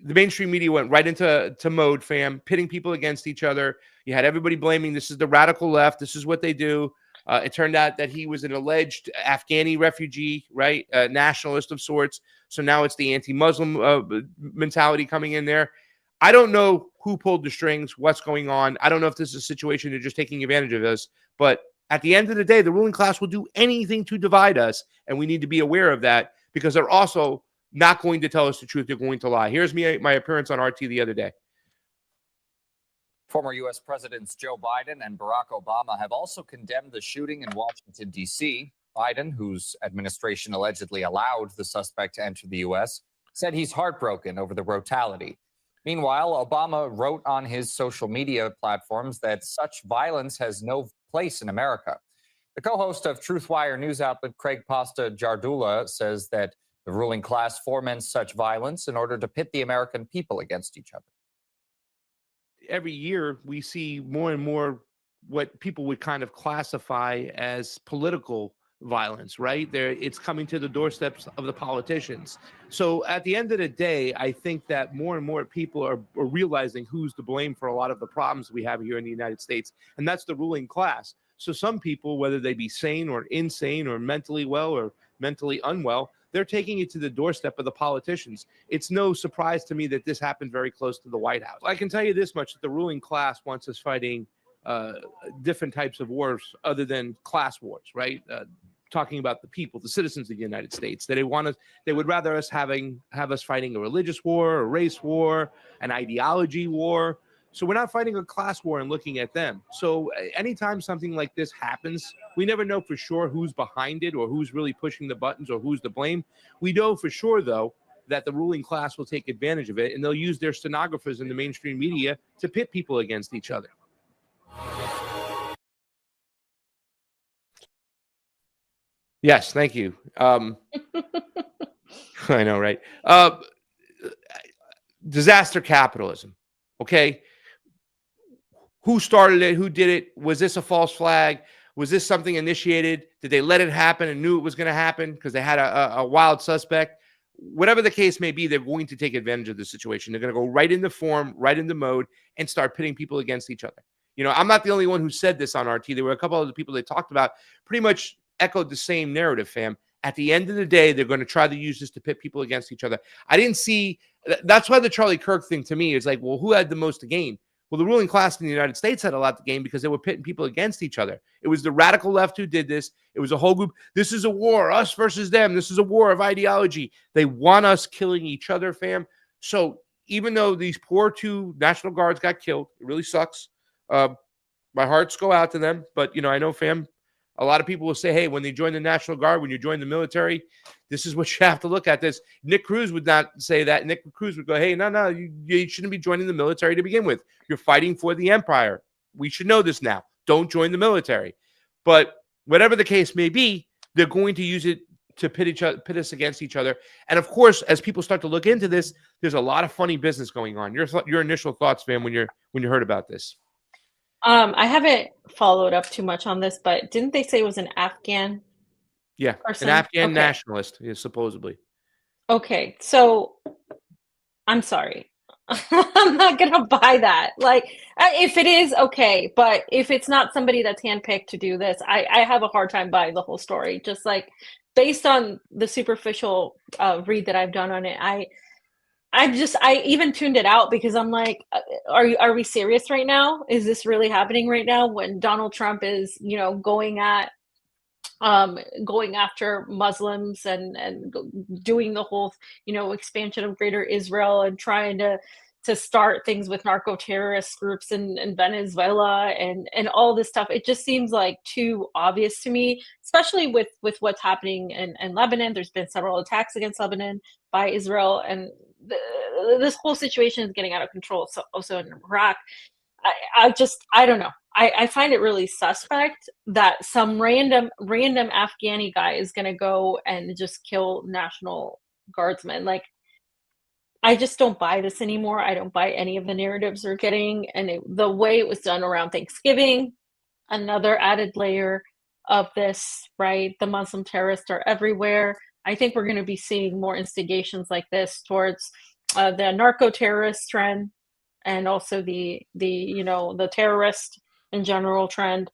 A: the mainstream media went right into mode, fam, pitting people against each other. You had everybody blaming this is the radical left. This is what they do. It turned out that he was an alleged Afghani refugee, right? Nationalist of sorts. So now it's the anti-Muslim mentality coming in there. I don't know who pulled the strings, what's going on. I don't know if this is a situation they're just taking advantage of us. But at the end of the day, the ruling class will do anything to divide us. And we need to be aware of that because they're also not going to tell us the truth. They're going to lie. Here's my appearance on RT the other day.
I: Former U.S. Presidents Joe Biden and Barack Obama have also condemned the shooting in Washington, D.C. Biden, whose administration allegedly allowed the suspect to enter the U.S., said he's heartbroken over the brutality. Meanwhile, Obama wrote on his social media platforms that such violence has no place in America. The co-host of TruthWire news outlet Craig Pasta Jardula says that the ruling class foments such violence in order to pit the American people against each other.
A: Every year we see more and more what people would kind of classify as political violence, right? It's coming to the doorsteps of the politicians. So at the end of the day, I think that more and more people are realizing who's to blame for a lot of the problems we have here in the United States, and that's the ruling class. So some people, whether they be sane or insane or mentally well or mentally unwell, they're taking it to the doorstep of the politicians. It's no surprise to me that this happened very close to the White House. I can tell you this much, that the ruling class wants us fighting different types of wars other than class wars, right? Talking about the people, the citizens of the United States, that they would rather us have us fighting a religious war, a race war, an ideology war. So we're not fighting a class war and looking at them. So anytime something like this happens, we never know for sure who's behind it or who's really pushing the buttons or who's to blame. We know for sure, though, that the ruling class will take advantage of it, and they'll use their stenographers in the mainstream media to pit people against each other. Yes, thank you. I know, right? Disaster capitalism. Okay. Who started it? Who did it? Was this a false flag? Was this something initiated? Did they let it happen and knew it was going to happen because they had a wild suspect? Whatever the case may be, they're going to take advantage of the situation. They're going to go right into form, right into mode, and start pitting people against each other. You know, I'm not the only one who said this on RT. There were a couple other people they talked about, pretty much echoed the same narrative, fam. At the end of the day, they're going to try to use this to pit people against each other. I didn't see, that's why the Charlie Kirk thing to me is like, well, who had the most to gain? Well, the ruling class in the United States had a lot to gain because they were pitting people against each other. It was the radical left who did this. It was a whole group. This is a war, us versus them. This is a war of ideology. They want us killing each other, fam. So even though these poor 2 National Guards got killed, it really sucks. My hearts go out to them. But, you know, I know, fam, a lot of people will say, hey, when they join the National Guard, when you join the military, this is what you have to look at this. Nick Cruz would not say that. Nick Cruz would go, hey, no, you shouldn't be joining the military to begin with. You're fighting for the empire. We should know this now. Don't join the military. But whatever the case may be, they're going to use it to pit us against each other. And of course, as people start to look into this, there's a lot of funny business going on. Your initial thoughts, fam, when you heard about this?
B: I haven't followed up too much on this, but didn't they say it was an Afghan
A: Yeah,
B: person?
A: an Afghan
B: Okay.
A: nationalist is supposedly.
B: Okay, so I'm sorry. I'm not gonna buy that. Like, if it is, okay, but if it's not somebody that's handpicked to do this, I have a hard time buying the whole story. Just like based on the superficial read that I've done on it, I even tuned it out because I'm like, are we serious right now? Is this really happening right now when Donald Trump is, going after Muslims and doing the whole, expansion of Greater Israel and trying to start things with narco terrorist groups in Venezuela and all this stuff. It just seems like too obvious to me, especially with what's happening in Lebanon. There's been several attacks against Lebanon by Israel, and this whole situation is getting out of control. So also in Iraq, I don't know. I find it really suspect that some random Afghani guy is gonna go and just kill National Guardsmen. Like, I just don't buy this anymore. I don't buy any of the narratives we're getting, and the way it was done around Thanksgiving, another added layer of this, right? The Muslim terrorists are everywhere. I think we're going to be seeing more instigations like this towards the narco terrorist trend, and also the terrorist in general trend.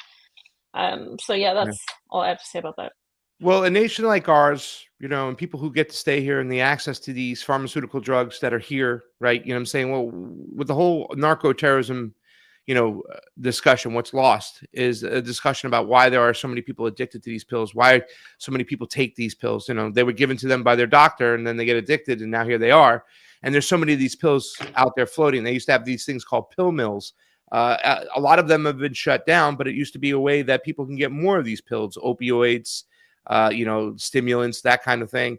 B: So yeah, that's all I have to say about that.
A: Well, a nation like ours, and people who get to stay here and the access to these pharmaceutical drugs that are here, right? What I'm saying? Well, with the whole narco terrorism, discussion, what's lost is a discussion about why there are so many people addicted to these pills, why so many people take these pills. They were given to them by their doctor and then they get addicted and now here they are. And there's so many of these pills out there floating. They used to have these things called pill mills. A lot of them have been shut down, but it used to be a way that people can get more of these pills, opioids, stimulants, that kind of thing.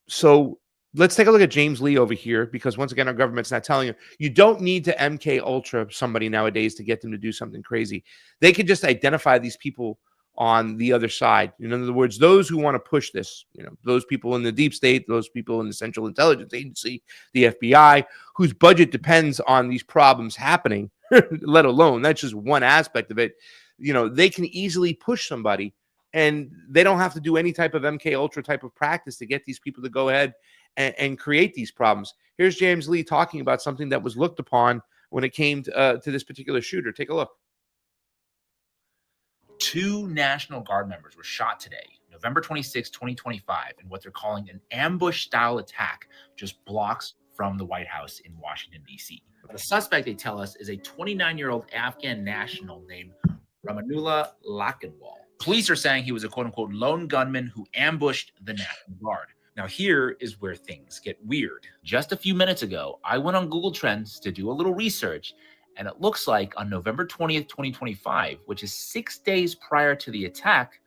A: So let's take a look at James Lee over here, because once again, our government's not telling you. You don't need to MK Ultra somebody nowadays to get them to do something crazy. They could just identify these people on the other side. In other words, those who want to push this, those people in the deep state, those people in the Central Intelligence Agency, the FBI, whose budget depends on these problems happening, let alone, that's just one aspect of it. They can easily push somebody, and they don't have to do any type of MK Ultra type of practice to get these people to go ahead and create these problems. Here's James Lee talking about something that was looked upon when it came to this particular shooter. Take a look.
J: 2 National Guard members were shot today, November 26, 2025, in what they're calling an ambush-style attack just blocks from the White House in Washington, D.C. The suspect, they tell us, is a 29-year-old Afghan national named Ramanullah Lakanwal. Police are saying he was a quote-unquote lone gunman who ambushed the National Guard. Now, here is where things get weird. Just a few minutes ago, I went on Google Trends to do a little research, and it looks like on November 20th, 2025, which is 6 days prior to the attack,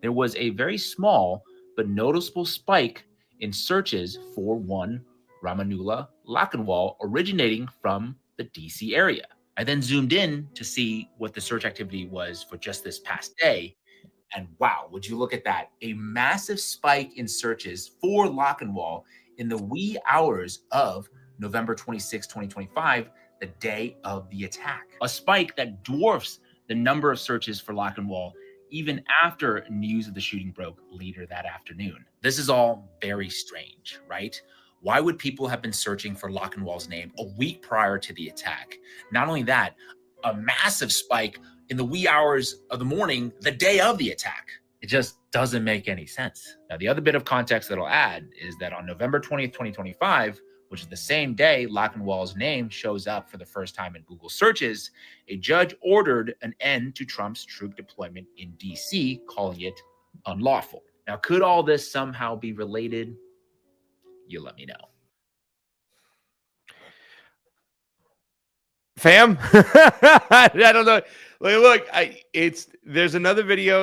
J: there was a very small but noticeable spike in searches for one Ramanullah Lakanwal originating from the DC area. I then zoomed in to see what the search activity was for just this past day. And wow, would you look at that? A massive spike in searches for Lakanwal in the wee hours of November 26, 2025, the day of the attack. A spike that dwarfs the number of searches for Lakanwal even after news of the shooting broke later that afternoon. This is all very strange, right? Why would people have been searching for Lakanwal's name a week prior to the attack? Not only that, a massive spike in the wee hours of the morning, the day of the attack. It just doesn't make any sense. Now, the other bit of context that I'll add is that on November 20th, 2025, which is the same day Lakanwal's name shows up for the first time in Google searches, a judge ordered an end to Trump's troop deployment in DC, calling it unlawful. Now, could all this somehow be related? You let me know.
A: Fam, I don't know. Look, there's another video.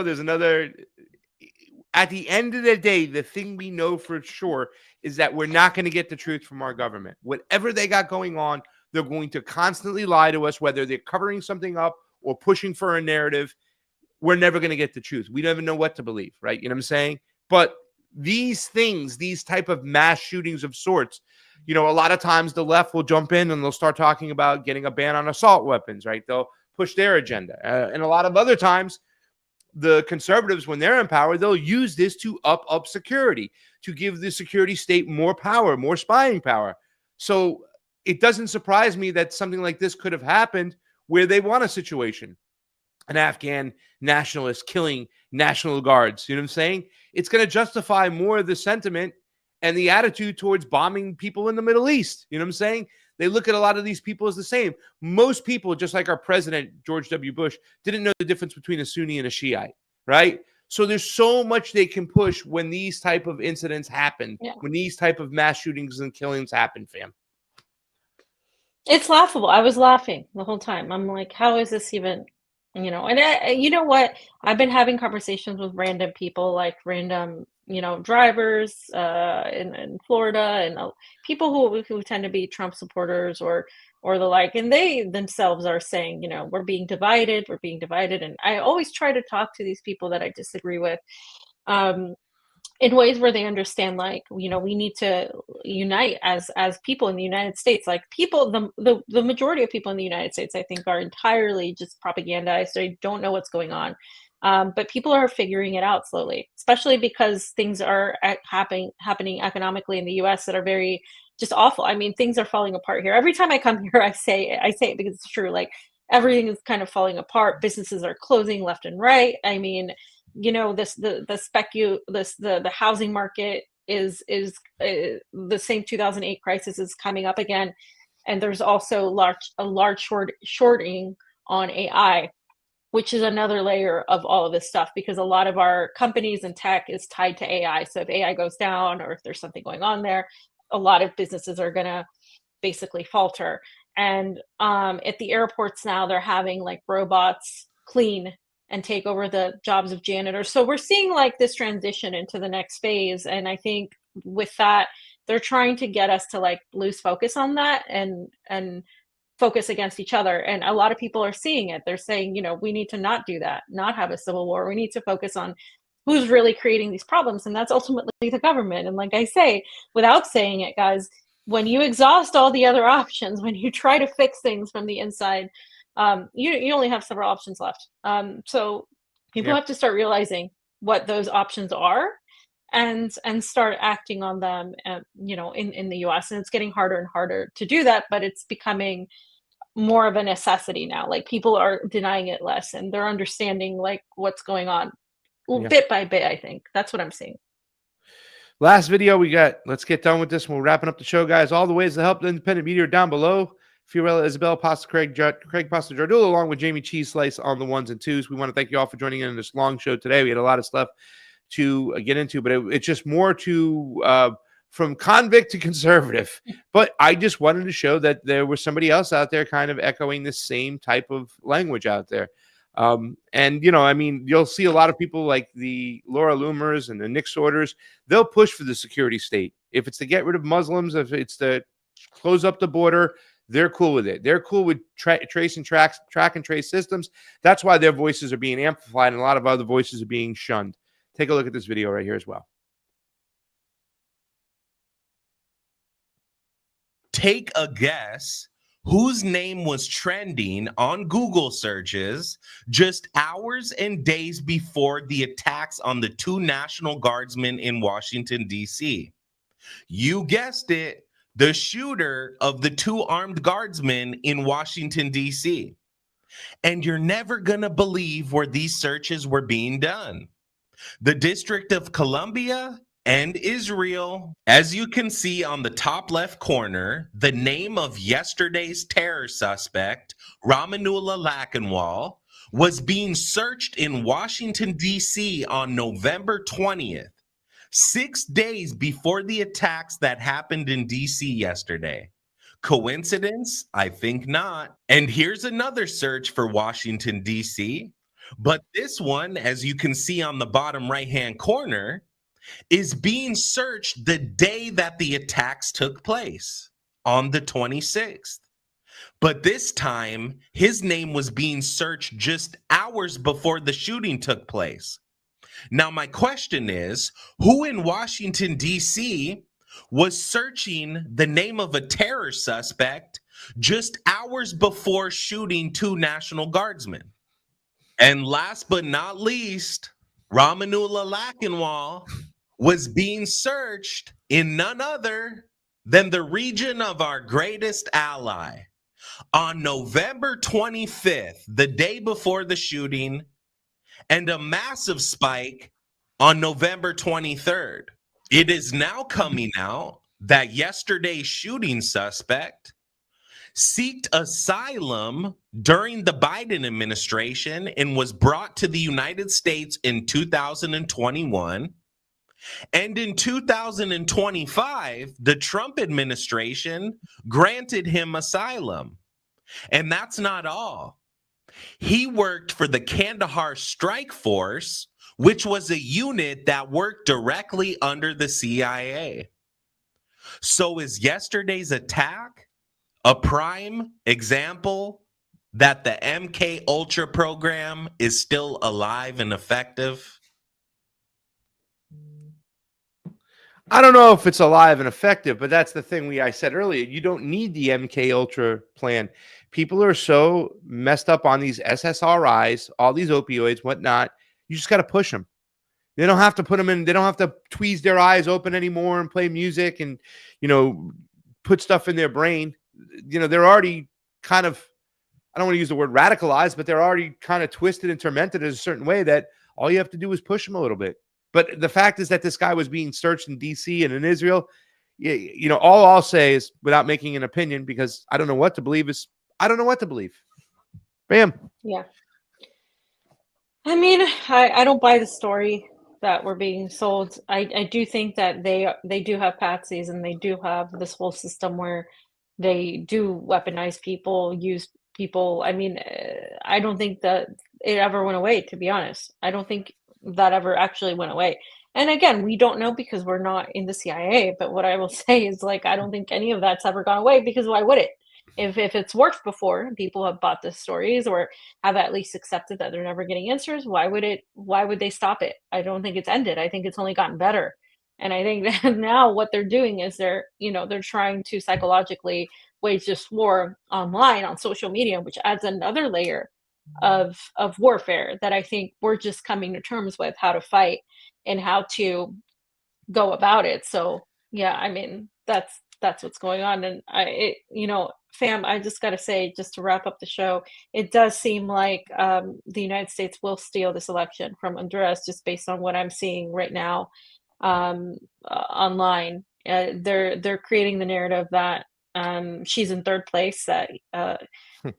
A: At the end of the day, the thing we know for sure is that we're not going to get the truth from our government. Whatever they got going on, they're going to constantly lie to us, whether they're covering something up or pushing for a narrative. We're never going to get the truth. We never know what to believe, right? You know what I'm saying? But these things, these type of mass shootings of sorts, a lot of times the left will jump in and they'll start talking about getting a ban on assault weapons, right? They'll push their agenda. And a lot of other times, the conservatives, when they're in power, they'll use this to up security, to give the security state more power, more spying power. So it doesn't surprise me that something like this could have happened where they want a situation, an Afghan nationalist killing National Guards. You know what I'm saying? It's going to justify more of the sentiment and the attitude towards bombing people in the Middle East. You know what I'm saying? They look at a lot of these people as the same. Most people, just like our president, George W. Bush, didn't know the difference between a Sunni and a Shiite, right? So there's so much they can push when these type of incidents happen, when these type of mass shootings and killings happen, fam.
B: It's laughable. I was laughing the whole time. I'm like, how is this even, and you know what? I've been having conversations with random people, like random, drivers in Florida, and people who tend to be Trump supporters or the like, and they themselves are saying, we're being divided. And I always try to talk to these people that I disagree with, in ways where they understand, like, we need to unite as people in the United States. Like, people, the majority of people in the United States, I think, are entirely just propagandized. They don't know what's going on. But people are figuring it out slowly, especially because things are happening economically in the US that are very just awful. I mean, things are falling apart here. Every time I come here, I say it because it's true. Like, everything is kind of falling apart. Businesses are closing left and right. I mean, the housing market is the same 2008 crisis is coming up again, and there's also a large shorting on AI, which is another layer of all of this stuff, because a lot of our companies and tech is tied to AI. So if AI goes down, or if there's something going on there, a lot of businesses are gonna basically falter. And at the airports now, they're having like robots clean and take over the jobs of janitors. So we're seeing like this transition into the next phase. And I think with that, they're trying to get us to like lose focus on that and focus against each other. And a lot of people are seeing it. They're saying, we need to not do that, not have a civil war. We need to focus on who's really creating these problems. And that's ultimately the government. And like I say, without saying it, guys, when you exhaust all the other options, when you try to fix things from the inside, you only have several options left. So people have to start realizing what those options are and start acting on them, in the US. And it's getting harder and harder to do that, but it's becoming more of a necessity now. Like, people are denying it less, and they're understanding like what's going on bit by bit. I think that's what I'm seeing.
A: Last video we got. Let's get done with this. We're wrapping up the show, guys. All the ways to help the independent media are down below. Fiorella Isabel, Pasta Craig Pasta Jardula, along with Jayme CheeseSlice on the ones and twos. We want to thank you all for joining in this long show today. We had a lot of stuff to get into, but it's just more to from convict to conservative. But I just wanted to show that there was somebody else out there kind of echoing the same type of language out there. And, I mean, you'll see a lot of people like the Laura Loomers and the Nick Sorters. They'll push for the security state. If it's to get rid of Muslims, if it's to close up the border, they're cool with it. They're cool with track and trace systems. That's why their voices are being amplified, and a lot of other voices are being shunned. Take a look at this video right here as well.
K: Take a guess whose name was trending on Google searches just hours and days before the attacks on the 2 National Guardsmen in Washington, D.C. You guessed it. The shooter of the 2 armed guardsmen in Washington, D.C. And you're never going to believe where these searches were being done. The District of Columbia and Israel. As you can see on the top left corner, the name of yesterday's terror suspect, Ramanullah Lackenwall, was being searched in Washington, D.C. on November 20th. 6 days before the attacks that happened in D.C. yesterday. Coincidence? I think not. And here's another search for Washington, D.C. But this one, as you can see on the bottom right-hand corner, is being searched the day that the attacks took place, on the 26th. But this time, his name was being searched just hours before the shooting took place. Now, my question is, who in Washington, D.C. was searching the name of a terror suspect just hours before shooting 2 National Guardsmen? And last but not least, Ramanula Lackenwall was being searched in none other than the region of our greatest ally. On November 25th, the day before the shooting, and a massive spike on November 23rd. It is now coming out that yesterday's shooting suspect sought asylum during the Biden administration and was brought to the United States in 2021. And in 2025, the Trump administration granted him asylum. And that's not all. He worked for the Kandahar Strike Force, which was a unit that worked directly under the CIA. So is yesterday's attack a prime example that the MK Ultra program is still alive and effective?
A: I don't know if it's alive and effective, but that's the thing I said earlier. You don't need the MK Ultra plan. People are so messed up on these SSRIs, all these opioids, whatnot. You just got to push them. They don't have to put them in. They don't have to tweeze their eyes open anymore and play music and, put stuff in their brain. They're already kind of, I don't want to use the word radicalized, but they're already kind of twisted and tormented in a certain way that all you have to do is push them a little bit. But the fact is that this guy was being searched in D.C. and in Israel. All I'll say is, without making an opinion, because I don't know what to believe, is I don't know what to believe. Bam.
B: Yeah. I mean, I don't buy the story that we're being sold. I do think that they do have patsies, and they do have this whole system where they do weaponize people, use people. I mean, I don't think that it ever went away, to be honest. I don't think that ever actually went away. And again, we don't know because we're not in the CIA. But what I will say is, I don't think any of that's ever gone away, because why would it? If it's worked before, people have bought the stories or have at least accepted that they're never getting answers. Why would they stop it? I don't think it's ended. I think it's only gotten better. And I think that now what they're doing is they're trying to psychologically wage this war online on social media, which adds another layer of warfare that I think we're just coming to terms with how to fight and how to go about it. So yeah, I mean, that's what's going on. And fam, I just got to say, just to wrap up the show, it does seem like the United States will steal this election from Honduras, just based on what I'm seeing right now online. They're creating the narrative that she's in third place, that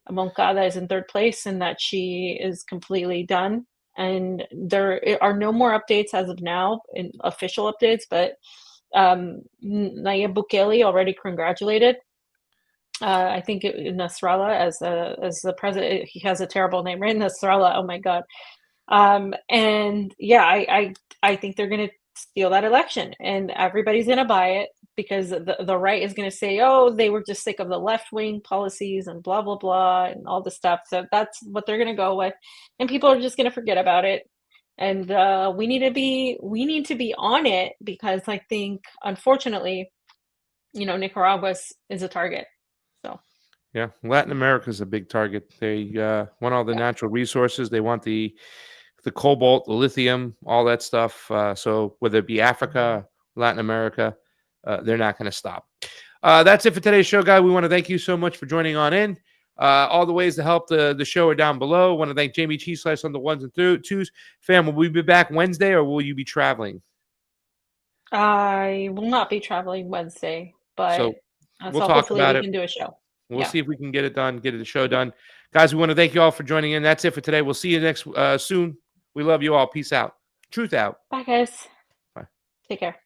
B: Moncada is in third place, and that she is completely done. And there are no more updates as of now, in official updates, but Nayib Bukele already congratulated I think Nasrallah as the president. He has a terrible name, right? Nasrallah. Oh my God. And yeah, I think they're going to steal that election, and everybody's going to buy it, because the right is going to say, oh, they were just sick of the left-wing policies and blah, blah, blah, and all this stuff. So that's what they're going to go with. And people are just going to forget about it. And we need to be on it, because I think, unfortunately, Nicaragua is a target. So
A: yeah, Latin America is a big target. They want all the natural resources. They want the cobalt, the lithium, all that stuff. So whether it be Africa, Latin America, they're not going to stop. That's it for today's show, guys. We want to thank you so much for joining on in. All the ways to help the show are down below. I want to thank Jayme CheeseSlice on the ones and twos. Fam, will we be back Wednesday, or will you be traveling?
B: I will not be traveling Wednesday, but
A: so we'll talk about it.
B: We can do a show.
A: We'll see if we can get it done, get the show done. Guys, we want to thank you all for joining in. That's it for today. We'll see you next soon. We love you all. Peace out. Truth out.
B: Bye, guys.
A: Bye.
B: Take care.